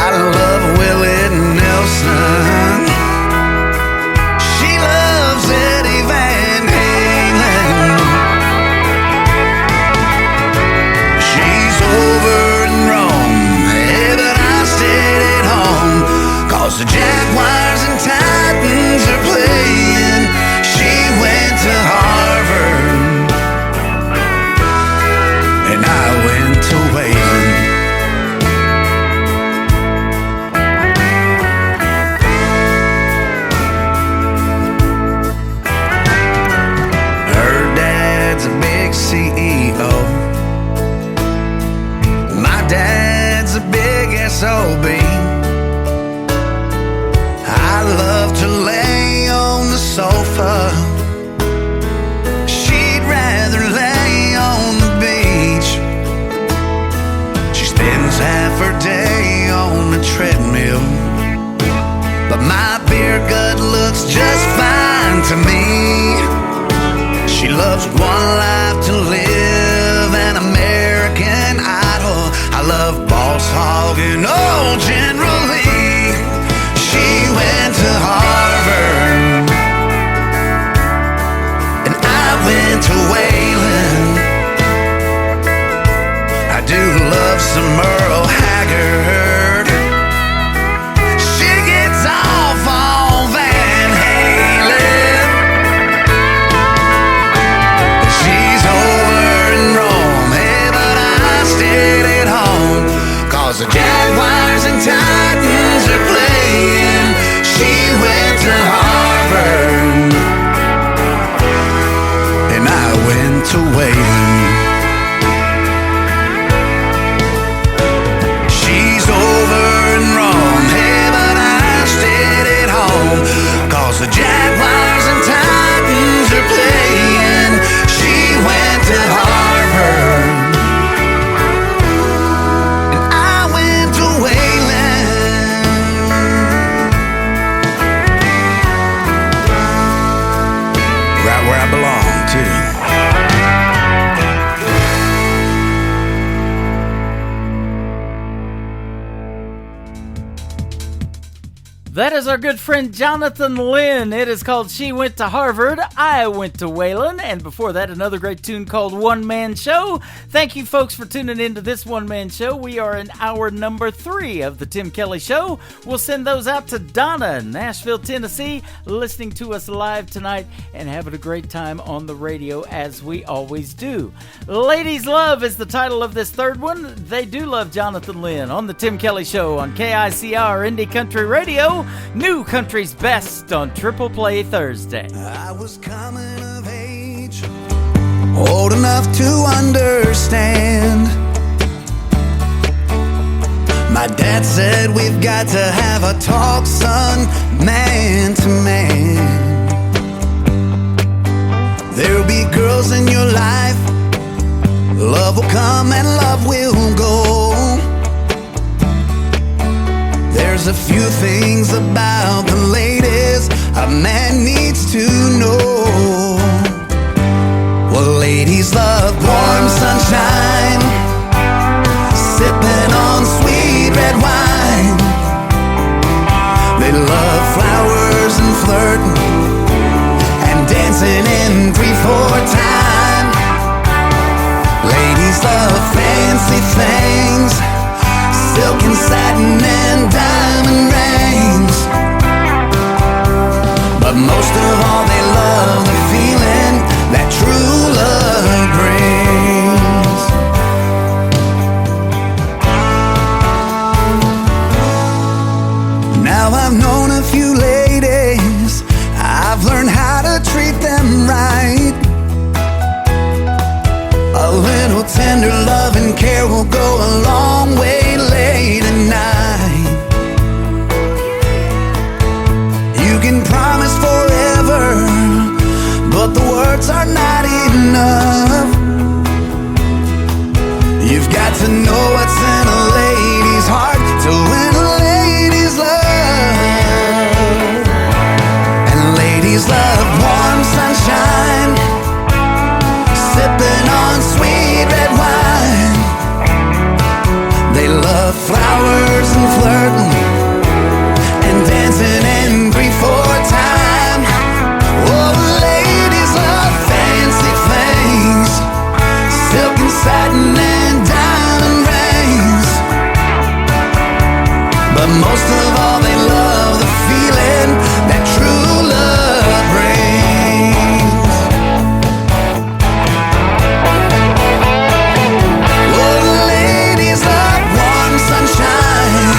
I love Willie Nelson. She loves Eddie Van Halen. She's over in Rome, hey, but I stayed at home, 'cause the Jaguars and Titans are playing. She went to Harvard and I went to Wayland. Her dad's a big CEO. My dad's a big SOB. I love to lay on the sofa. She'd rather lay on the beach. She spends half her day on the treadmill, but my beer gut looks just fine to me. She loves One Life to Live and American Idol. I love Boss Hogg and old General Lee. She went to Harvard and I went to Wayland. That is our good friend Jonathan Lynn. It is called She Went to Harvard, I Went to Wayland. And before that, another great tune called One Man Show. Thank you, folks, for tuning into this One Man Show. We are in hour number 3 of the Tim Kelly Show. We'll send those out to Donna in Nashville, Tennessee, listening to us live tonight and having a great time on the radio as we always do. Ladies Love is the title of this third one. They do love Jonathan Lynn on the Tim Kelly Show on KICR Indie Country Radio. New Country's Best on Triple Play Thursday. I was coming of age, old enough to understand. My dad said we've got to have a talk, son, man to man. There'll be girls in your life, love will come and love will go. There's a few things about the ladies a man needs to know. Well, ladies love warm sunshine, sipping on sweet red wine. They love flowers and flirting and dancing in 3/4 time. Ladies love fancy things, silk and satin and diamond rings. But most of all they love the feeling that true love brings. Now I've known a few ladies, I've learned how to treat them right. A little tender love and care will go a long way late at night. You can promise forever, but the words are not enough. You've got to know what's in a lady's heart to win a lady's love. And ladies love warm sunshine, sipping on sweet red wine. They love flowers and flirting and dancing in 3/4 time. Oh, ladies love fancy things, silk and satin and diamond rings. But most of all they love the feeling that true love brings. Sunshine,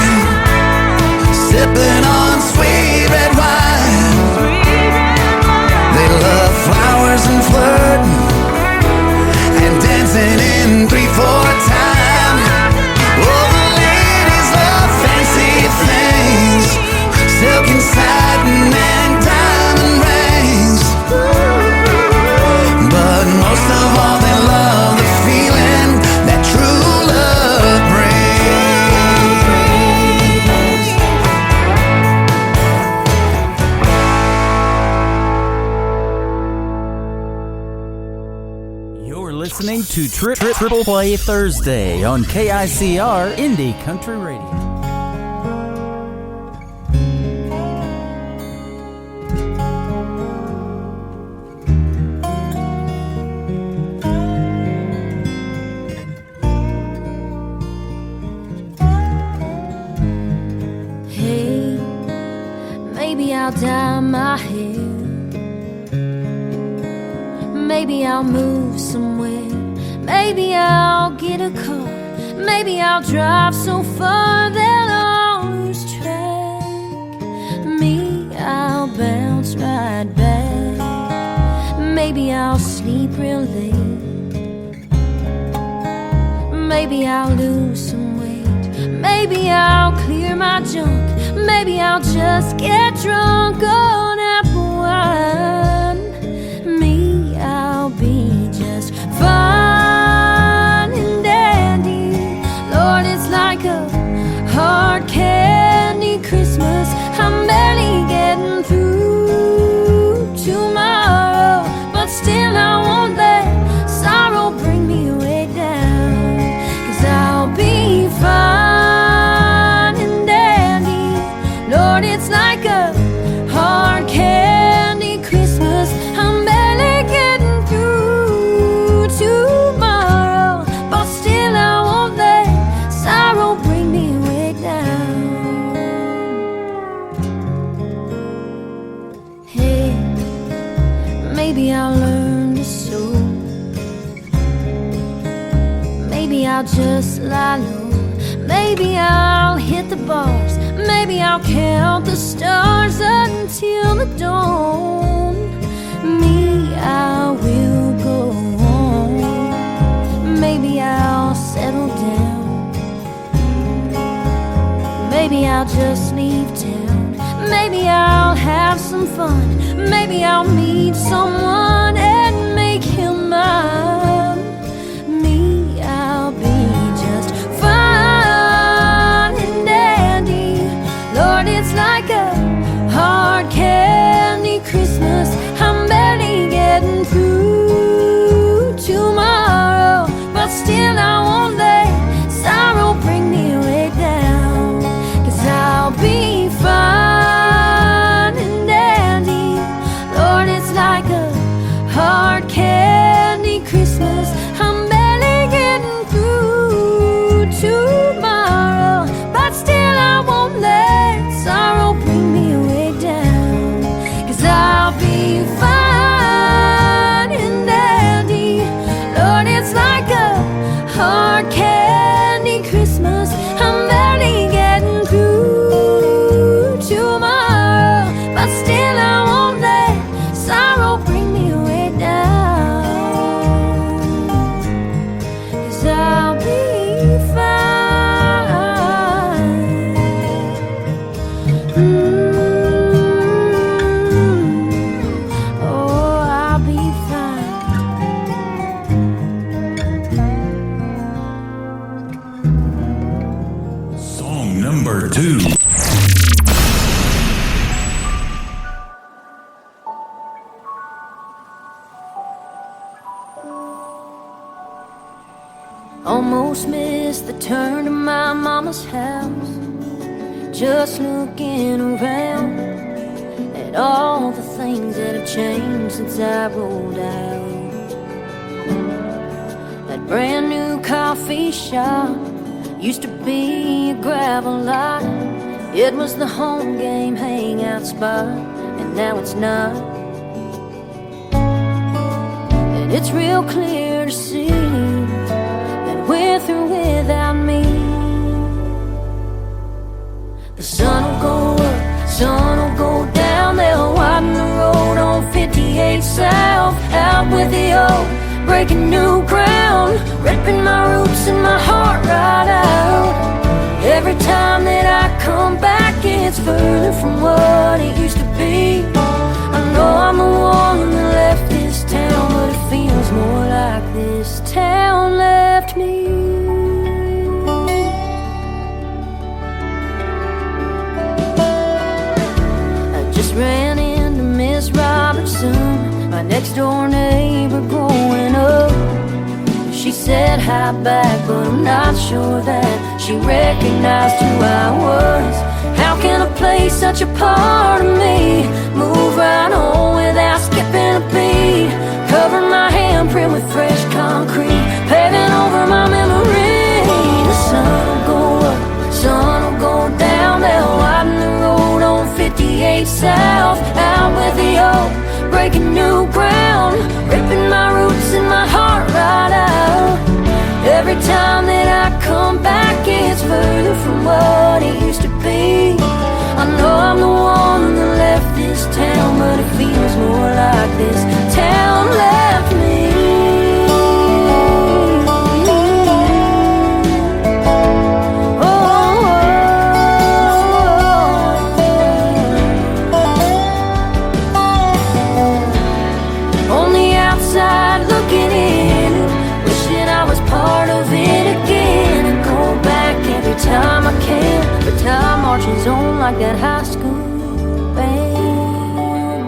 sipping on sweet red wine. They love flowers and flirting and dancing in 3/4 time. Oh, the ladies love fancy things, silk and satin and diamond rings. But most of all they love the feeling that true love brings. Listening to Triple Play Thursday on KICR Indie Country Radio. Hey, maybe I'll dye my hair, maybe I'll move somewhere, maybe I'll get a car, maybe I'll drive so far that I'll lose track. Me, I'll bounce right back. Maybe I'll sleep real late, maybe I'll lose some weight, maybe I'll clear my junk, maybe I'll just get drunk on apple wine. Me, I'll be just fine and dandy. Lord, it's like a hard candy Christmas. I'm barely getting through tomorrow, but still I won't let sorrow bring me way down. 'Cause I'll be fine and dandy. Lord, it's like Maybe I'll hit the bars, maybe I'll count the stars until the dawn. Me, I will go on. Maybe I'll settle down. Maybe I'll just leave town. Maybe I'll have some fun. Maybe I'll meet someone and make him mine. Me, I'll be just fine and dandy. Lord, it's like a hard candy Christmas. I'm barely getting through tomorrow, but still I won't let sorrow bring me way down. 'Cause I'll be fine and dandy. Lord, it's like a hard candy Christmas. I'm barely getting through tomorrow, but still I won't let sorrow bring me way down. 'Cause I'll be fine and dandy. Lord, it's like a hard candy Christmas. I'm barely getting through tomorrow, but still I won't let sorrow bring me way down. 'Cause I'll be fine. Oh, I'll be fine. Song number 2. Almost missed the turn to my mama's house. Just looking around at all the things that have changed since I rolled out. That brand new coffee shop used to be a gravel lot. It was the home game hangout spot, and now it's not. And it's real clear to see with or without me. The sun will go up, sun will go down. They'll widen the road on 58 South. Out with the old, breaking new ground, ripping my roots and my heart right out. Every time that I come back, it's further from what it used to be. I know I'm the one that left this town, but it feels more like this town left me. I just ran into Miss Robertson, my next door neighbor growing up. She said hi back, but I'm not sure that she recognized who I was. How can a place such a part of me move right on without skipping a beat? Cover my handprint with fresh concrete, paving over my memory. The sun will go up, sun will go down. They'll widen the road on 58 South. Out with the old, breaking new ground, ripping my roots and my heart right out. Every time that I come back, it's further from what it used to be. I know I'm the one that left this town, but it feels more like this town left me. On the outside looking in, wishing I was part of it again, and go back every time I can. But time marches on like that high school band,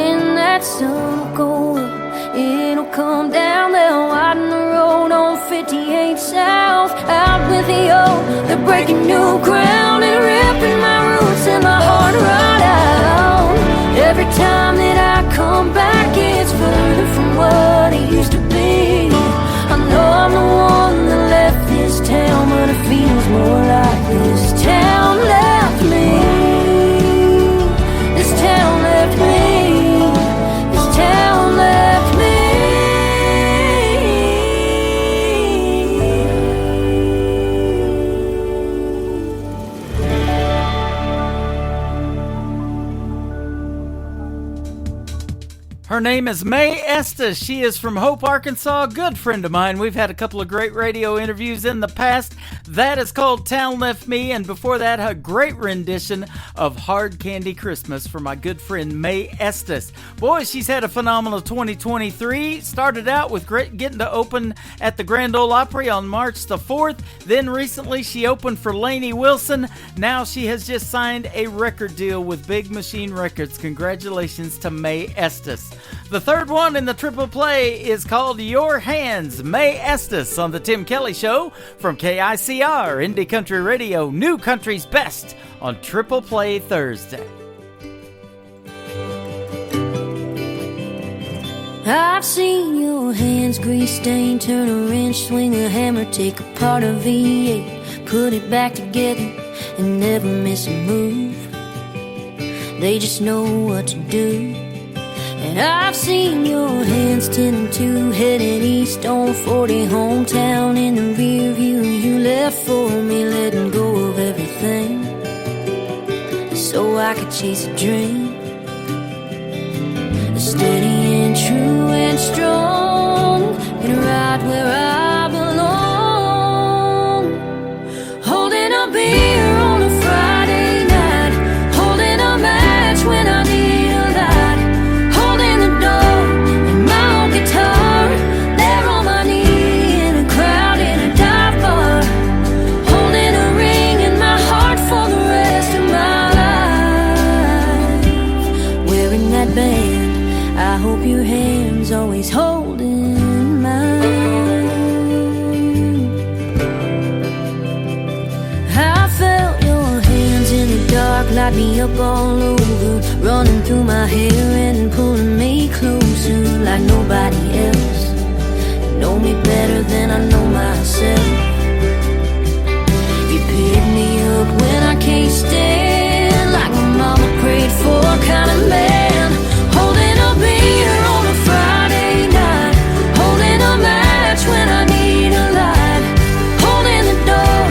and that sun will go up, it'll come down. They'll widen the road on 58 South. Out with the old, they're breaking new ground and ripping my roots and my heart right out. Every time that I come back, it's further from what it used to be. I know I'm the one that left this town, but it feels more like this town left me. This town left me. This town left me. Her name is Mae Estes. She is from Hope, Arkansas. A good friend of mine. We've had a couple of great radio interviews in the past. That is called Town Left Me, and before that, a great rendition of Hard Candy Christmas for my good friend Mae Estes. Boy, she's had a phenomenal 2023. Started out with getting to open at the Grand Ole Opry on March the 4th. Then recently, she opened for Lainey Wilson. Now she has just signed a record deal with Big Machine Records. Congratulations to Mae Estes. The third one in the triple play is called Your Hands, Mae Estes on the Tim Kelly Show from KICR, Indie Country Radio, New Country's Best on Triple Play Thursday. I've seen your hands grease stained, turn a wrench, swing a hammer, take apart a V8, put it back together and never miss a move. They just know what to do. And I've seen your hands 10 and 2 heading east on 40, hometown in the rear view. You left for me, letting go of everything so I could chase a dream. Steady and true and strong, and right where I belong. Holding a beer on a Friday night, holding a match when I need a light, holding the door and my old guitar, there on my knee in a crowd in a dive bar, holding a ring in my heart for the rest of my life, wearing that band. I hope your hand's always holding mine. I felt your hands in the dark, light me up all over, running through my hair and pulling me closer like nobody else. You know me better than I know myself. You pick me up when I can't stand, like my mama prayed for, kind of man. Holding a beer on a Friday night, holding a match when I need a light, holding the door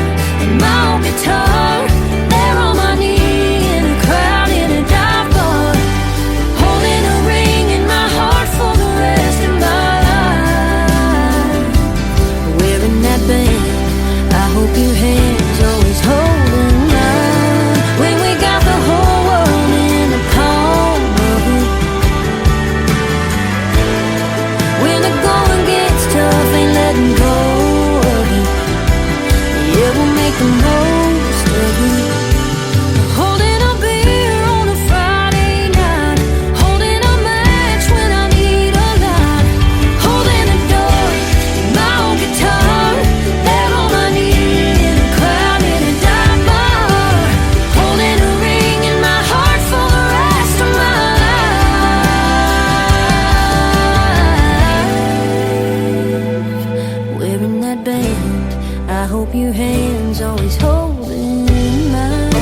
and my old guitar, there on my knee in a crowd in a dive bar, holding a ring in my heart for the rest of my life, wearing that band. I hope your hands always holding mine. When we got the whole world in the palm of it, when the going gets tough, ain't letting go of it. Yeah, we'll make the most of it. Holding a beer on a Friday night, holding a match when I need a light, holding the door and my old guitar, there on my knee in a crowd in a dive bar, holding a ring in my heart for the rest of my life, wearing that band. I hope your hands always holding mine,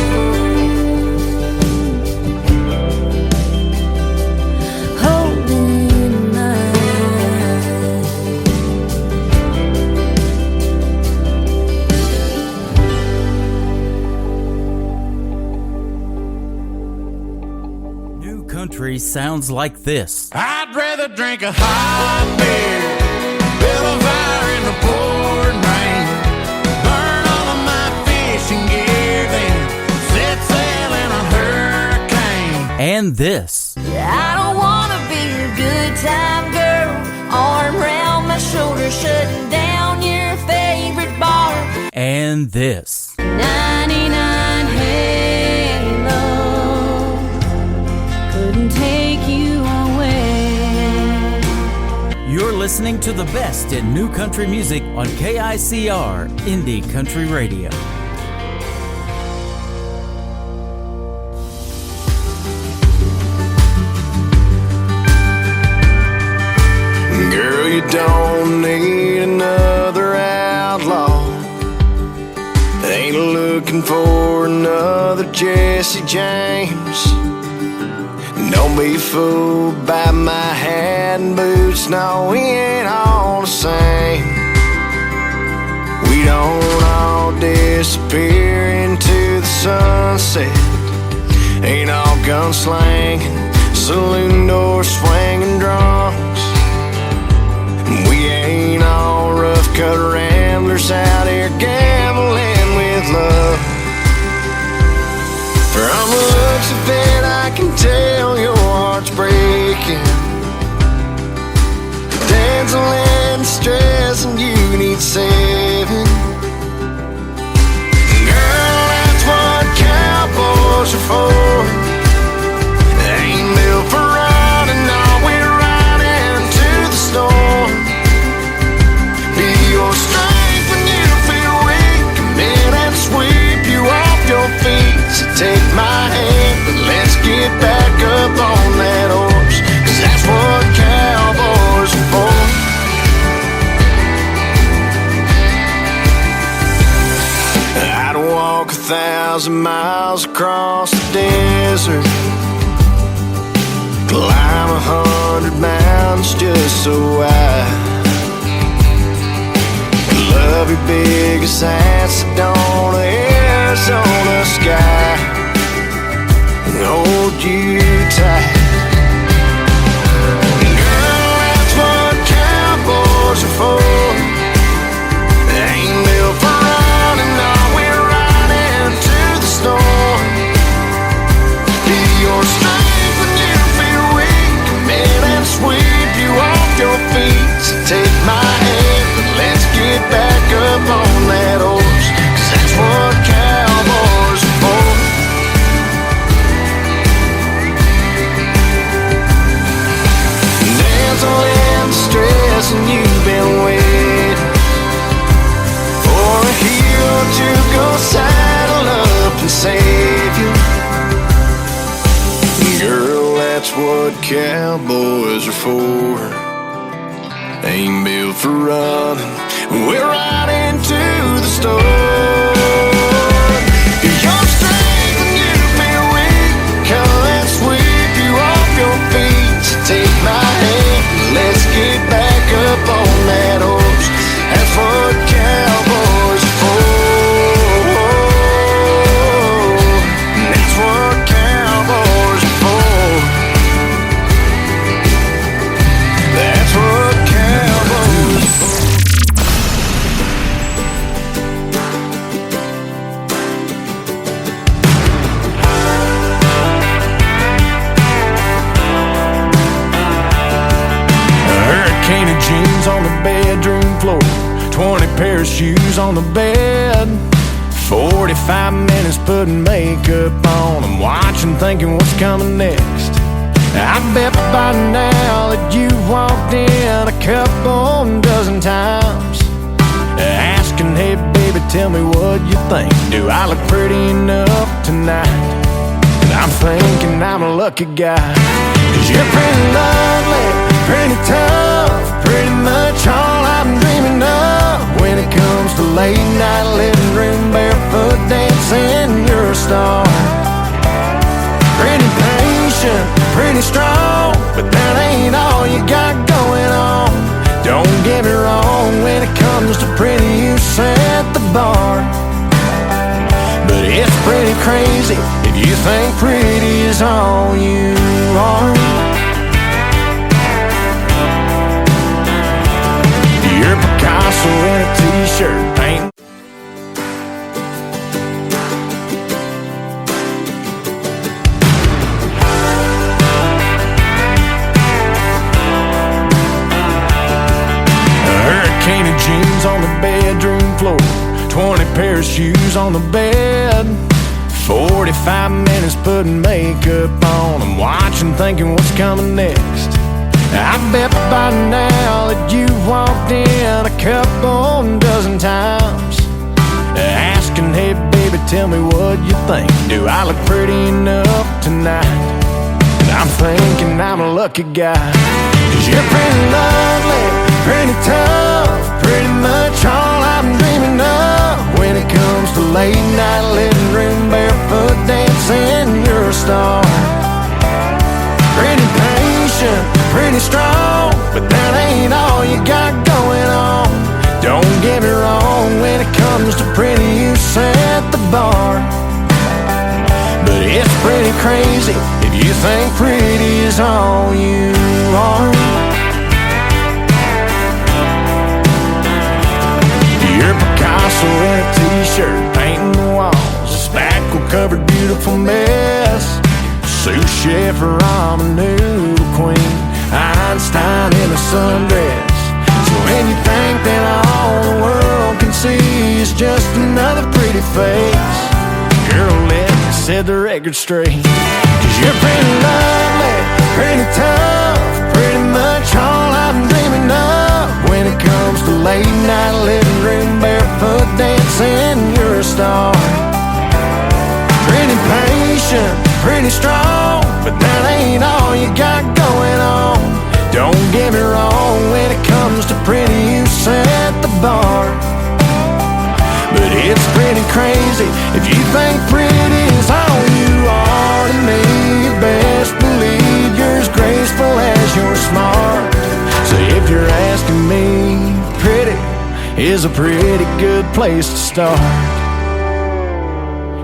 holding mine. New country sounds like this. I'd rather drink a hot beer, build a fire in the pouring rain, burn all of my fishing gear, then set sail in a hurricane. And this. I don't wanna be your good time girl, arm around my shoulder, shutting down your favorite bar. And this. 99 Halo couldn't take you away. You're listening to the best in new country music on KICR, Indie Country Radio. Girl, you don't need another outlaw. Ain't looking for another Jesse James. Don't be fooled by my hat and boots. No, we ain't all the same. We don't all disappear into the sunset. Ain't all gunslanging, saloon doors swinging drunks. We ain't all rough cut ramblers out here gambling with love. From the looks of it, I can tell your heart's breaking. Dancing in stress and you need saving. Girl, that's what cowboys are for. They ain't built for running, no, we're riding to the storm. Be your strength when you feel weak. Come in and sweep you off your feet. So take my hand, but let's get back up on that horse, 'cause that's what cowboys are for. I'd walk 1,000 miles across the desert, climb 100 mountains just so I love your biggest Sedona, Arizona sky, and hold you tight. Girl, that's what cowboys are for. They ain't built for running, no, we're riding to the storm. Be your strength when you feel weak. Come in and sweep you off your feet. So take my hand, and let's get back up on that horse, 'cause that's what cowboys are for. Dancing in the stress and you've been waiting for a hero to go saddle up and save you. Girl, that's what cowboys are for. Ain't built for running, we're riding to the store. Your strength when you feel weak. Come and sweep you off your feet. So take my hand, let's get back up on that horse. That's what cowboys are for. That's what cowboys are for. That's what cowboys are for. A hurricane of jeans on the bedroom floor, 20 pair of shoes on the bed, 45 minutes putting makeup on. I'm watching, thinking what's coming next. I bet by now that you walked in a couple dozen times, asking, hey baby, tell me what you think. Do I look pretty enough tonight? And I'm thinking I'm a lucky guy, 'cause you're pretty lovely, pretty tough, pretty much all I'm dreaming of. When it comes to late night living room barefoot dancing, you're a star. Pretty patient, pretty strong, but that ain't all you got going on. Don't get me wrong, when it comes to pretty, you set the bar. But it's pretty crazy if you think pretty is all you are. You're Picasso in a t-shirt, paint. A hurricane of jeans on the bedroom floor, 20 pair of shoes on the bed, 45 minutes putting makeup on. I'm watching, thinking what's coming next. I bet by now that you walked in a couple dozen times, asking, hey baby, tell me what you think. Do I look pretty enough tonight? And I'm thinking I'm a lucky guy, 'cause you're pretty lovely, pretty tough, pretty much all I'm dreaming of. When it comes to late night living room barefoot dancing, you're a star. Pretty patient, pretty strong, but that ain't all you got going on. Don't get me wrong, when it comes to pretty, you set the bar. But it's pretty pretty crazy if you think pretty is all you are. You're Picasso in a t-shirt, painting the walls, a spackle-covered beautiful mess. Sous chef, ramen noodle queen, Einstein in a sundress. So when you think that all the world can see is just another pretty face, girl, let me set the record straight. 'Cause you're pretty lovely, pretty tough, pretty much all I'm dreaming of. When it comes to late night living room barefoot dancing, you're a star. Pretty patient, pretty strong, but that ain't all you got going on. Don't get me wrong, when it comes to pretty, you set the bar. But it's pretty crazy if you think pretty is all you are to me. You best believe you're as graceful as you're smart. So if you're asking me, pretty is a pretty good place to start.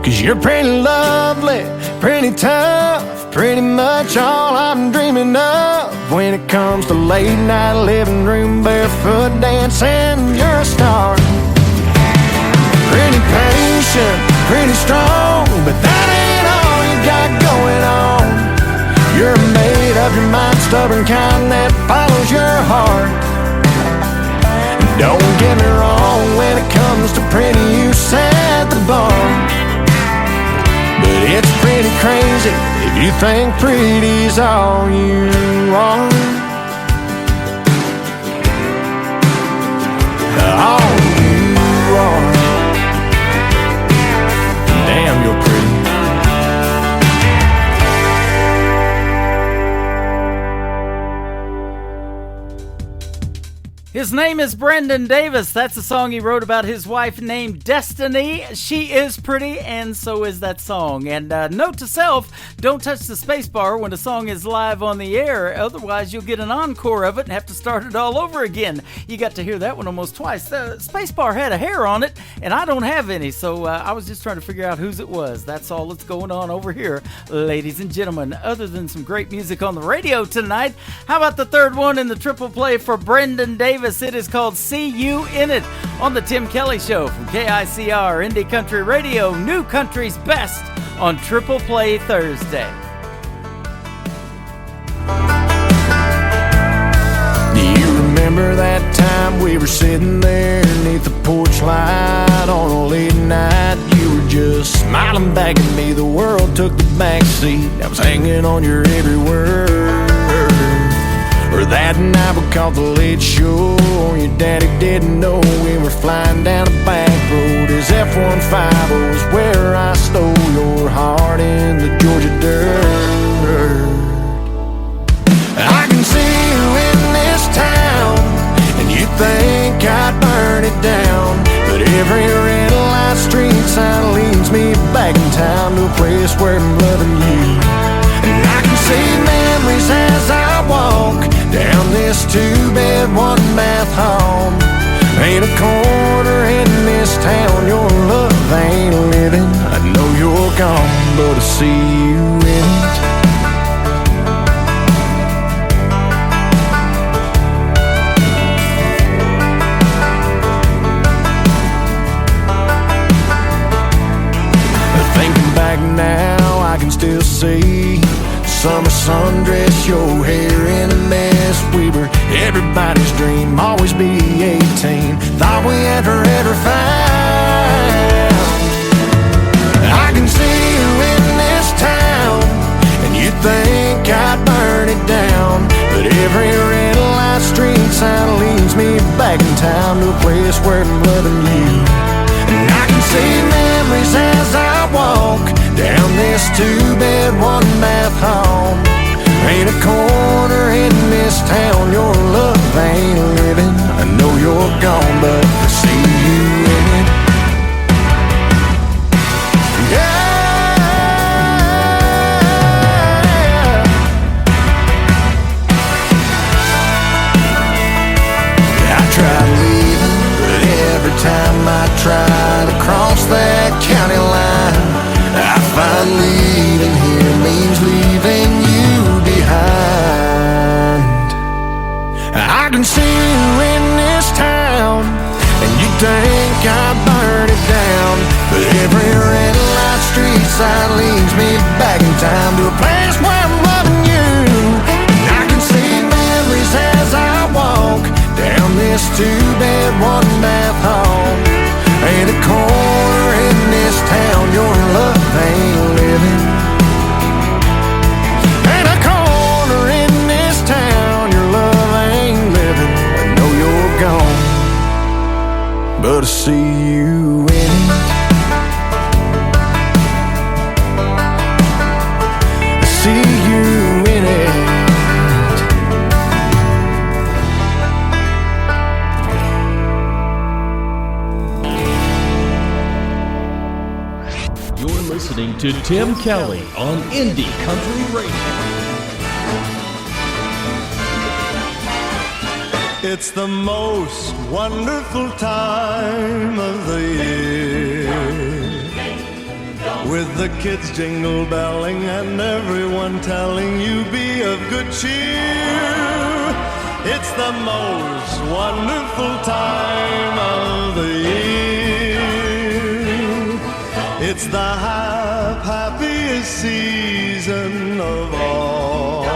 'Cause you're pretty lovely, pretty tough, pretty much all I'm dreaming of. When it comes to late night living room barefoot dancing, you're a star. Pretty patient, pretty strong, but that ain't all you got going on. You're made of your mind, stubborn kind that follows your heart. Don't get me wrong, when it comes to pretty, you set the bar. But it's pretty crazy if you think pretty's all you are. All you are. Damn, you're pretty. His name is Brendan Davis. That's a song he wrote about his wife named Destiny. She is pretty, and so is that song. And note to self, don't touch the space bar when a song is live on the air. Otherwise, you'll get an encore of it and have to start it all over again. You got to hear that one almost twice. The space bar had a hair on it, and I don't have any, so I was just trying to figure out whose it was. That's all that's going on over here, ladies and gentlemen. Other than some great music on the radio tonight, how about the third one in the triple play for Brendan Davis? It is called See You In It on the Tim Kelly Show from KICR Indie Country Radio, New Country's Best on Triple Play Thursday. Do you remember that time we were sitting there beneath the porch light on a late night? You were just smiling back at me, the world took the back seat. I was hanging on your every word. Or that night we caught the late show, your daddy didn't know we were flying down a back road. His F-150 was where I stole your heart in the Georgia dirt. I can see you in this town, and you think I'd burn it down. But every red light street sign leads me back in town to a place where I'm loving you. And I can see memories as I walk down this two-bed, one-bath home. Ain't a corner in this town your love ain't living. I know you're gone, but I see you in it. Thinking back now, I can still see summer sundress, your hair in a mess. We were everybody's dream, always be 18. Thought we had forever found. I can see you in this town, and you think I'd burn it down. But every red light street sign leads me back in town to a place where I'm loving you. And I can see memories as I walk down this two-bed, one-bath home. Ain't a corner in this town your love ain't living. I know you're gone, but I see you in it. Yeah, I tried leaving, but every time I try to cross that county line, I finally even hear You're listening to Tim Kelly on Indie Country Radio. It's the most wonderful time of the year, with the kids jingle belling and everyone telling you be of good cheer. It's the most wonderful time of the year. It's the happiest season of all,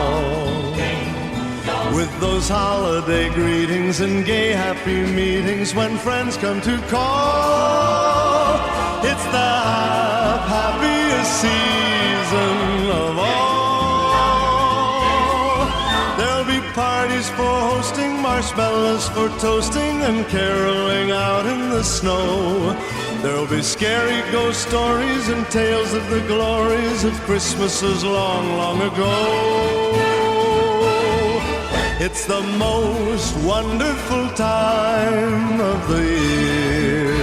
with those holiday greetings and gay happy meetings when friends come to call. It's the happiest season of all. There'll be parties for hosting, marshmallows for toasting, and caroling out in the snow. There'll be scary ghost stories and tales of the glories of Christmases long, long ago. It's the most wonderful time of the year.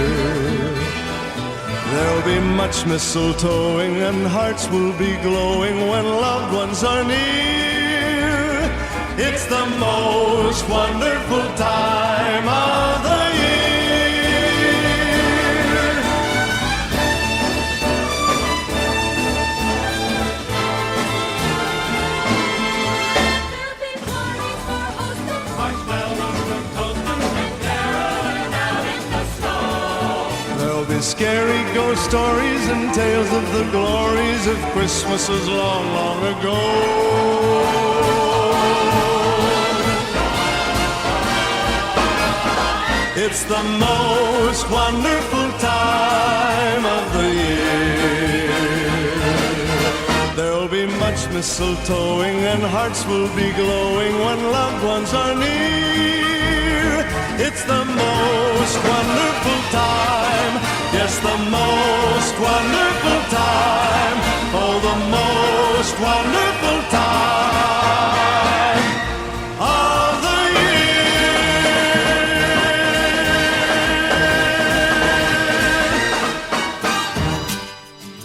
There'll be much mistletoeing and hearts will be glowing when loved ones are near. It's the most wonderful time of the year. Scary ghost stories and tales of the glories of Christmases long, long ago. It's the most wonderful time of the year. There'll be much mistletoeing and hearts will be glowing when loved ones are near. It's the most wonderful time. Yes, the most wonderful time. Oh, the most wonderful time of the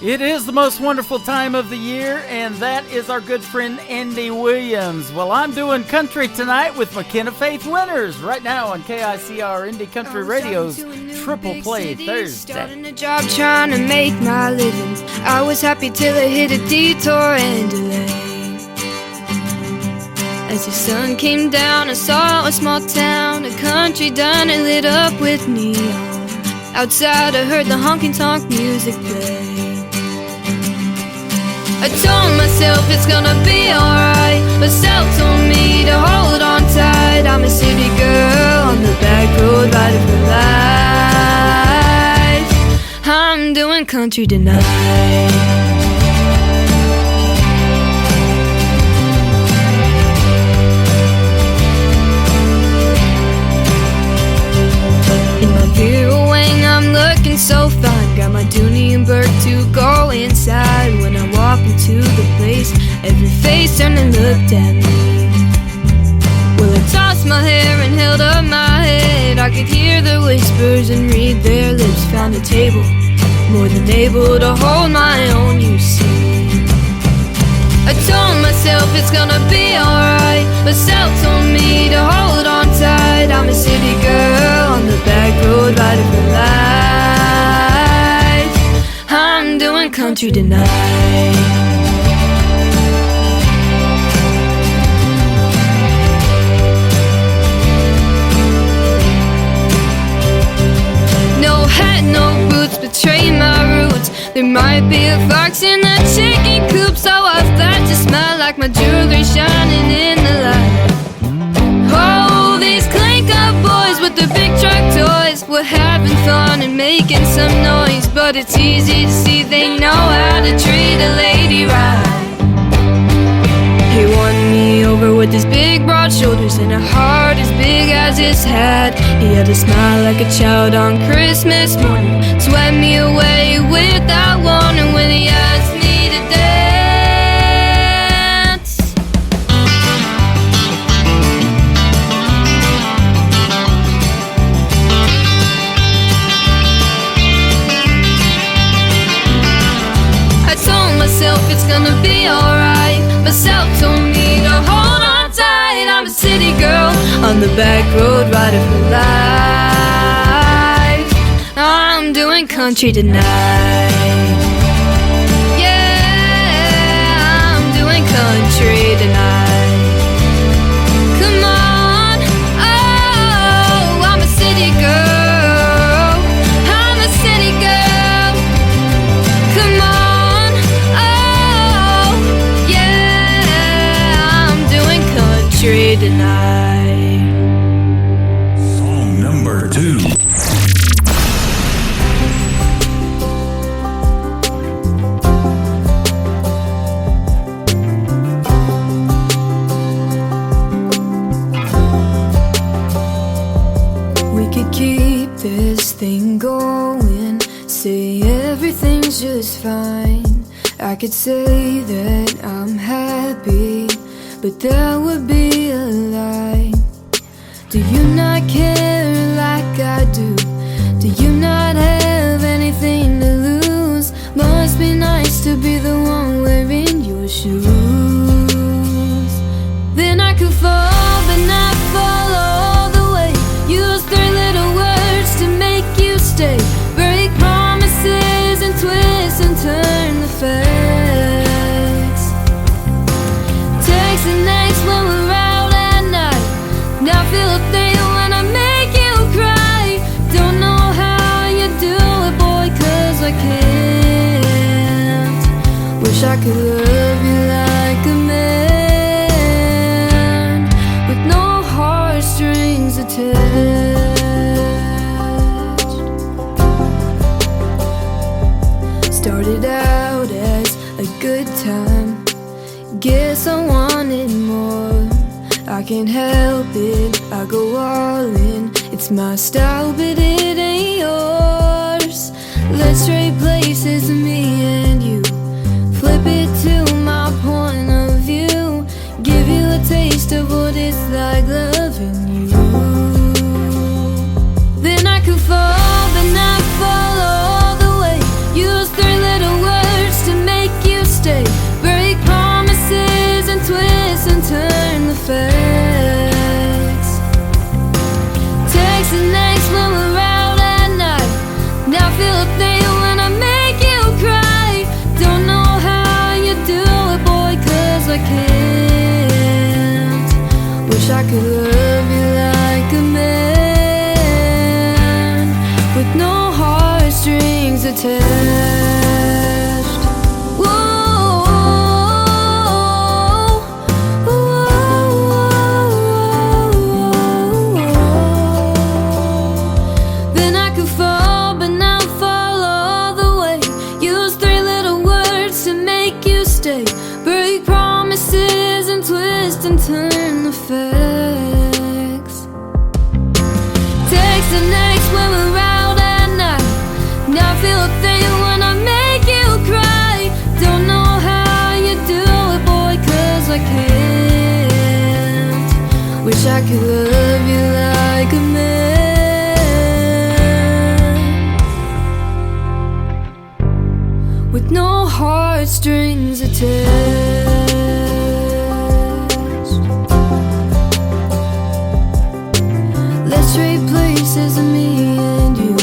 year. It is the most wonderful time of the year, and that is our good friend Andy Williams. Well, I'm doing country tonight with McKenna Faith Winters right now on KICR Indie Country Radio's Triple Play Thursday. Starting a job trying to make my living. I was happy till I hit a detour and delay. As the sun came down, I saw a small town, a country diner lit up with neon. Outside I heard the honky-tonk music play. I told myself it's gonna be alright, but self told me to hold on tight. I'm a city girl on the back road riding for life. I'm doing country tonight. In my Bureau wing, I'm looking so fine. Got my Dooney and Burke to go inside. When I walk into the place, every face turned and looked at me. Well, I tossed my hair and held up my head. I could hear their whispers and read their lips. Found a table, more than able to hold my own, you see. I told myself it's gonna be alright, but self told me to hold on tight. I'm a city girl on the back road riding for life. I'm doing country tonight. No hat, no boots, betray my roots. There might be a fox in a chicken coop, so I flash to smile like my jewelry shining in the light. Oh, these clink-up boys with their big truck toys were having fun and making some noise, but it's easy to see they know how to treat a lady right. He won me over with his big broad shoulders and a heart as big as his hat. He had a smile like a child on Christmas morning, swept me away without warning when he asked me to dance. it's gonna be alright. Myself told me to hold on tight. I'm a city girl on the back road riding for life. I'm doing country tonight. Yeah, I'm doing country tonight. Come on, oh, I'm a city girl. I'm a city girl. Come on, oh, yeah, I'm doing country tonight. Song number 2. Keep this thing going, say everything's just fine. I could say that I'm happy, but that would be a lie. Do you not care like I do? Do you not have anything to lose? Must be nice to be the one wearing your shoes. Then I could fall, but not fall all the way. Use 3 little words to make you stay. Break promises and twist and turn the facts. Text the next when we're out at night. Now feel a thing when I make you cry. Don't know how you do it, boy, 'cause I can't. Wish I could love you like a man, with no heartstrings attached. Started out as a good time, guess I wanted more. I can't help it, I go all in. It's my style, but it ain't yours. Let's trade places, me and you. Flip it to my point of view. Give you a taste of what it's like loving you. Then I could fall, but not fall all the way. Use 3 little words to make you stay. Break promises and twist and turn the facts. Text the next when we're out at night. Now feel a thing when I make you cry. Don't know how you do it, boy, 'cause I can't. Wish I could love you like a man, with no heartstrings attached. Whoa, then I could fall, but not fall all the way. Use 3 little words to make you stay. Break promises and twist and turn the facts. Text the next when we're out at night. Now feel a thing when I make you cry. Don't know how you do it, boy, 'cause I can't. Wish I could love you like a man, with no heartstrings attached. Let's trade places, me and you.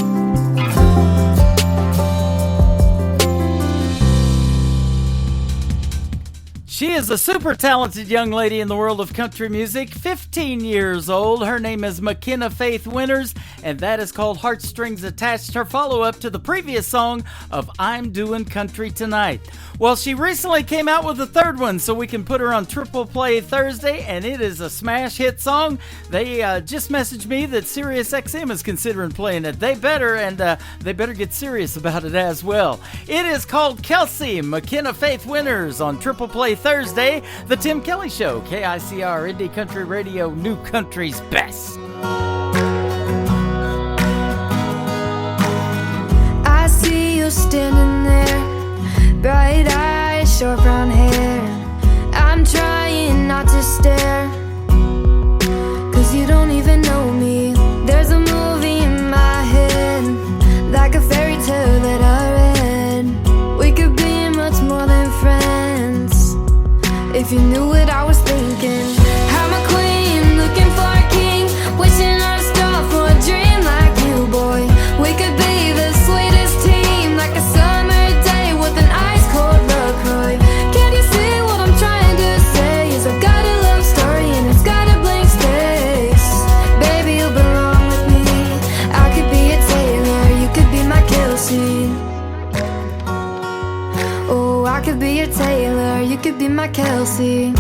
She is a super talented young lady in the world of country music, 15 years old. Her name is McKenna Faith Winters, and that is called Heartstrings Attached, her follow-up to the previous song of I'm Doing Country Tonight. Well, she recently came out with a third one, so we can put her on Triple Play Thursday, and it is a smash hit song. They just messaged me that SiriusXM is considering playing it. They better get serious about it as well. It is called Kelsey, McKenna Faith Winters on Triple Play Thursday, The Tim Kelly Show, KICR, Indie Country Radio, New Country's Best. I see you standing there, bright eyes, short brown hair. I'm trying not to stare, 'cause you don't even know me. There's a movie in my head, like a fairy tale that I read. We could be much more than friends. if you knew what I was thinking. I'm a queen looking for a king, wishing on a star for a dream like you, boy. We could be the sweetest team, like a summer day with an ice cold LaCroix. Can you see what I'm trying to say? Is I've got a love story and it's got a blank space. Baby, you belong with me. I could be a Taylor, you could be my Kelsey. Oh, I could be a Taylor, you could be my Kelsey.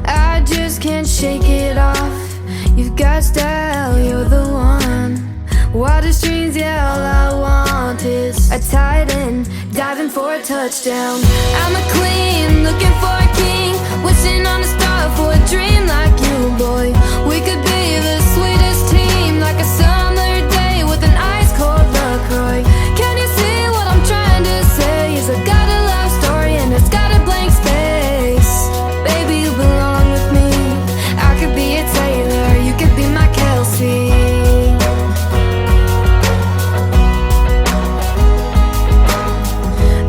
I just can't shake it off. You've got style, you're the one. Water streams, yeah, all I want is a tight end, diving for a touchdown. I'm a queen, looking for a king, wishing on a star for a dream like you, boy. We could be the sweetest team, like a summer day with an ice cold LaCroix. Can you see what I'm trying to say? Is I've got a love story and it's got a blank space. Baby, you belong with me. I could be a Taylor, you could be my Kelsey.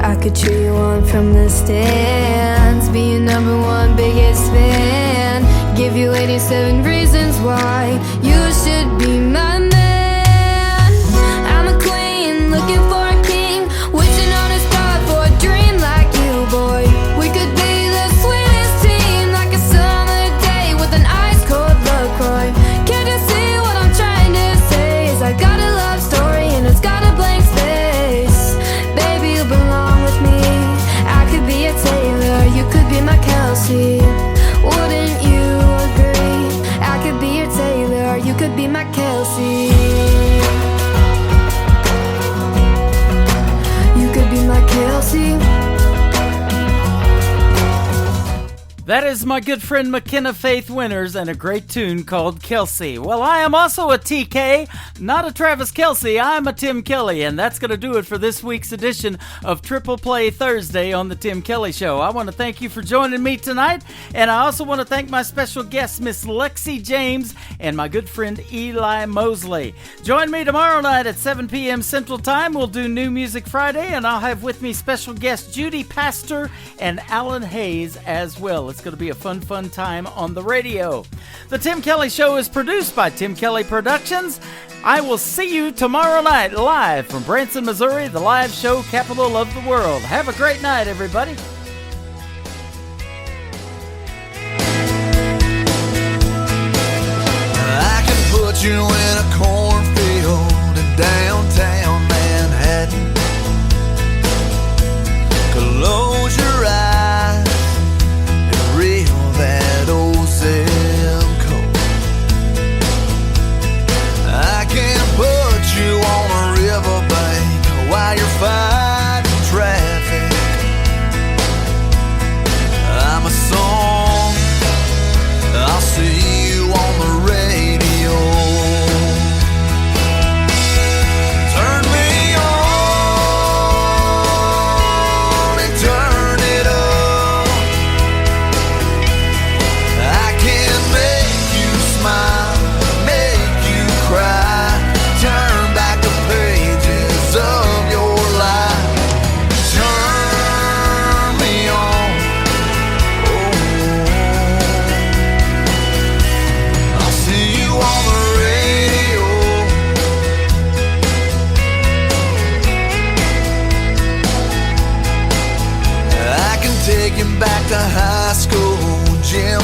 I could cheer you on from the stands, be your number one biggest fan, give you 87 reasons why you should be my man. I'm a queen looking for a king, wishing on a star for a dream like you, boy. We could be the sweetest team, like a summer day with an ice cold LaCroix. Can't you see what I'm trying to say? Is I got a love story and it's got a blank space. Baby, you belong with me. I could be a Taylor, you could be my Kelsey. Wouldn't you agree? I could be a Taylor, you could be my Kelsey. You could be my Kelsey. That is my good friend McKenna Faith Winters and a great tune called Kelsey. Well, I am also a TK, not a Travis Kelce. I'm a Tim Kelly, and that's going to do it for this week's edition of Triple Play Thursday on The Tim Kelly Show. I want to thank you for joining me tonight, and I also want to thank my special guest, Miss Lexi James, and my good friend Eli Mosley. Join me tomorrow night at 7 p.m. Central Time. We'll do New Music Friday, and I'll have with me special guests Judy Pastor and Alan Hayes as well. It's going to be a fun time on the radio. The Tim Kelly Show is produced by Tim Kelly Productions. I will see you tomorrow night live from Branson, Missouri, the live show capital of the world. Have a great night, everybody. I can put you in a cornfield in downtown Manhattan. Close your eyes and reel that old zip code. I can put you on a riverbank while you're fighting traffic. I'm a song, I'll see you on the radio. Turn me on and turn it up. I can make you smile, make you cry, turn back the pages of your life. Turn me on, I'll see you on the radio. I can take you back to high school, gym